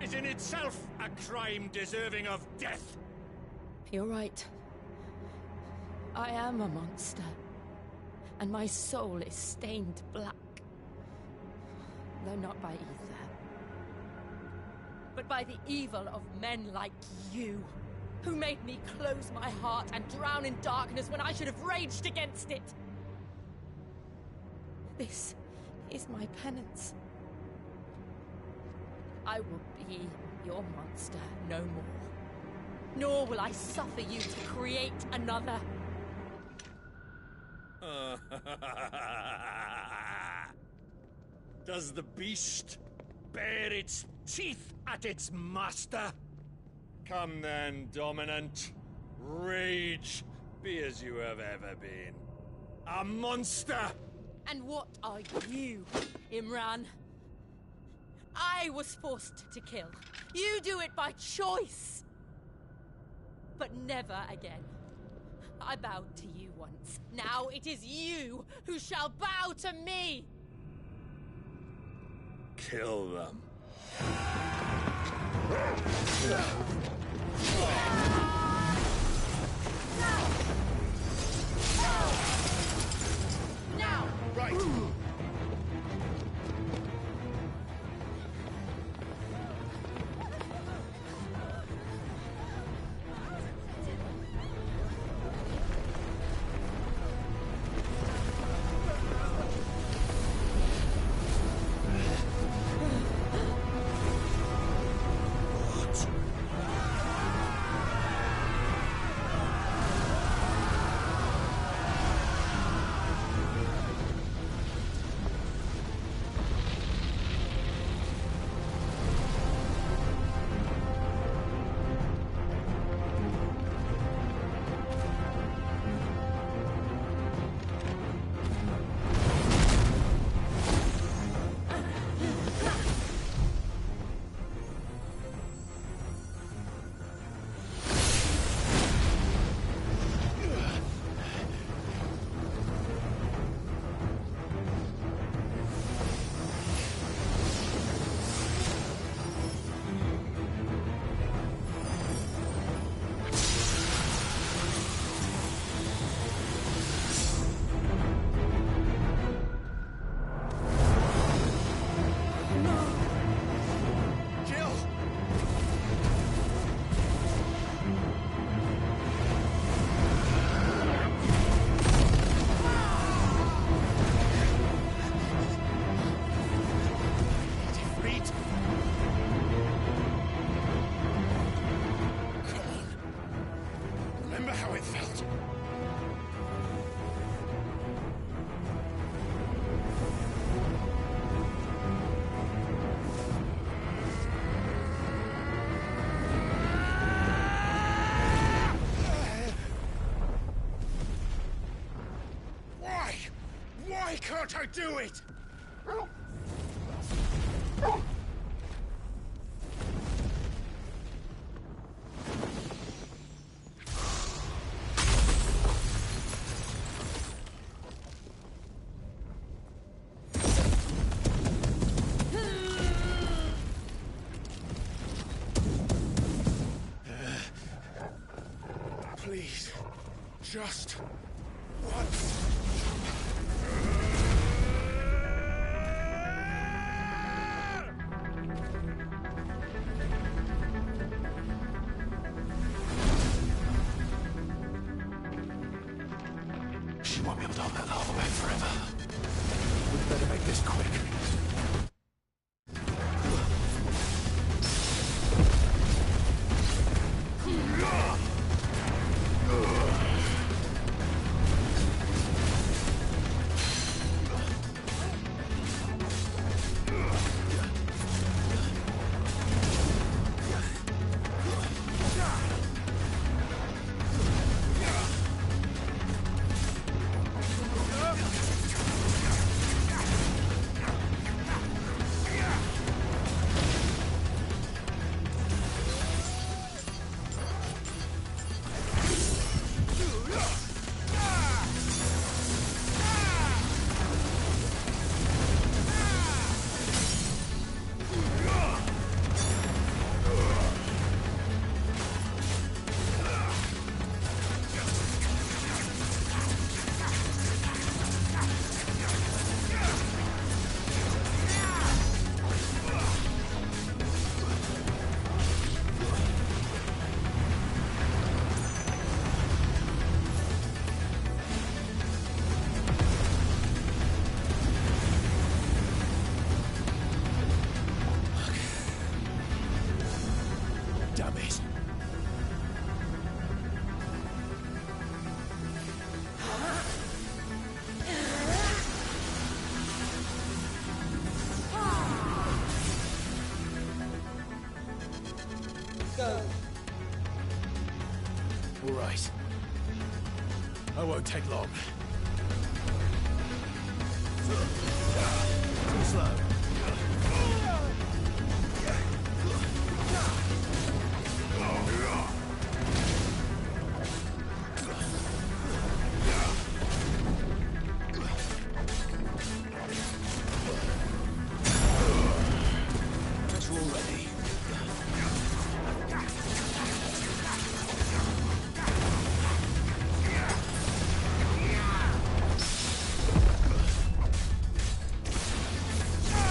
is in itself a crime deserving of death. You're right. I am a monster. And my soul is stained black. Though not by ether. But by the evil of men like you, who made me close my heart and drown in darkness when I should have raged against it. This is my penance. I will be your monster no more. Nor will I suffer you to create another. Does the beast bare its teeth at its master? Come then, dominant. Rage, be as you have ever been. A monster! And what are you, Imran? I was forced to kill. You do it by choice. But never again. I bowed to you once. Now it is you who shall bow to me! Kill them. Now! Right! Why can't I do it? Please, just once. She won't be able to hold that lava back forever. We'd better make this quick. Damn it. Go. All right. I won't take long. Too slow. Ah!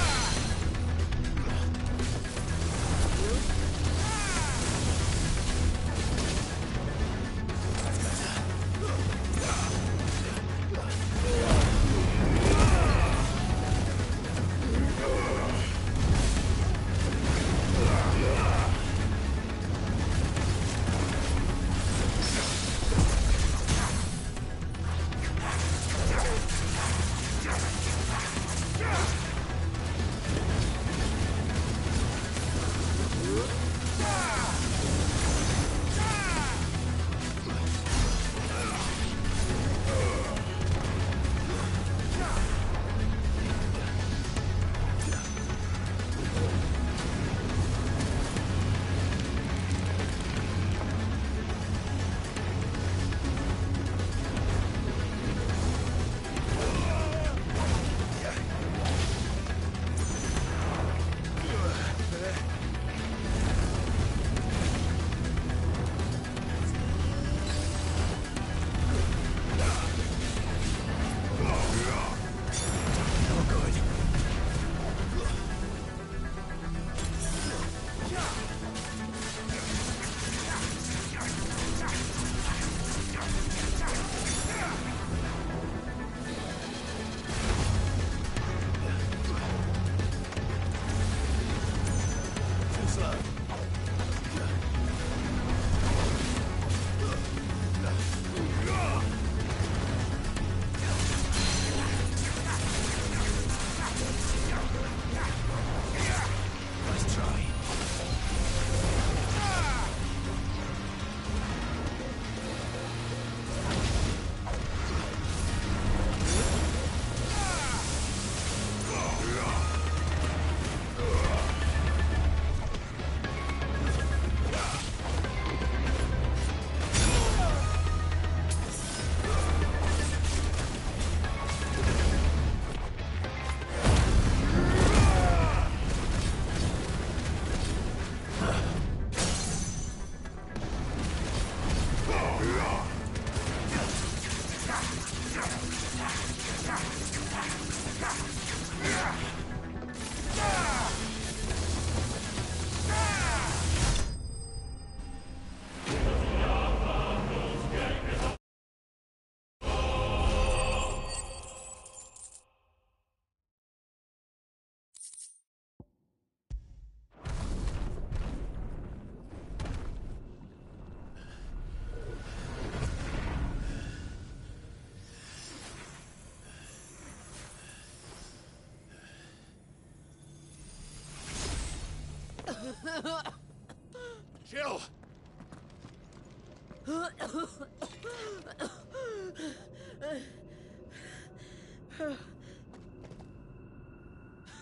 Jill!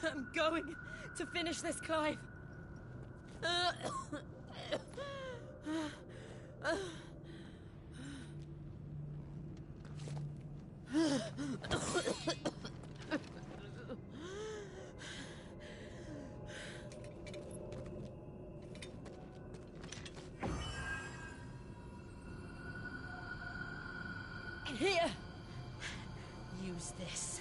I'm going to finish this, Clive. Here. Use this.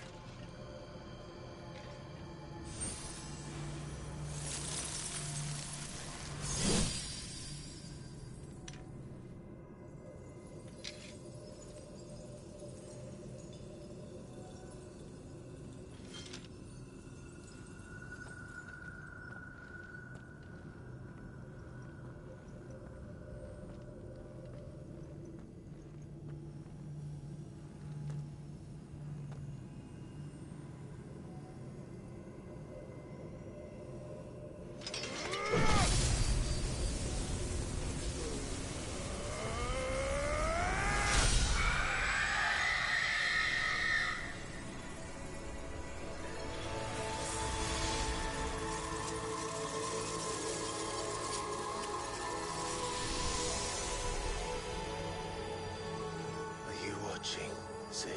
Sid.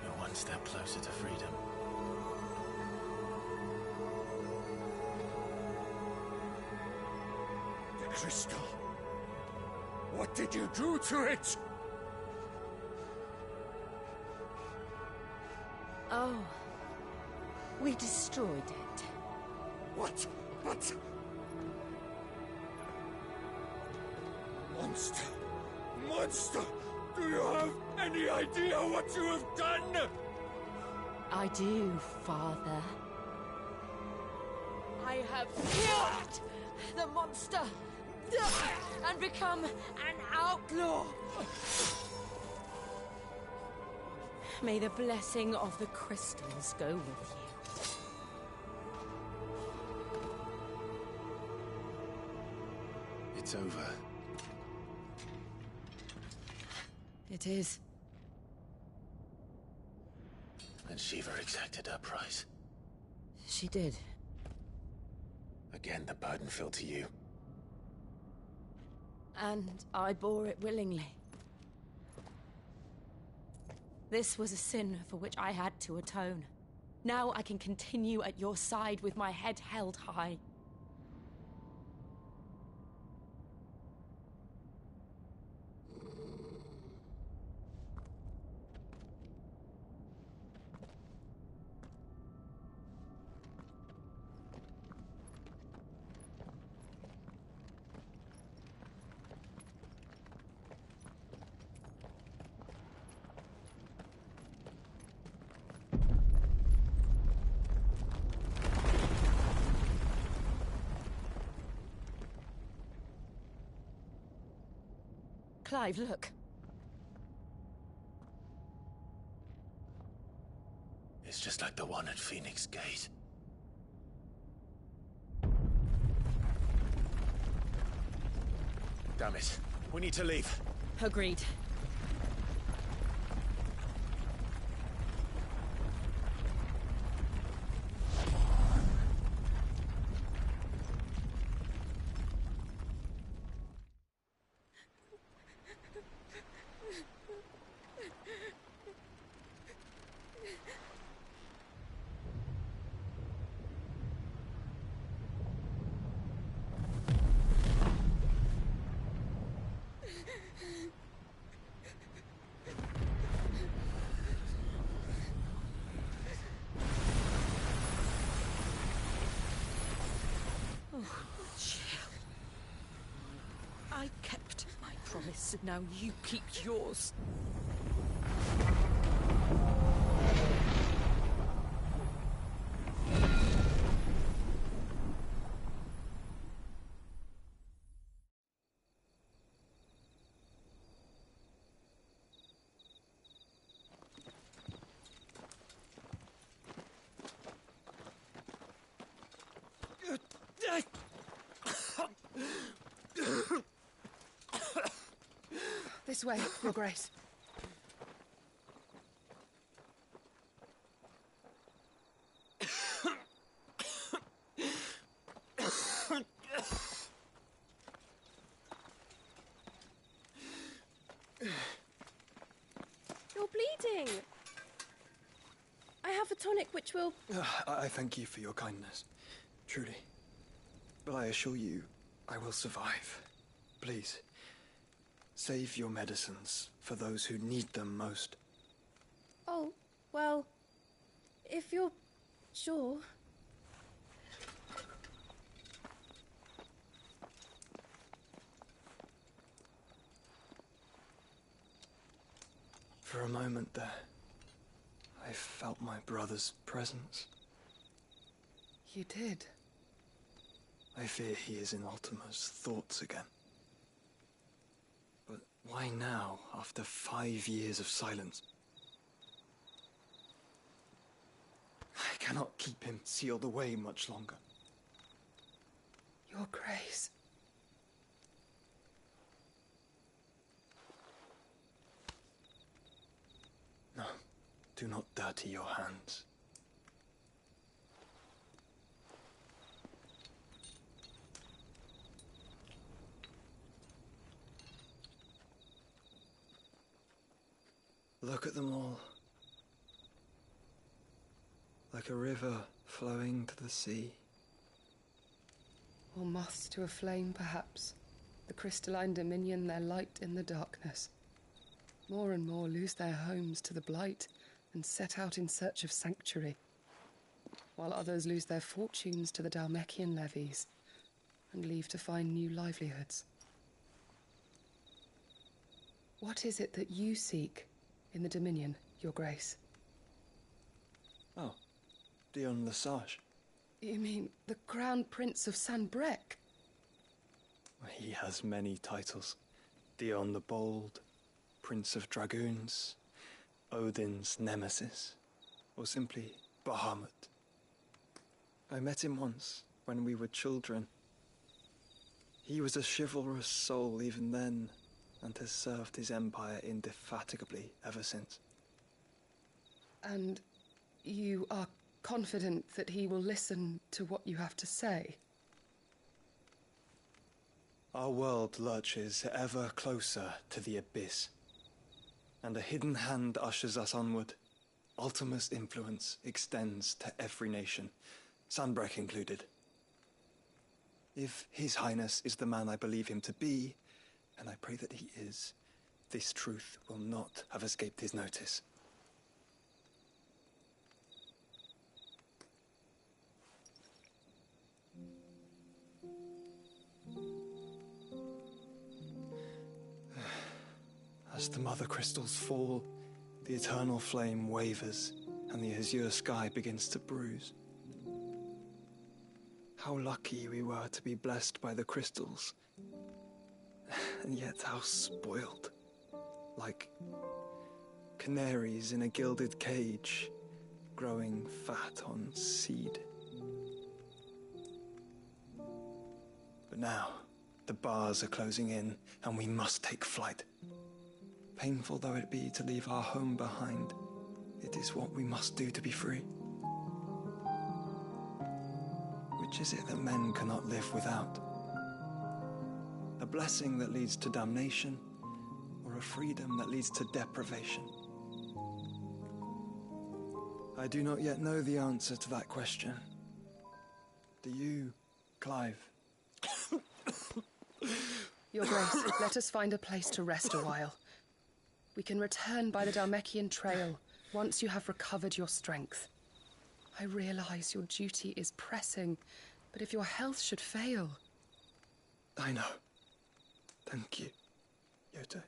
You're one step closer to freedom. The crystal. What did you do to it? Oh. We destroyed it. What? But... Monster! Monster! Do you have any idea what you have done? I do, Father. I have killed the monster and become an outlaw. May the blessing of the crystals go with you. It's over. It is. And Shiva exacted her price. She did. Again, the burden fell to you. And I bore it willingly. This was a sin for which I had to atone. Now I can continue at your side with my head held high. Clive, look. It's just like the one at Phoenix Gate. Damn it. We need to leave. Agreed. I kept my promise, and now you keep yours. This way, Your Grace. You're bleeding. I have a tonic which will... I thank you for your kindness, truly. But I assure you, I will survive. Please, save your medicines for those who need them most. Oh, well, if you're sure... For a moment there, I felt my brother's presence. You did? I fear he is in Ultima's thoughts again. But why now, after 5 years of silence? I cannot keep him sealed away much longer. Your Grace. No, do not dirty your hands. Look at them all. Like a river flowing to the sea. Or moths to a flame, perhaps. The crystalline dominion their light in the darkness. More and more lose their homes to the blight and set out in search of sanctuary, while others lose their fortunes to the Dalmekian levies and leave to find new livelihoods. What is it that you seek in the Dominion, Your Grace? Oh, Dion Lesage. You mean the Crown Prince of Sanbrec? He has many titles. Dion the Bold, Prince of Dragoons, Odin's Nemesis, or simply Bahamut. I met him once, when we were children. He was a chivalrous soul even then, and has served his empire indefatigably ever since. And you are confident that he will listen to what you have to say? Our world lurches ever closer to the abyss, and a hidden hand ushers us onward. Ultima's influence extends to every nation, Sanbrec included. If His Highness is the man I believe him to be, and I pray that he is, this truth will not have escaped his notice. As the mother crystals fall, the eternal flame wavers, and the azure sky begins to bruise. How lucky we were to be blessed by the crystals, and yet how spoiled. Like canaries in a gilded cage, growing fat on seed. But now, the bars are closing in, and we must take flight. Painful though it be to leave our home behind, it is what we must do to be free. Which is it that men cannot live without? A blessing that leads to damnation, or a freedom that leads to deprivation? I do not yet know the answer to that question. Do you, Clive? Your Grace, let us find a place to rest a while. We can return by the Dalmekian trail once you have recovered your strength. I realize your duty is pressing, but if your health should fail... I know. Thank you, Yote.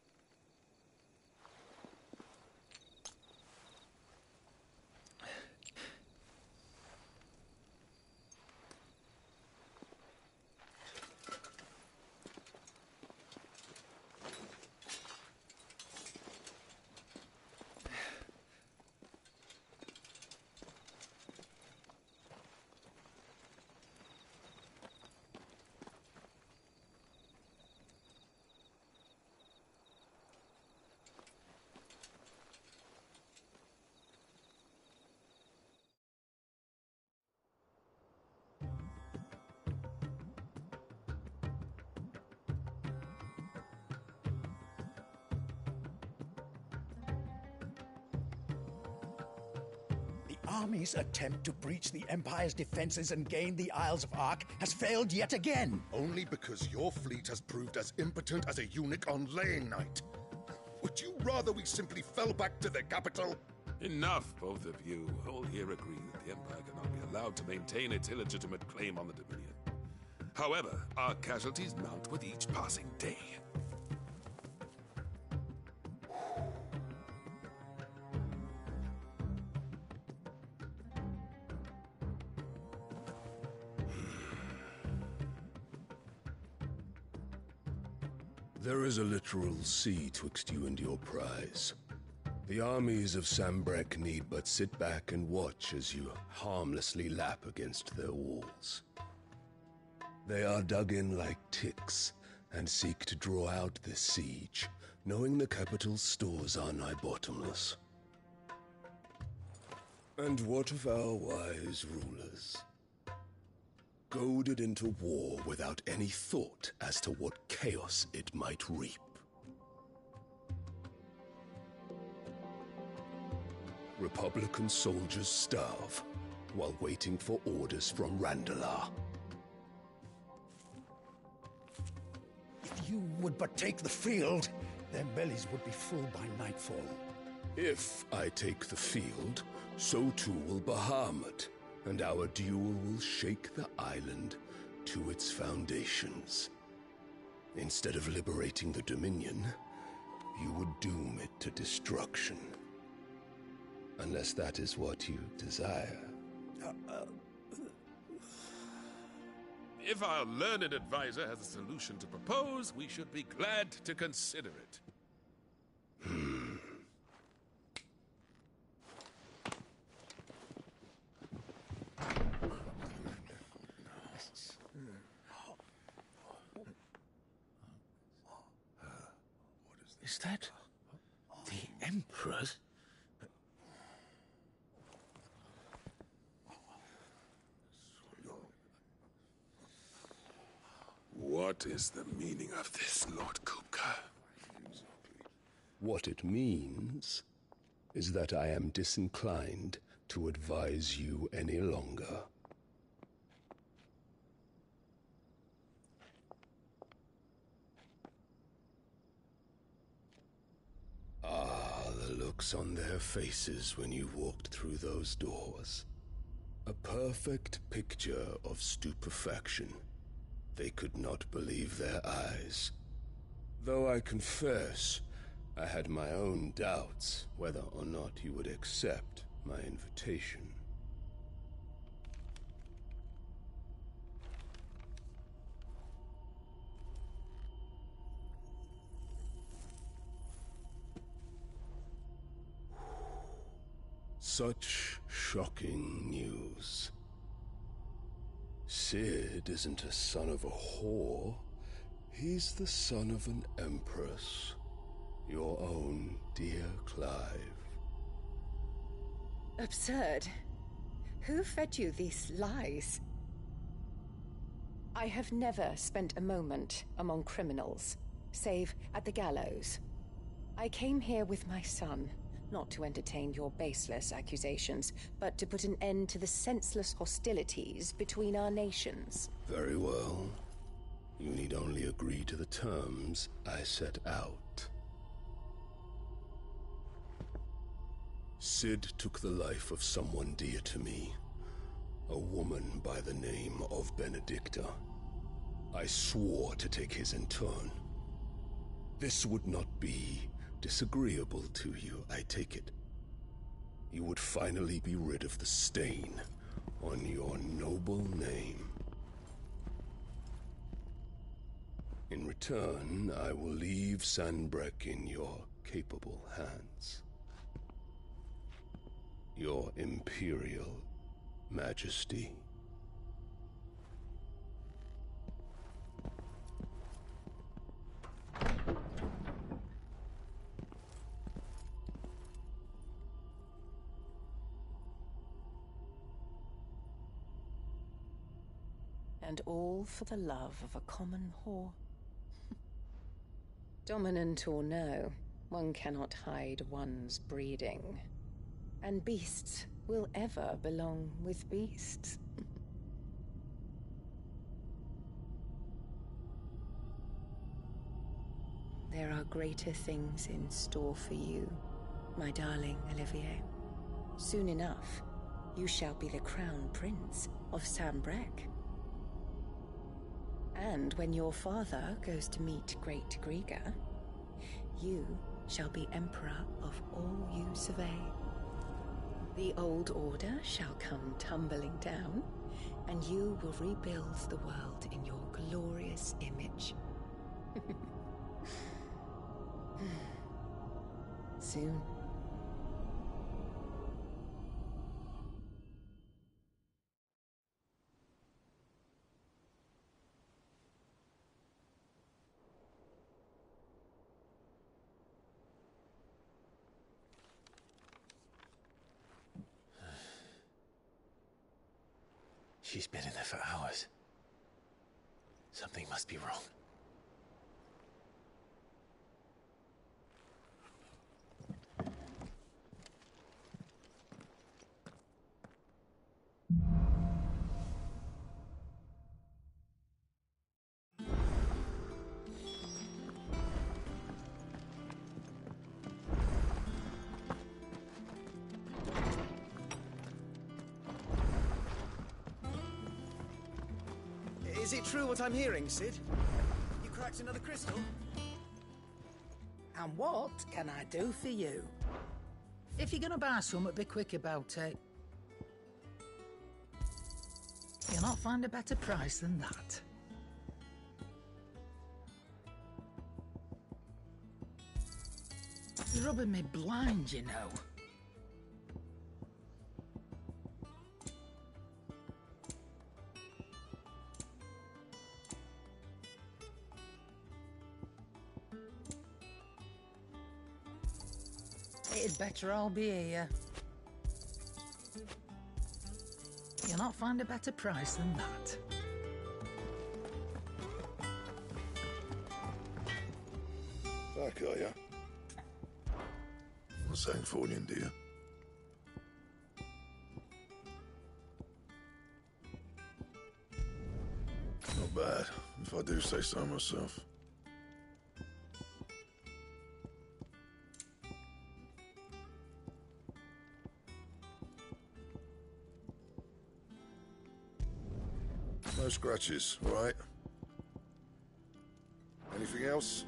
army's attempt to breach the Empire's defenses and gain the Isles of Ark has failed yet again. Only because your fleet has proved as impotent as a eunuch on laying night. Would you rather we simply fell back to the capital? Enough, both of you. All here agree that the Empire cannot be allowed to maintain its illegitimate claim on the Dominion. However, our casualties mount with each passing day. There is a literal sea twixt you and your prize. The armies of Sambrek need but sit back and watch as you harmlessly lap against their walls. They are dug in like ticks and seek to draw out this siege, knowing the capital's stores are nigh bottomless. And what of our wise rulers? Goaded into war without any thought as to what chaos it might reap. Republican soldiers starve while waiting for orders from Randalar. If you would but take the field, their bellies would be full by nightfall. If I take the field, so too will Bahamut, and our duel will shake the island to its foundations. Instead of liberating the Dominion, you would doom it to destruction. Unless that is what you desire. If our learned advisor has a solution to propose, we should be glad to consider it. Is that the Emperor's? What is the meaning of this, Lord Kupka? What it means is that I am disinclined to advise you any longer. Ah, the looks on their faces when you walked through those doors. A perfect picture of stupefaction. They could not believe their eyes. Though I confess, I had my own doubts whether or not you would accept my invitation. Such shocking news. Sid isn't a son of a whore. He's the son of an empress. Your own dear Clive. Absurd. Who fed you these lies? I have never spent a moment among criminals, save at the gallows. I came here with my son, not to entertain your baseless accusations, but to put an end to the senseless hostilities between our nations. Very well. You need only agree to the terms I set out. Sid took the life of someone dear to me, a woman by the name of Benedicta. I swore to take his in turn. This would not be disagreeable to you, I take it. You would finally be rid of the stain on your noble name. In return, I will leave Sanbrek in your capable hands. Your Imperial Majesty. And all for the love of a common whore. Dominant or no, one cannot hide one's breeding. And beasts will ever belong with beasts. There are greater things in store for you, my darling Olivier. Soon enough, you shall be the crown prince of Sambrec. And when your father goes to meet Great Grieger, you shall be emperor of all you survey. The old order shall come tumbling down, and you will rebuild the world in your glorious image. Soon. She's been in there for hours. Something must be wrong. Is it true what I'm hearing, Cid? You cracked another crystal? And what can I do for you? If you're gonna buy something, be quick about it. You'll not find a better price than that. You're rubbing me blind, you know. It'd better all be here. You'll not find a better price than that. Back, are ya? What's that for you, dear? Not bad, if I do say so myself. No scratches, all right? Anything else?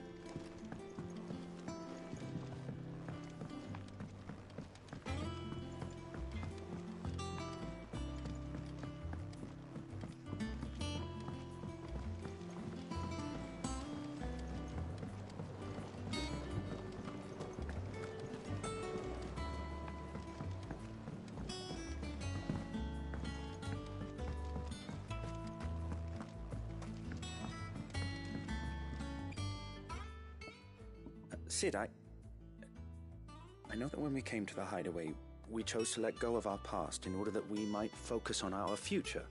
Cid, I know that when we came to the hideaway, we chose to let go of our past in order that we might focus on our future.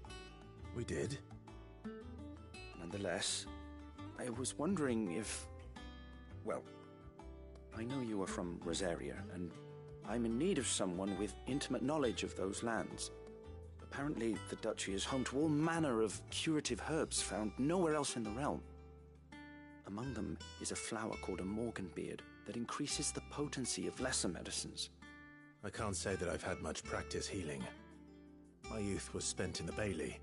We did? Nonetheless, I was wondering if... Well, I know you are from Rosaria, and I'm in need of someone with intimate knowledge of those lands. Apparently, the duchy is home to all manner of curative herbs found nowhere else in the realm. Among them is a flower called a morganbeard that increases the potency of lesser medicines. I can't say that I've had much practice healing. My youth was spent in the Bailey.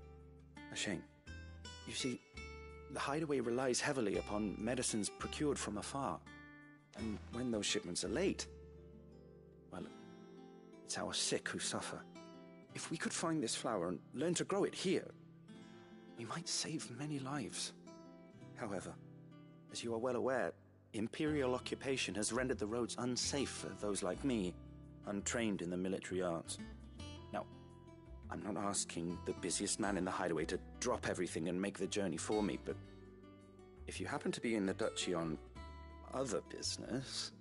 A shame. You see, the hideaway relies heavily upon medicines procured from afar. And when those shipments are late, well, it's our sick who suffer. If we could find this flower and learn to grow it here, we might save many lives. However, as you are well aware, Imperial occupation has rendered the roads unsafe for those like me, untrained in the military arts. Now, I'm not asking the busiest man in the hideaway to drop everything and make the journey for me, but if you happen to be in the duchy on other business...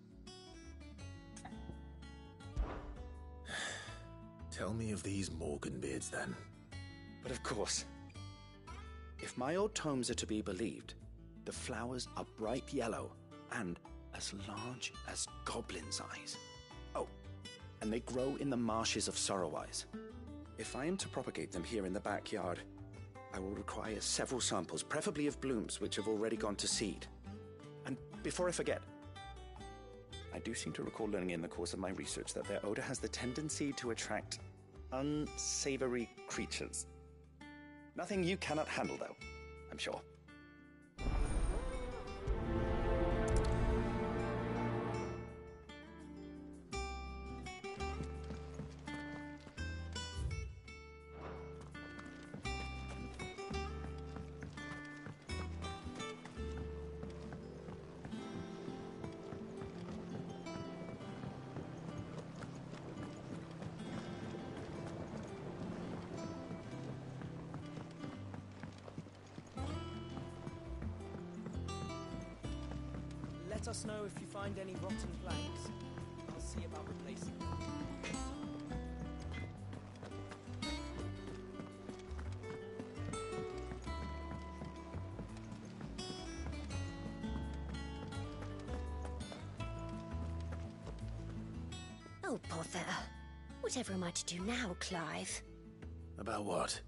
Tell me of these morganbeards, then. But of course. If my old tomes are to be believed, the flowers are bright yellow and as large as goblins' eyes. Oh, and they grow in the marshes of Sorrowwise. If I am to propagate them here in the backyard, I will require several samples, preferably of blooms which have already gone to seed. And before I forget, I do seem to recall learning in the course of my research that their odor has the tendency to attract unsavory creatures. Nothing you cannot handle, though, I'm sure. Let us know if you find any rotten planks. I'll see about replacing them. Oh, bother. Whatever am I to do now, Clive? About what?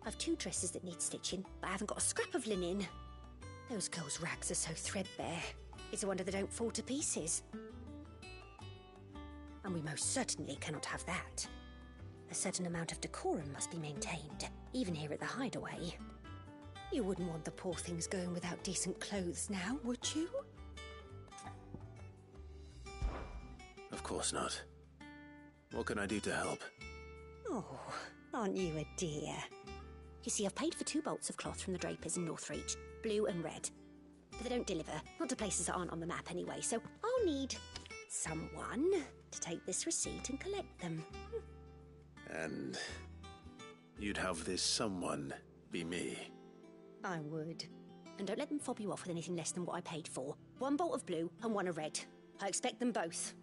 I've 2 dresses that need stitching, but I haven't got a scrap of linen. Those girls' rags are so threadbare. It's a wonder they don't fall to pieces. And we most certainly cannot have that. A certain amount of decorum must be maintained, even here at the hideaway. You wouldn't want the poor things going without decent clothes now, would you? Of course not. What can I do to help? Oh, aren't you a dear? You see, I've paid for 2 bolts of cloth from the drapers in Northreach, blue and red. But they don't deliver, not to places that aren't on the map anyway, so I'll need someone to take this receipt and collect them. And you'd have this someone be me? I would. And don't let them fob you off with anything less than what I paid for. 1 bolt of blue and 1 of red. I expect them both.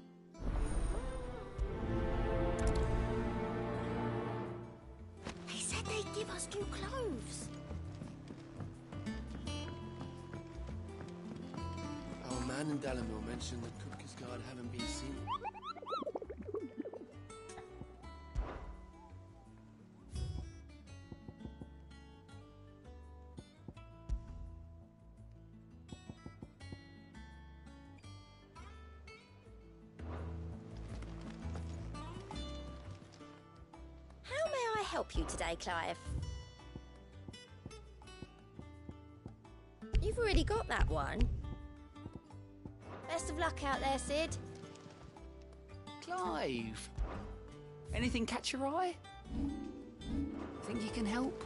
They said they'd give us new clothes. Our man in Dalamil mentioned that Kupka's guard haven't been seen. How may I help you today, Clive? You've already got that one. Best of luck out there, Sid. Clive, anything catch your eye? Think you can help?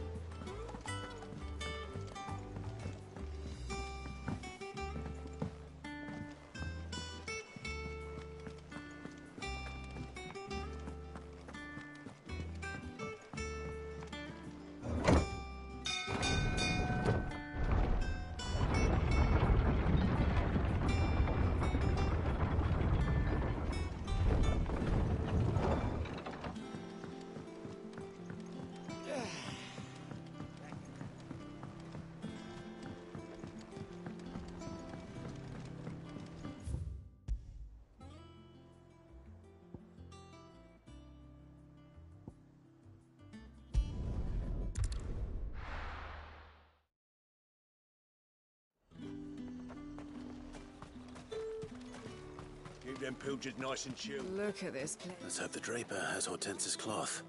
Keep them pilgers nice and chill. Look at this place. Let's hope the draper has Hortense's cloth.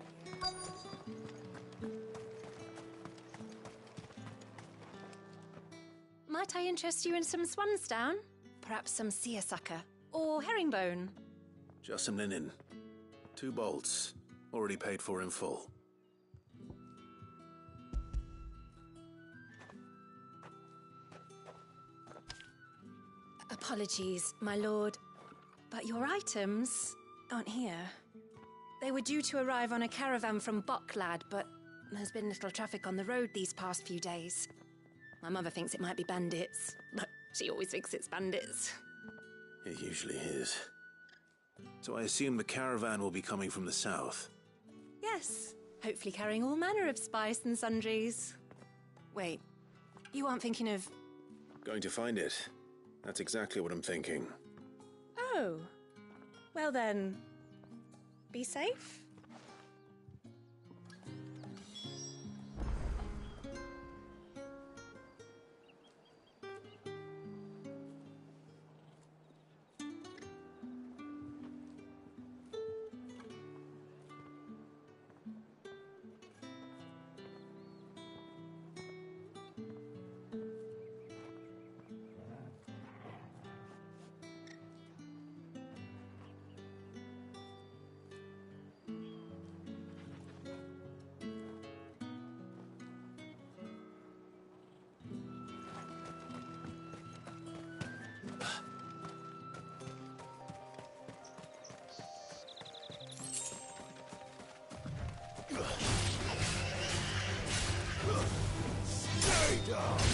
Might I interest you in some swansdown? Perhaps some seersucker? Or herringbone? Just some linen. 2 bolts. Already paid for in full. Apologies, my lord, but your items aren't here. They were due to arrive on a caravan from Bucklad, but there's been little traffic on the road these past few days. My mother thinks it might be bandits, but she always thinks it's bandits. It usually is. So I assume the caravan will be coming from the south. Yes, hopefully carrying all manner of spice and sundries. Wait, you aren't thinking of... Going to find it. That's exactly what I'm thinking. Oh. Well then, Be safe. Stay down!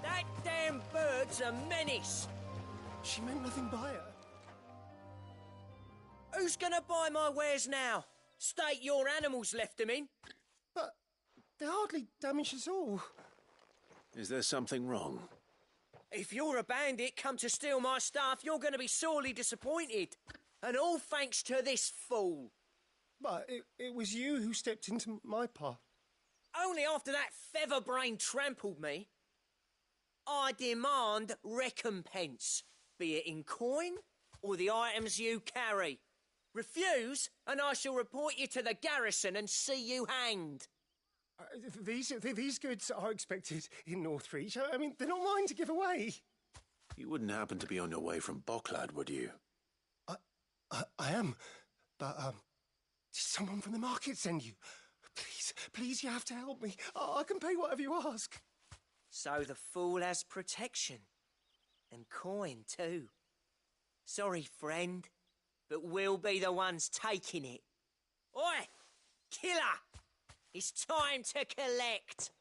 That damn bird's a menace. She meant nothing by it. Who's gonna buy my wares now? State your animals left them in. But they hardly damage us all. Is there something wrong? If you're a bandit come to steal my stuff, you're gonna be sorely disappointed. And all thanks to this fool. But it was you who stepped into my path. Only after that feather-brain trampled me. I demand recompense, be it in coin or the items you carry. Refuse, and I shall report you to the garrison and see you hanged. These goods are expected in Northreach. I mean, they're not mine to give away. You wouldn't happen to be on your way from Bocklad, would you? I am, but did someone from the market send you? Please, you have to help me. I can pay whatever you ask. So the fool has protection. And coin, too. Sorry, friend, but we'll be the ones taking it. Oi! Killer! It's time to collect!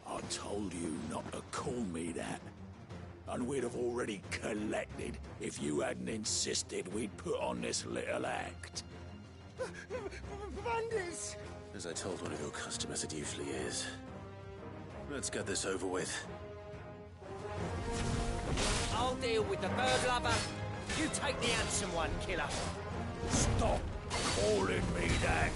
I told you not to call me that. And we'd have already collected if you hadn't insisted we'd put on this little act. Bandits! As I told one of your customers, it usually is. Let's get this over with. I'll deal with the bird lover. You take the handsome one, killer. Stop calling me that.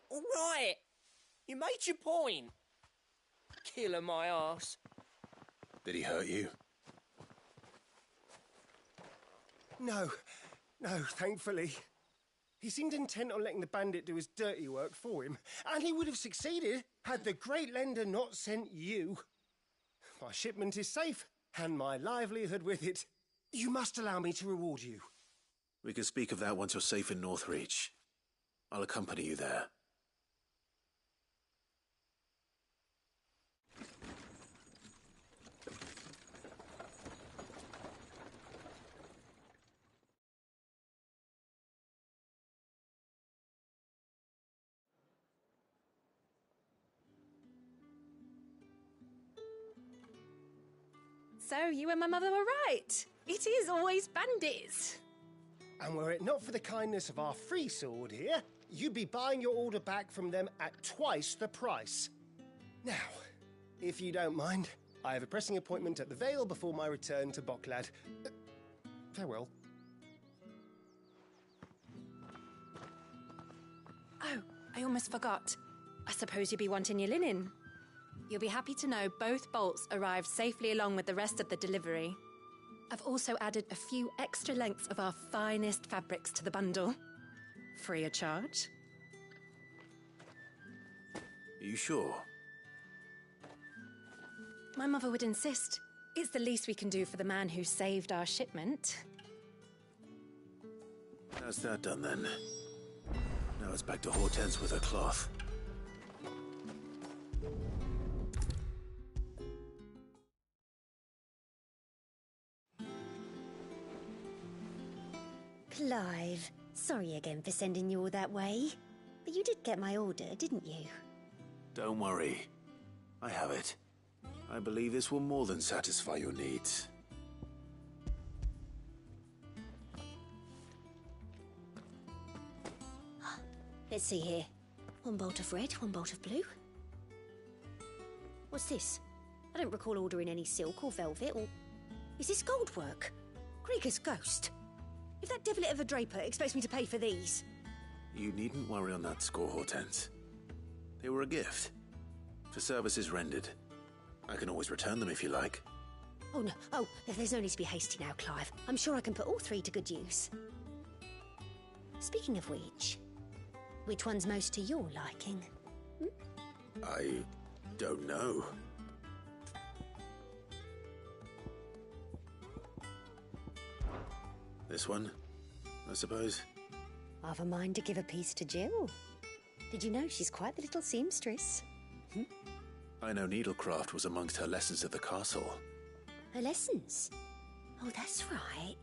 All right. You made your point. Killer my ass. Did he hurt you? No, thankfully. He seemed intent on letting the bandit do his dirty work for him, and he would have succeeded had the Great Lender not sent you. My shipment is safe, and my livelihood with it. You must allow me to reward you. We can speak of that once you're safe in Northreach. I'll accompany you there. So you and my mother were right. It is always bandits. And were it not for the kindness of our free sword here, you'd be buying your order back from them at twice the price. Now, if you don't mind, I have a pressing appointment at the Vale before my return to Bocklad. Farewell. Oh, I almost forgot. I suppose you'll be wanting your linen. You'll be happy to know both bolts arrived safely along with the rest of the delivery. I've also added a few extra lengths of our finest fabrics to the bundle. Free of charge. Are you sure? My mother would insist. It's the least we can do for the man who saved our shipment. That's that done then. Now it's back to Hortense with her cloth. Clive, sorry again for sending you all that way. But you did get my order, didn't you? Don't worry. I have it. I believe this will more than satisfy your needs. Let's see here. One bolt of red, one bolt of blue. What's this? I don't recall ordering any silk or velvet or... Is this gold work? Krieger's ghost. If that devilet of a draper expects me to pay for these... You needn't worry on that score, Hortense. They were a gift. For services rendered. I can always return them if you like. Oh, no. Oh, there's no need to be hasty now, Clive. I'm sure I can put all three to good use. Speaking of which one's most to your liking? I don't know. This one, I suppose. I've a mind to give a piece to Jill. Did you know she's quite the little seamstress? I know needlecraft was amongst her lessons at the castle. Her lessons? Oh, that's right.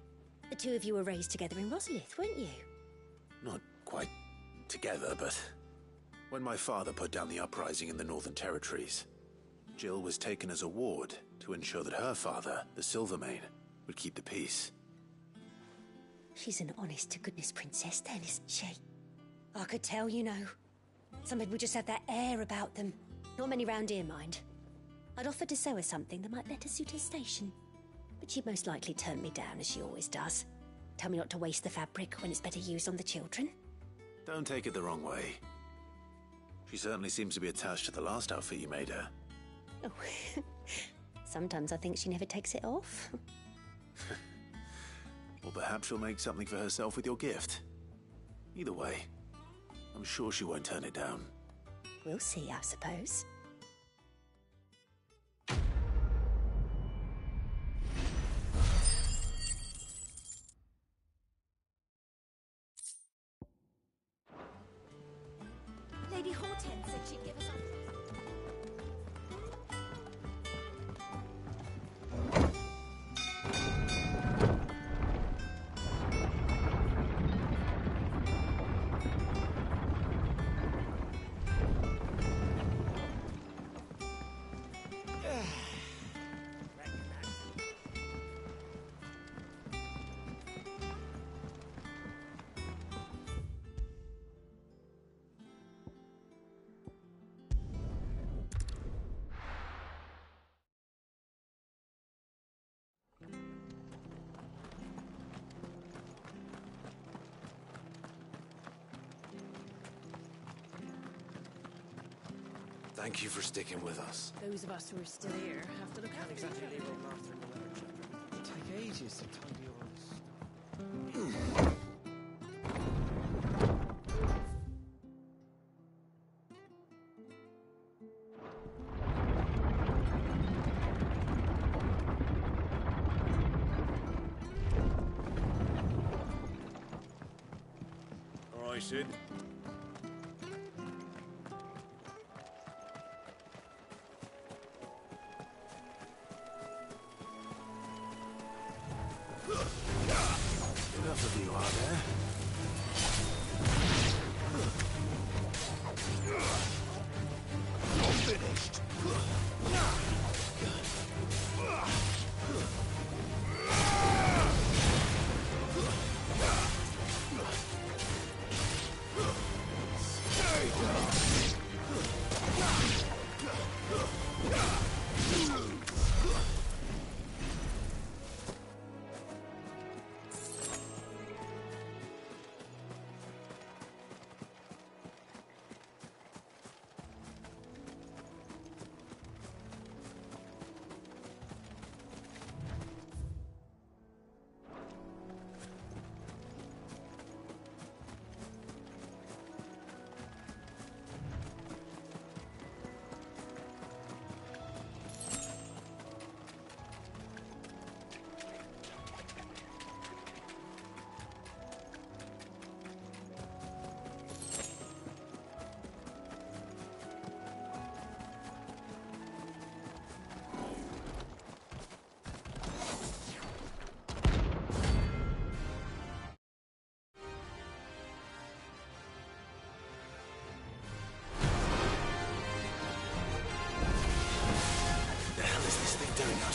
The two of you were raised together in Rosalith, weren't you? Not quite together, but when my father put down the uprising in the Northern Territories, Jill was taken as a ward to ensure that her father, the Silvermane, would keep the peace. She's an honest-to-goodness princess then, isn't she? I could tell, you know. Some people just have that air about them. Not many round here, mind. I'd offered to sew her something that might better suit her station. But she'd most likely turn me down, as she always does. Tell me not to waste the fabric when it's better used on the children. Don't take it the wrong way. She certainly seems to be attached to the last outfit you made her. Oh, sometimes I think she never takes it off. Or perhaps she'll make something for herself with your gift. Either way, I'm sure she won't turn it down. We'll see, I suppose. Lady Hortense said she'd give us a... Thank you for sticking with us. Those of us who are still here have to look Can't after exactly each leave other. old Arthur in the lurch. It'd take ages to tidy all this stuff. All right, Sid. Enough of you, are there? You're finished. Stay down. Doing out of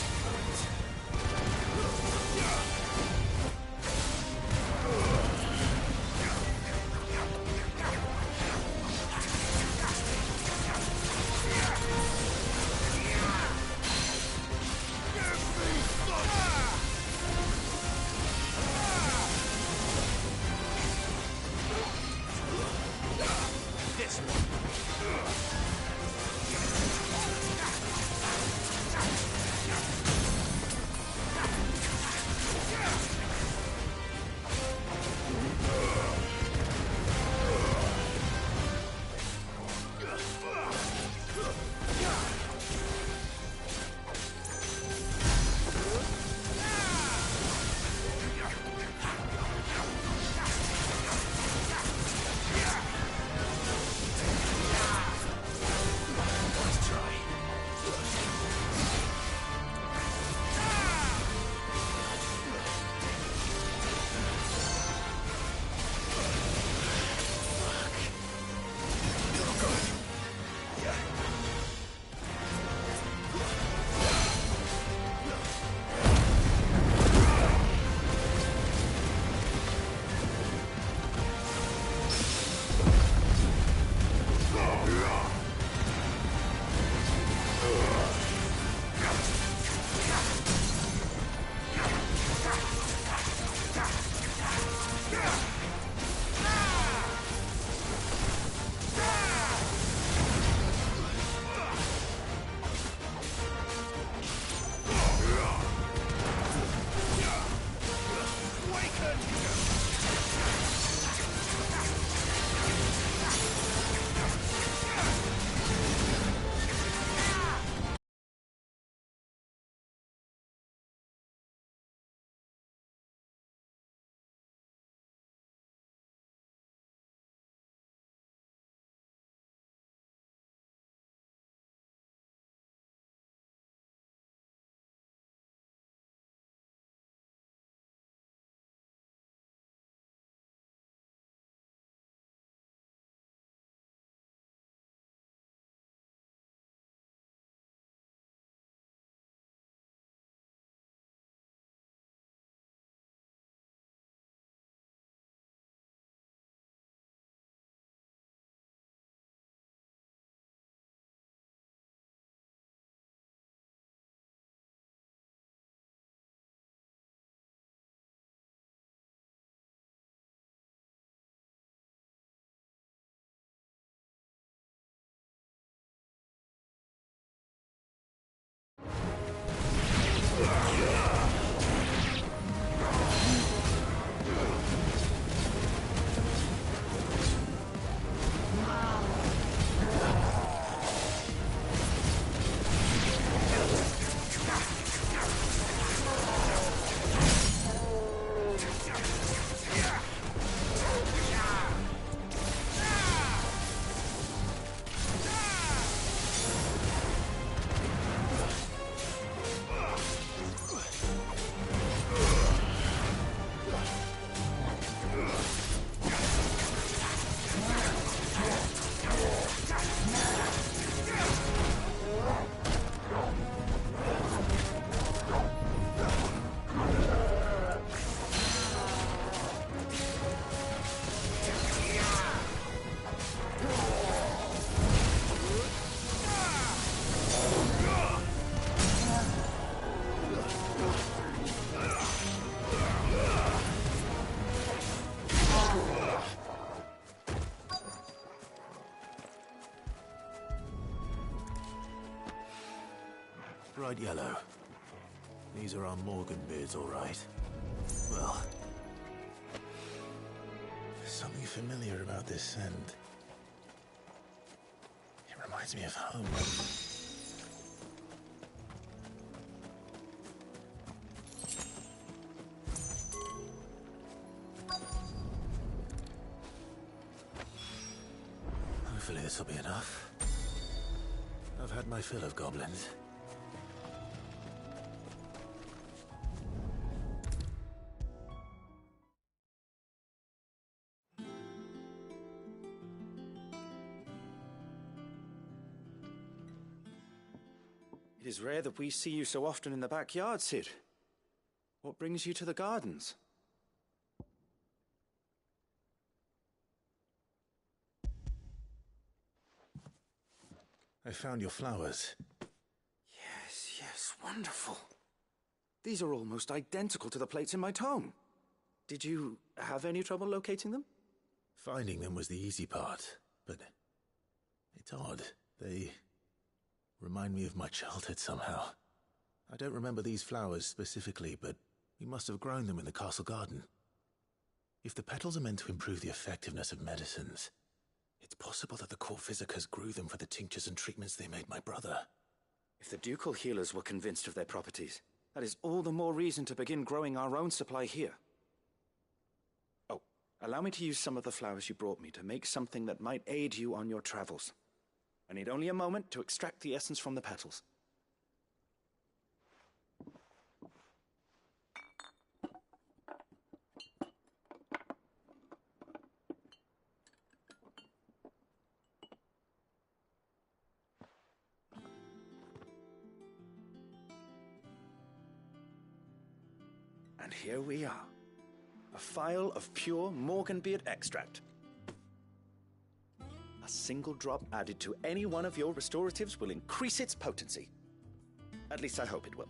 Bright yellow. These are our Morgan beards, all right. Well, something familiar about this scent. It reminds me of home. Hopefully this will be enough. I've had my fill of goblins. It is rare that we see you so often in the backyard, Cid. What brings you to the gardens? I found your flowers. Yes, wonderful. These are almost identical to the plates in my tome. Did you have any trouble locating them? Finding them was the easy part, but it's odd. They remind me of my childhood somehow. I don't remember these flowers specifically, but we must have grown them in the castle garden. If the petals are meant to improve the effectiveness of medicines, it's possible that the court physicers grew them for the tinctures and treatments they made my brother. If the ducal healers were convinced of their properties, that is all the more reason to begin growing our own supply here. Oh, allow me to use some of the flowers you brought me to make something that might aid you on your travels. I need only a moment to extract the essence from the petals. And here we are. A phial of pure Morganbeard extract. A single drop added to any one of your restoratives will increase its potency. At least I hope it will.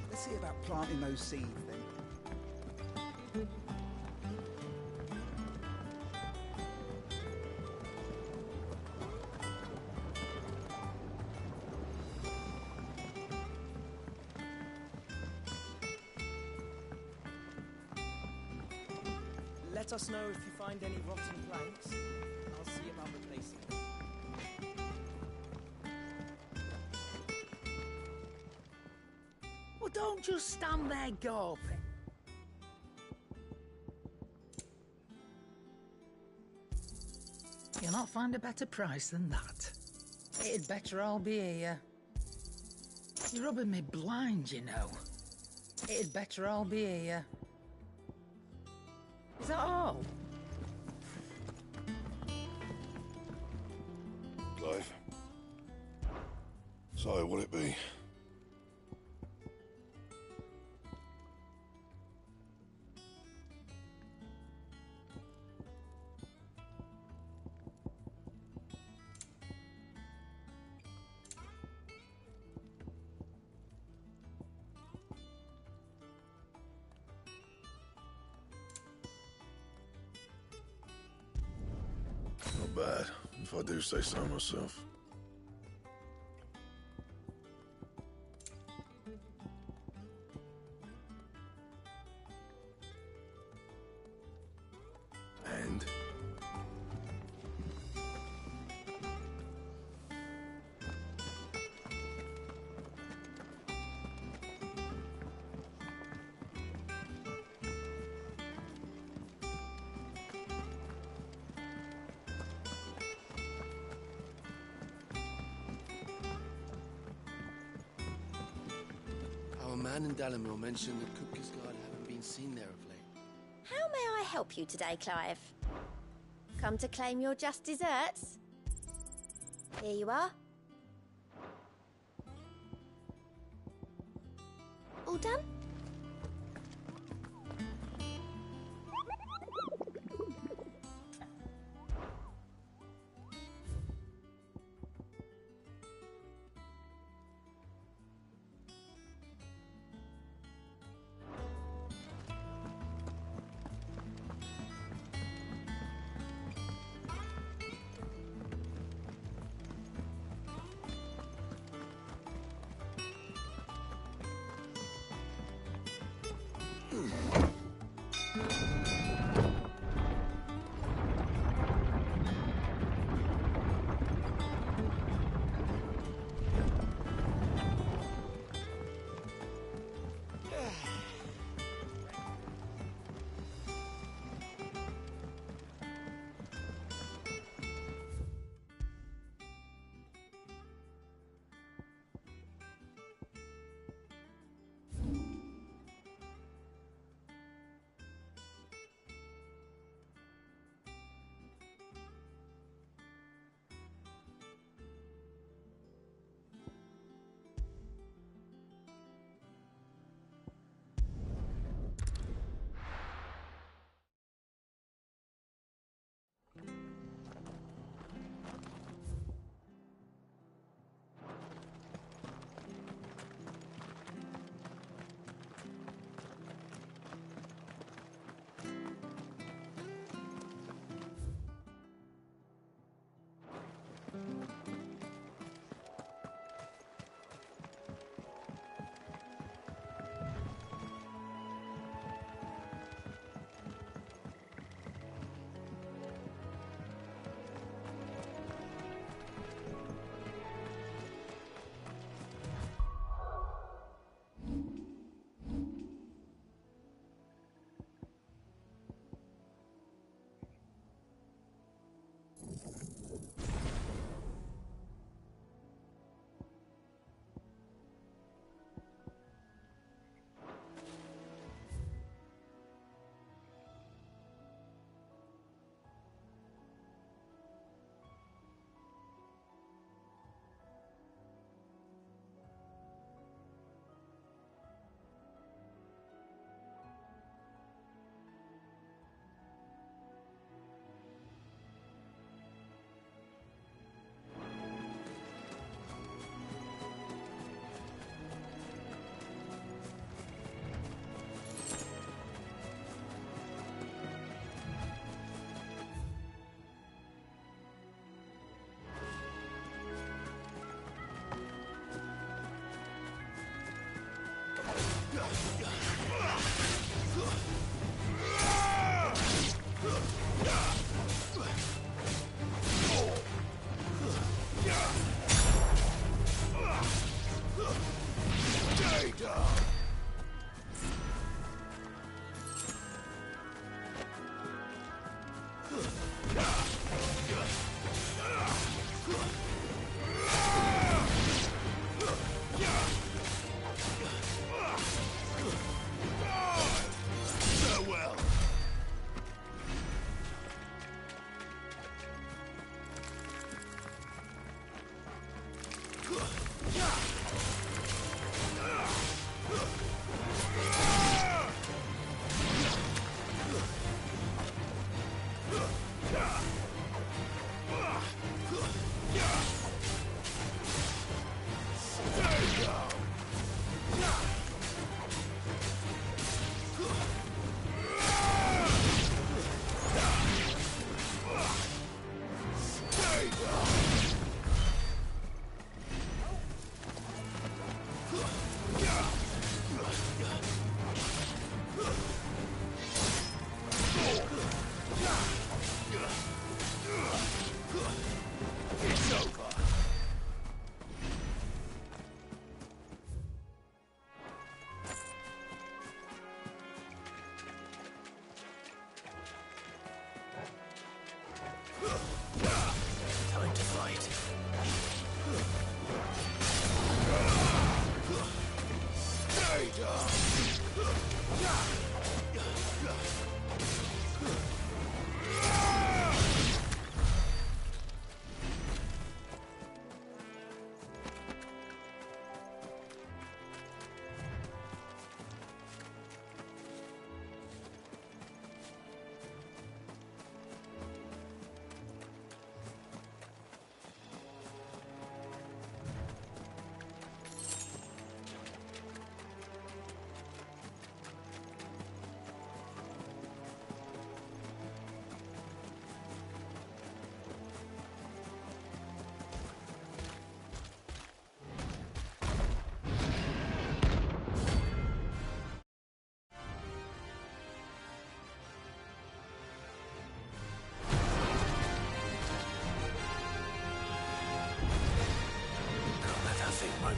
Let's see about planting those seeds then. Let us know if you find any rotten planks. I'll see about replacing them. Well, don't just stand there gawping. You'll not find a better price than that. It'd better all be here. You're rubbing me blind, you know. It'd better all be here. Is that all? Clive. So, what'll it be? Not bad, if I do say so myself. And? Our man in Dalamil mentioned that Kupka's guard haven't been seen there of late. How may I help you today, Clive? Come to claim your just desserts? Here you are. All done?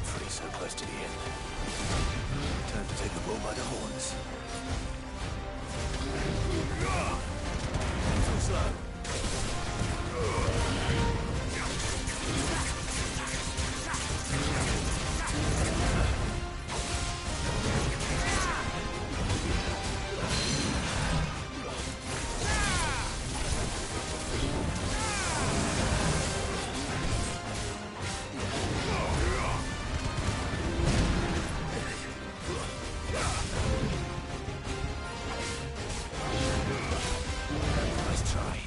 free so close to the end. Time to take the bull by the horns. Too slow. Nice try.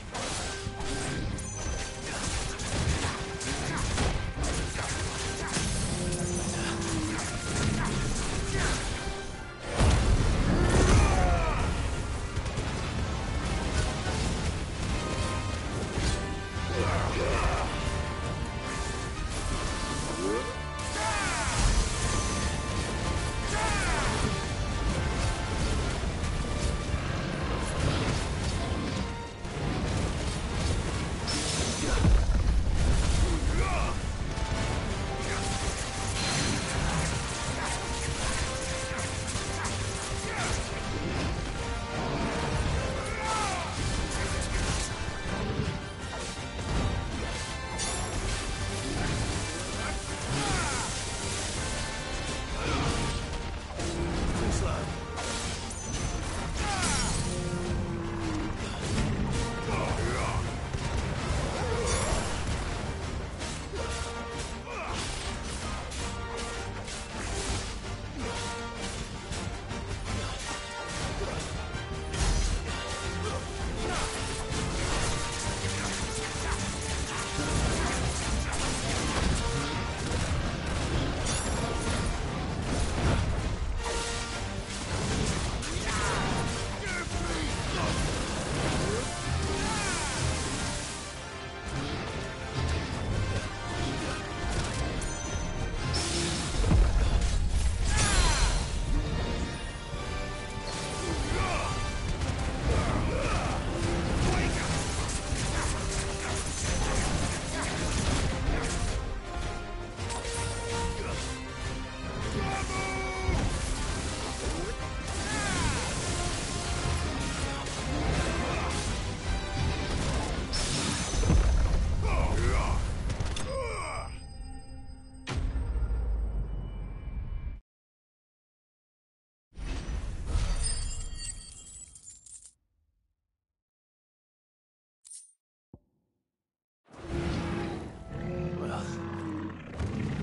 Well,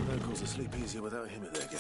the locals will sleep easier without him at their gate.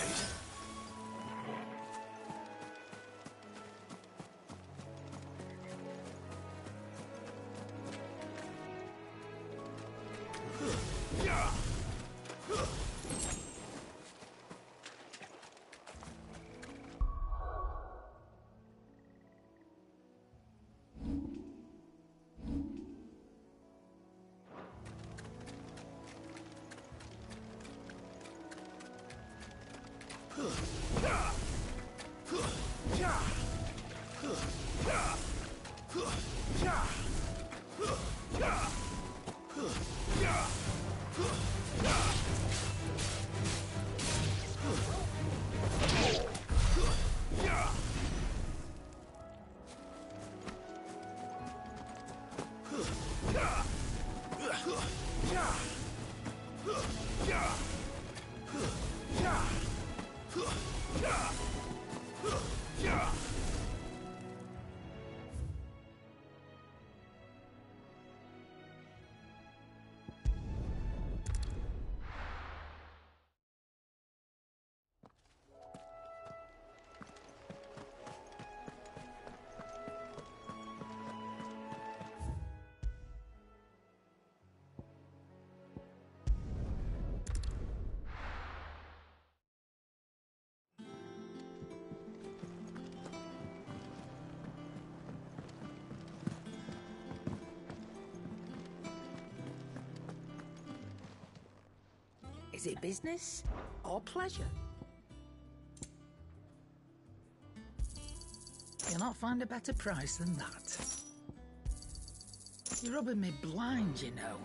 Is it business or pleasure? You'll not find a better price than that. You're rubbing me blind, you know.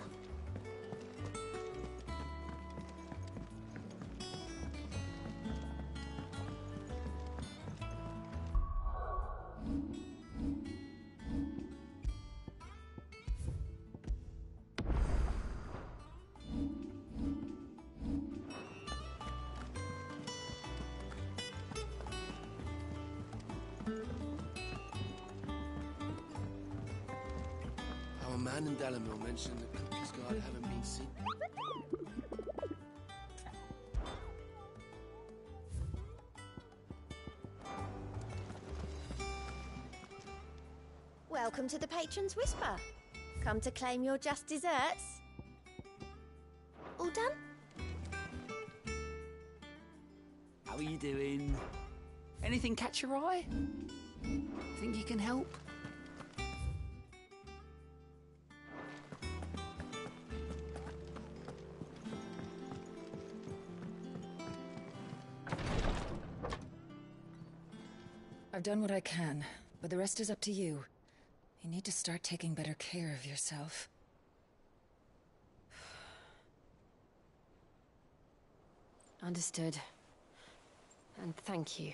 man in Dalamil mentioned the Cookies Guard haven't been seen. Welcome to the Patron's Whisper. Come to claim your just desserts. All done? How are you doing? Anything catch your eye? Think you can help? I've done what I can, but the rest is up to you. You need to start taking better care of yourself. Understood. And thank you.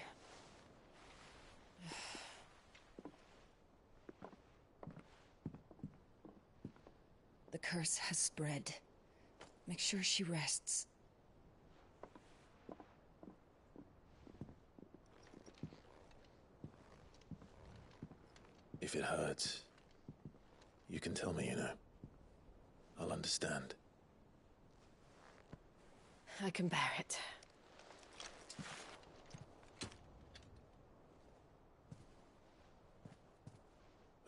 The curse has spread. Make sure she rests. If it hurts, you can tell me, you know. I'll understand. I can bear it.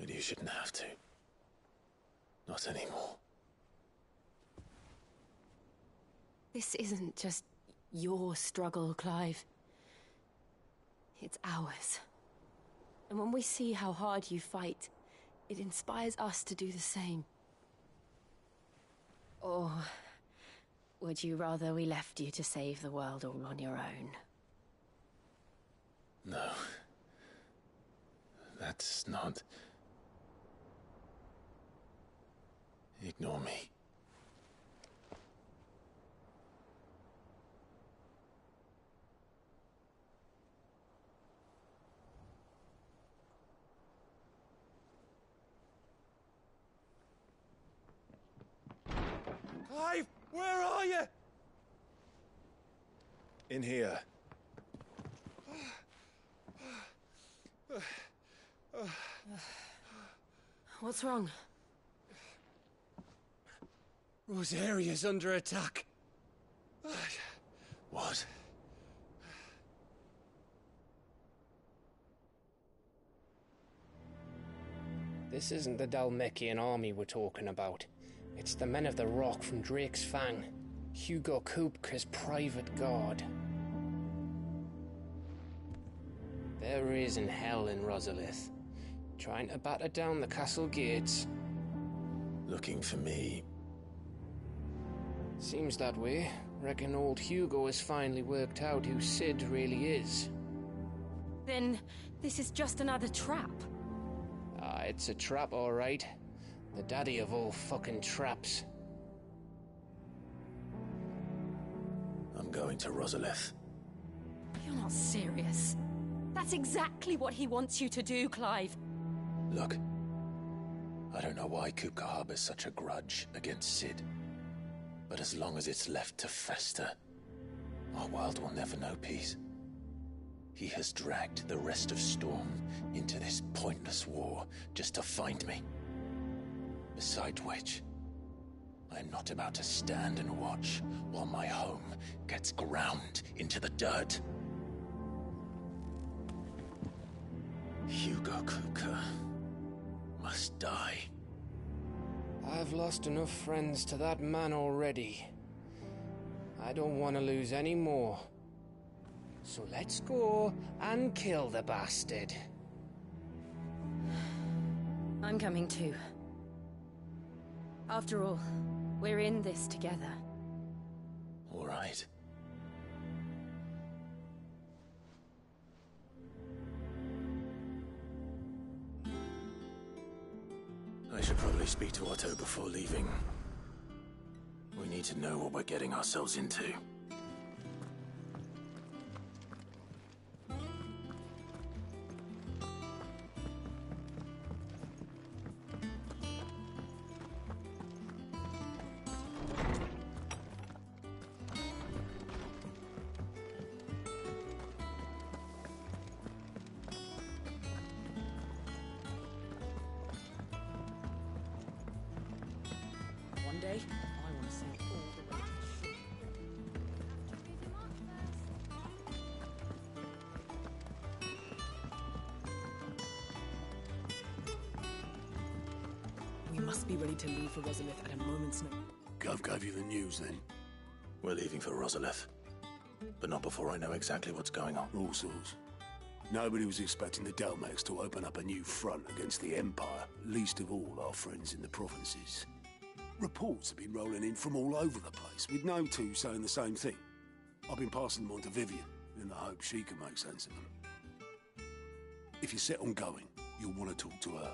But you shouldn't have to. Not anymore. This isn't just your struggle, Clive. It's ours. And when we see how hard you fight, it inspires us to do the same. Or would you rather we left you to save the world all on your own? No. That's not... Ignore me. Clive, where are you? In here. What's wrong? Rosaria's under attack. What? This isn't the Dalmekian army we're talking about. It's the men of the Rock from Drake's Fang. Hugo Kupka's private guard. There is in hell in Rosalith, trying to batter down the castle gates. Looking for me? Seems that way. Reckon old Hugo has finally worked out who Sid really is. Then this is just another trap. Ah, it's a trap, all right. The daddy of all fucking traps. I'm going to Rosalith. You're not serious. That's exactly what he wants you to do, Clive. Look, I don't know why Kupka harbors such a grudge against Sid. But as long as it's left to fester, our world will never know peace. He has dragged the rest of Storm into this pointless war just to find me. Besides which, I am not about to stand and watch while my home gets ground into the dirt. Hugo Kupka must die. I've lost enough friends to that man already. I don't want to lose any more. So let's go and kill the bastard. I'm coming too. After all, we're in this together. All right. I should probably speak to Otto before leaving. We need to know what we're getting ourselves into. One day, I want to sing all the way to the shore. We must be ready to leave for Rosalith at a moment's notice. Gov gave you the news then? We're leaving for Rosalith. But not before I know exactly what's going on. All sorts. Nobody was expecting the Dalmacs to open up a new front against the Empire, least of all our friends in the provinces. Reports have been rolling in from all over the place, with no two saying the same thing. I've been passing them on to Vivian, in the hope she can make sense of them. If you're set on going, you'll want to talk to her.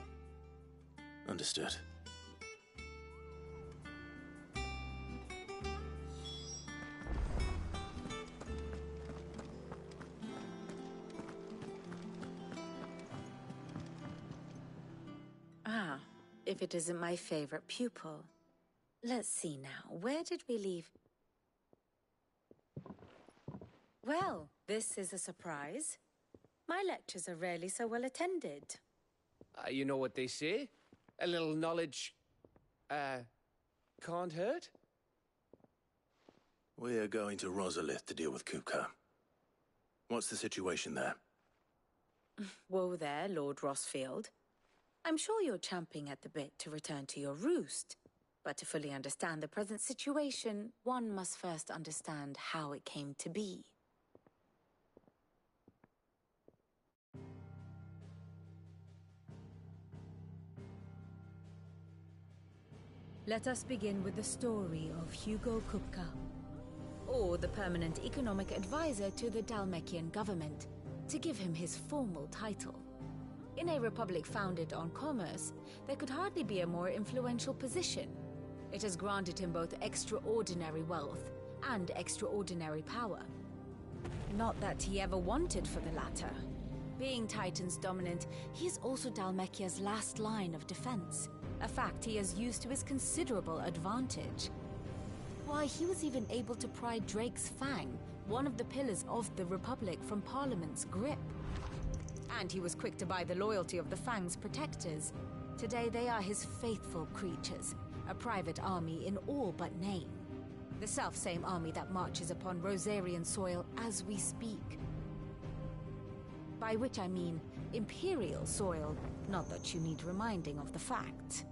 Understood. Ah, if it isn't my favorite pupil. Let's see now, where did we leave? Well, this is a surprise. My lectures are rarely so well attended. You know what they say? A little knowledge, can't hurt? We're going to Rosalith to deal with Kupka. What's the situation there? Whoa there, Lord Rossfield. I'm sure you're champing at the bit to return to your roost. But to fully understand the present situation, one must first understand how it came to be. Let us begin with the story of Hugo Kupka, or the permanent economic advisor to the Dalmekian government, to give him his formal title. In a republic founded on commerce, there could hardly be a more influential position. It has granted him both extraordinary wealth and extraordinary power. Not that he ever wanted for the latter. Being Titan's dominant, he is also Dalmekia's last line of defense, a fact he has used to his considerable advantage. Why, he was even able to pry Drake's Fang, one of the pillars of the Republic, from Parliament's grip. And he was quick to buy the loyalty of the Fang's protectors. Today they are his faithful creatures, a private army in all but name. The self-same army that marches upon Rosarian soil as we speak. By which I mean Imperial soil, not that you need reminding of the fact.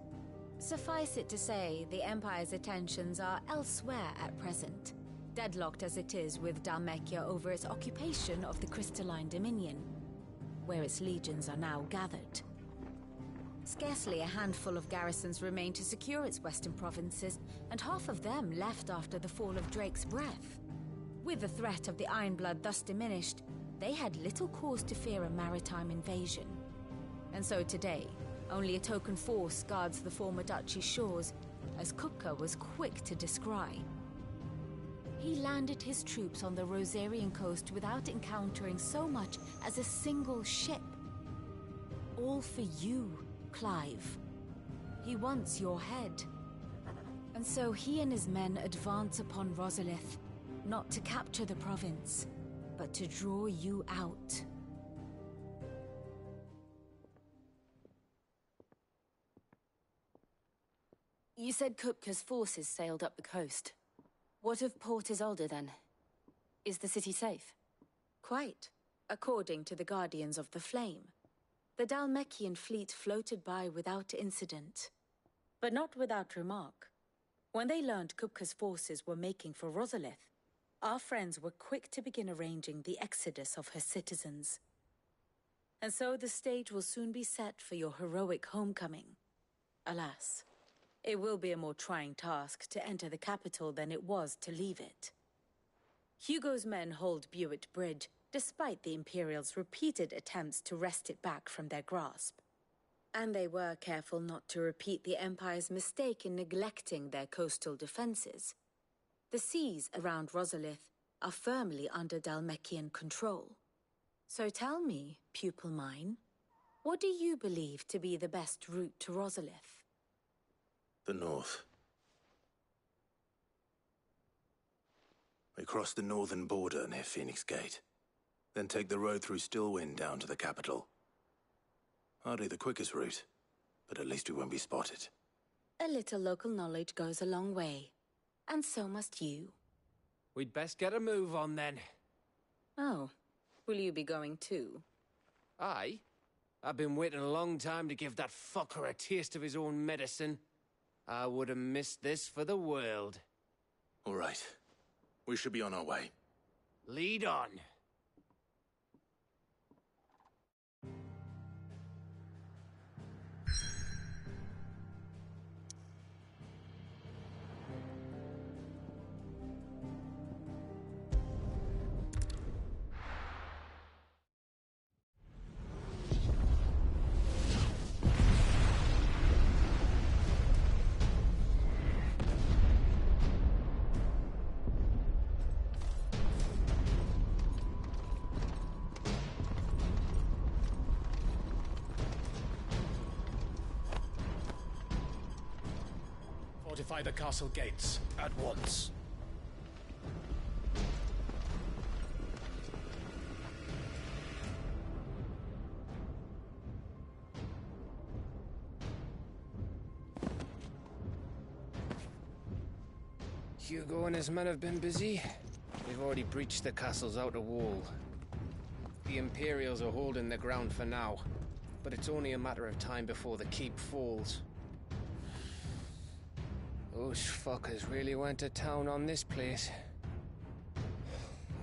Suffice it to say, the Empire's attentions are elsewhere at present, deadlocked as it is with Dalmekia over its occupation of the Crystalline Dominion, where its legions are now gathered. Scarcely a handful of garrisons remain to secure its western provinces, and half of them left after the fall of Drake's Breath. With the threat of the Ironblood thus diminished, they had little cause to fear a maritime invasion. And so today, only a token force guards the former duchy's shores, as Kupka was quick to descry. He landed his troops on the Rosarian coast without encountering so much as a single ship. All for you, Clive. He wants your head. And so he and his men advance upon Rosalith, not to capture the province, but to draw you out. You said Kupka's forces sailed up the coast. What of Port Isolde, then? Is the city safe? Quite, according to the Guardians of the Flame. The Dalmekian fleet floated by without incident. But not without remark. When they learned Kupka's forces were making for Rosalith, our friends were quick to begin arranging the exodus of her citizens. And so the stage will soon be set for your heroic homecoming. Alas, it will be a more trying task to enter the capital than it was to leave it. Hugo's men hold Buett Bridge, despite the Imperials' repeated attempts to wrest it back from their grasp. And they were careful not to repeat the Empire's mistake in neglecting their coastal defenses. The seas around Rosalith are firmly under Dalmekian control. So tell me, pupil mine, what do you believe to be the best route to Rosalith? The north. We cross the northern border near Phoenix Gate, then take the road through Stillwind down to the capital. Hardly the quickest route, but at least we won't be spotted. A little local knowledge goes a long way. And so must you. We'd best get a move on then. Oh, will you be going too? Aye. I've been waiting a long time to give that fucker a taste of his own medicine. I would have missed this for the world. All right. We should be on our way. Lead on. Fortify the castle gates at once. Hugo and his men have been busy. They've already breached the castle's outer wall. The Imperials are holding the ground for now, but it's only a matter of time before the keep falls. Those fuckers really went to town on this place.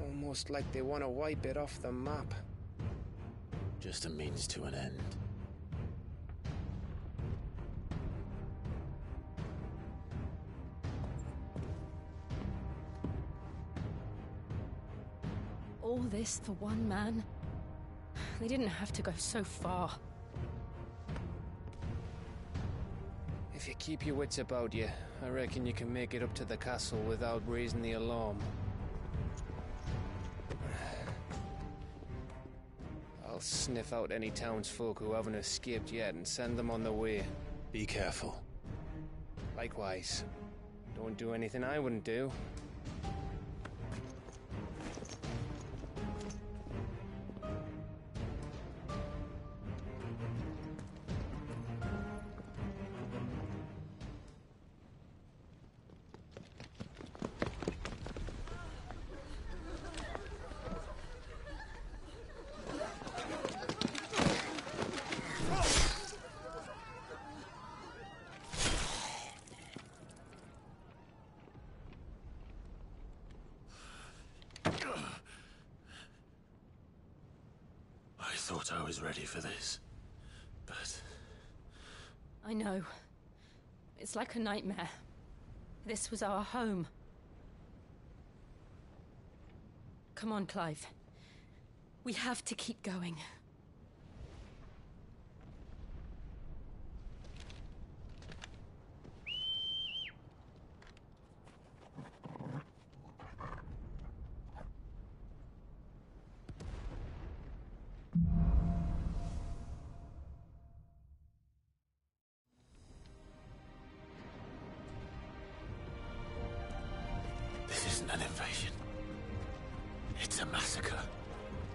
Almost like they want to wipe it off the map. Just a means to an end. All this for one man? They didn't have to go so far. If you keep your wits about you, I reckon you can make it up to the castle without raising the alarm. I'll sniff out any townsfolk who haven't escaped yet and send them on their way. Be careful. Likewise. Don't do anything I wouldn't do. I thought I was ready for this, but... I know. It's like a nightmare. This was our home. Come on, Clive. We have to keep going. This isn't an invasion. It's a massacre.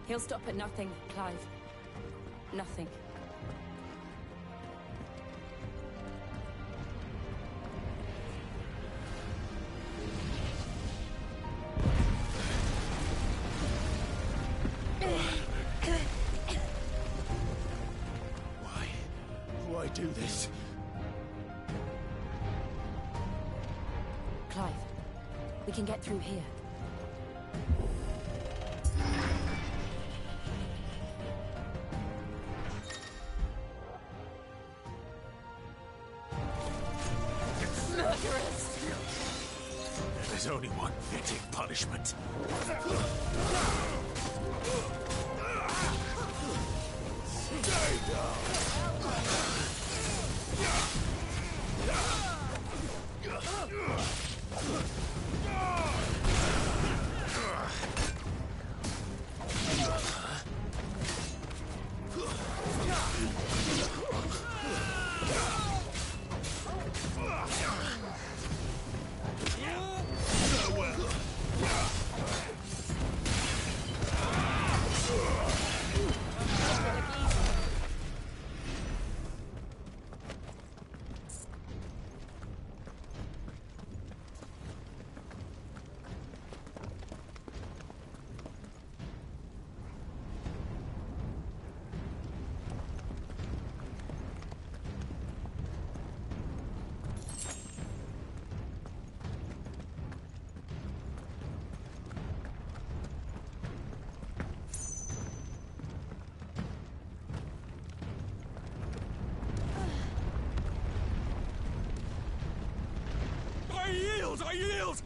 He'll stop at nothing, Clive. Nothing. Why do this? Clive, we can get through here. Murderous! There's only one fitting punishment. Stay down! I yield!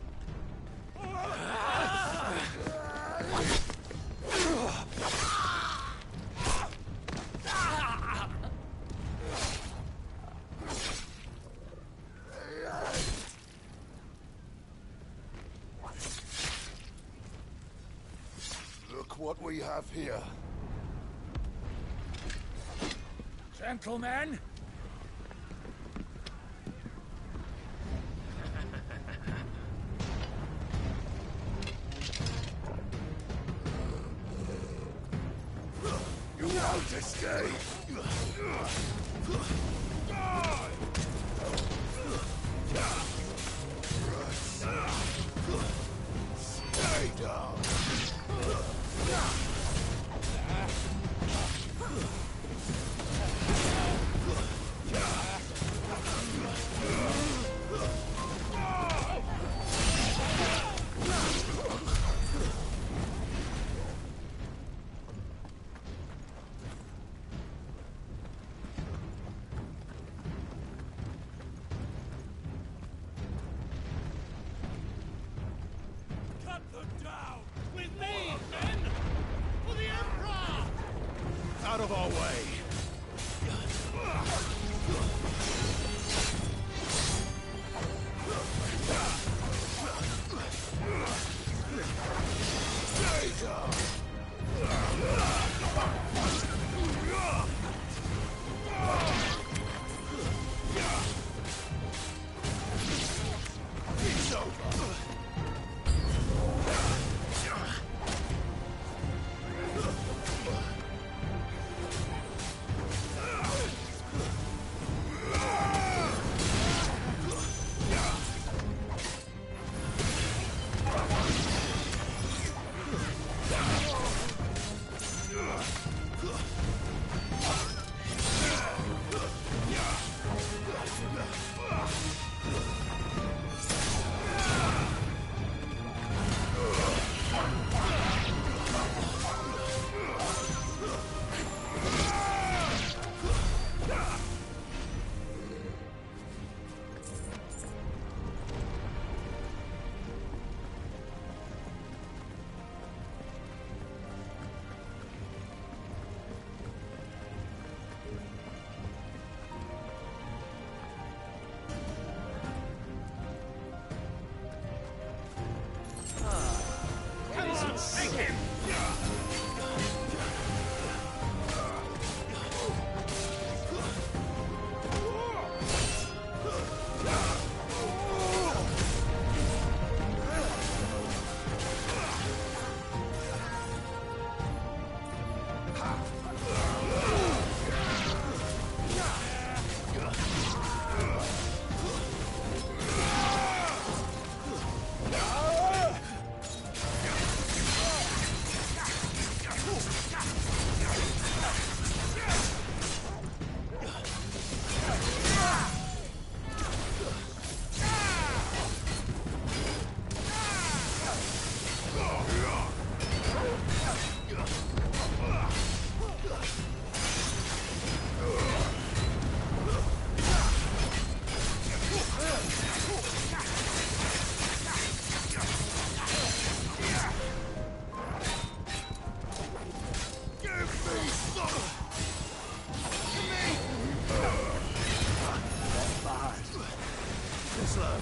Look what we have here. Gentlemen! You won't escape! Stay down! Cut them down! With me, men! For the Emperor! Out of our way! Stay down! It's over! Take him! Slow.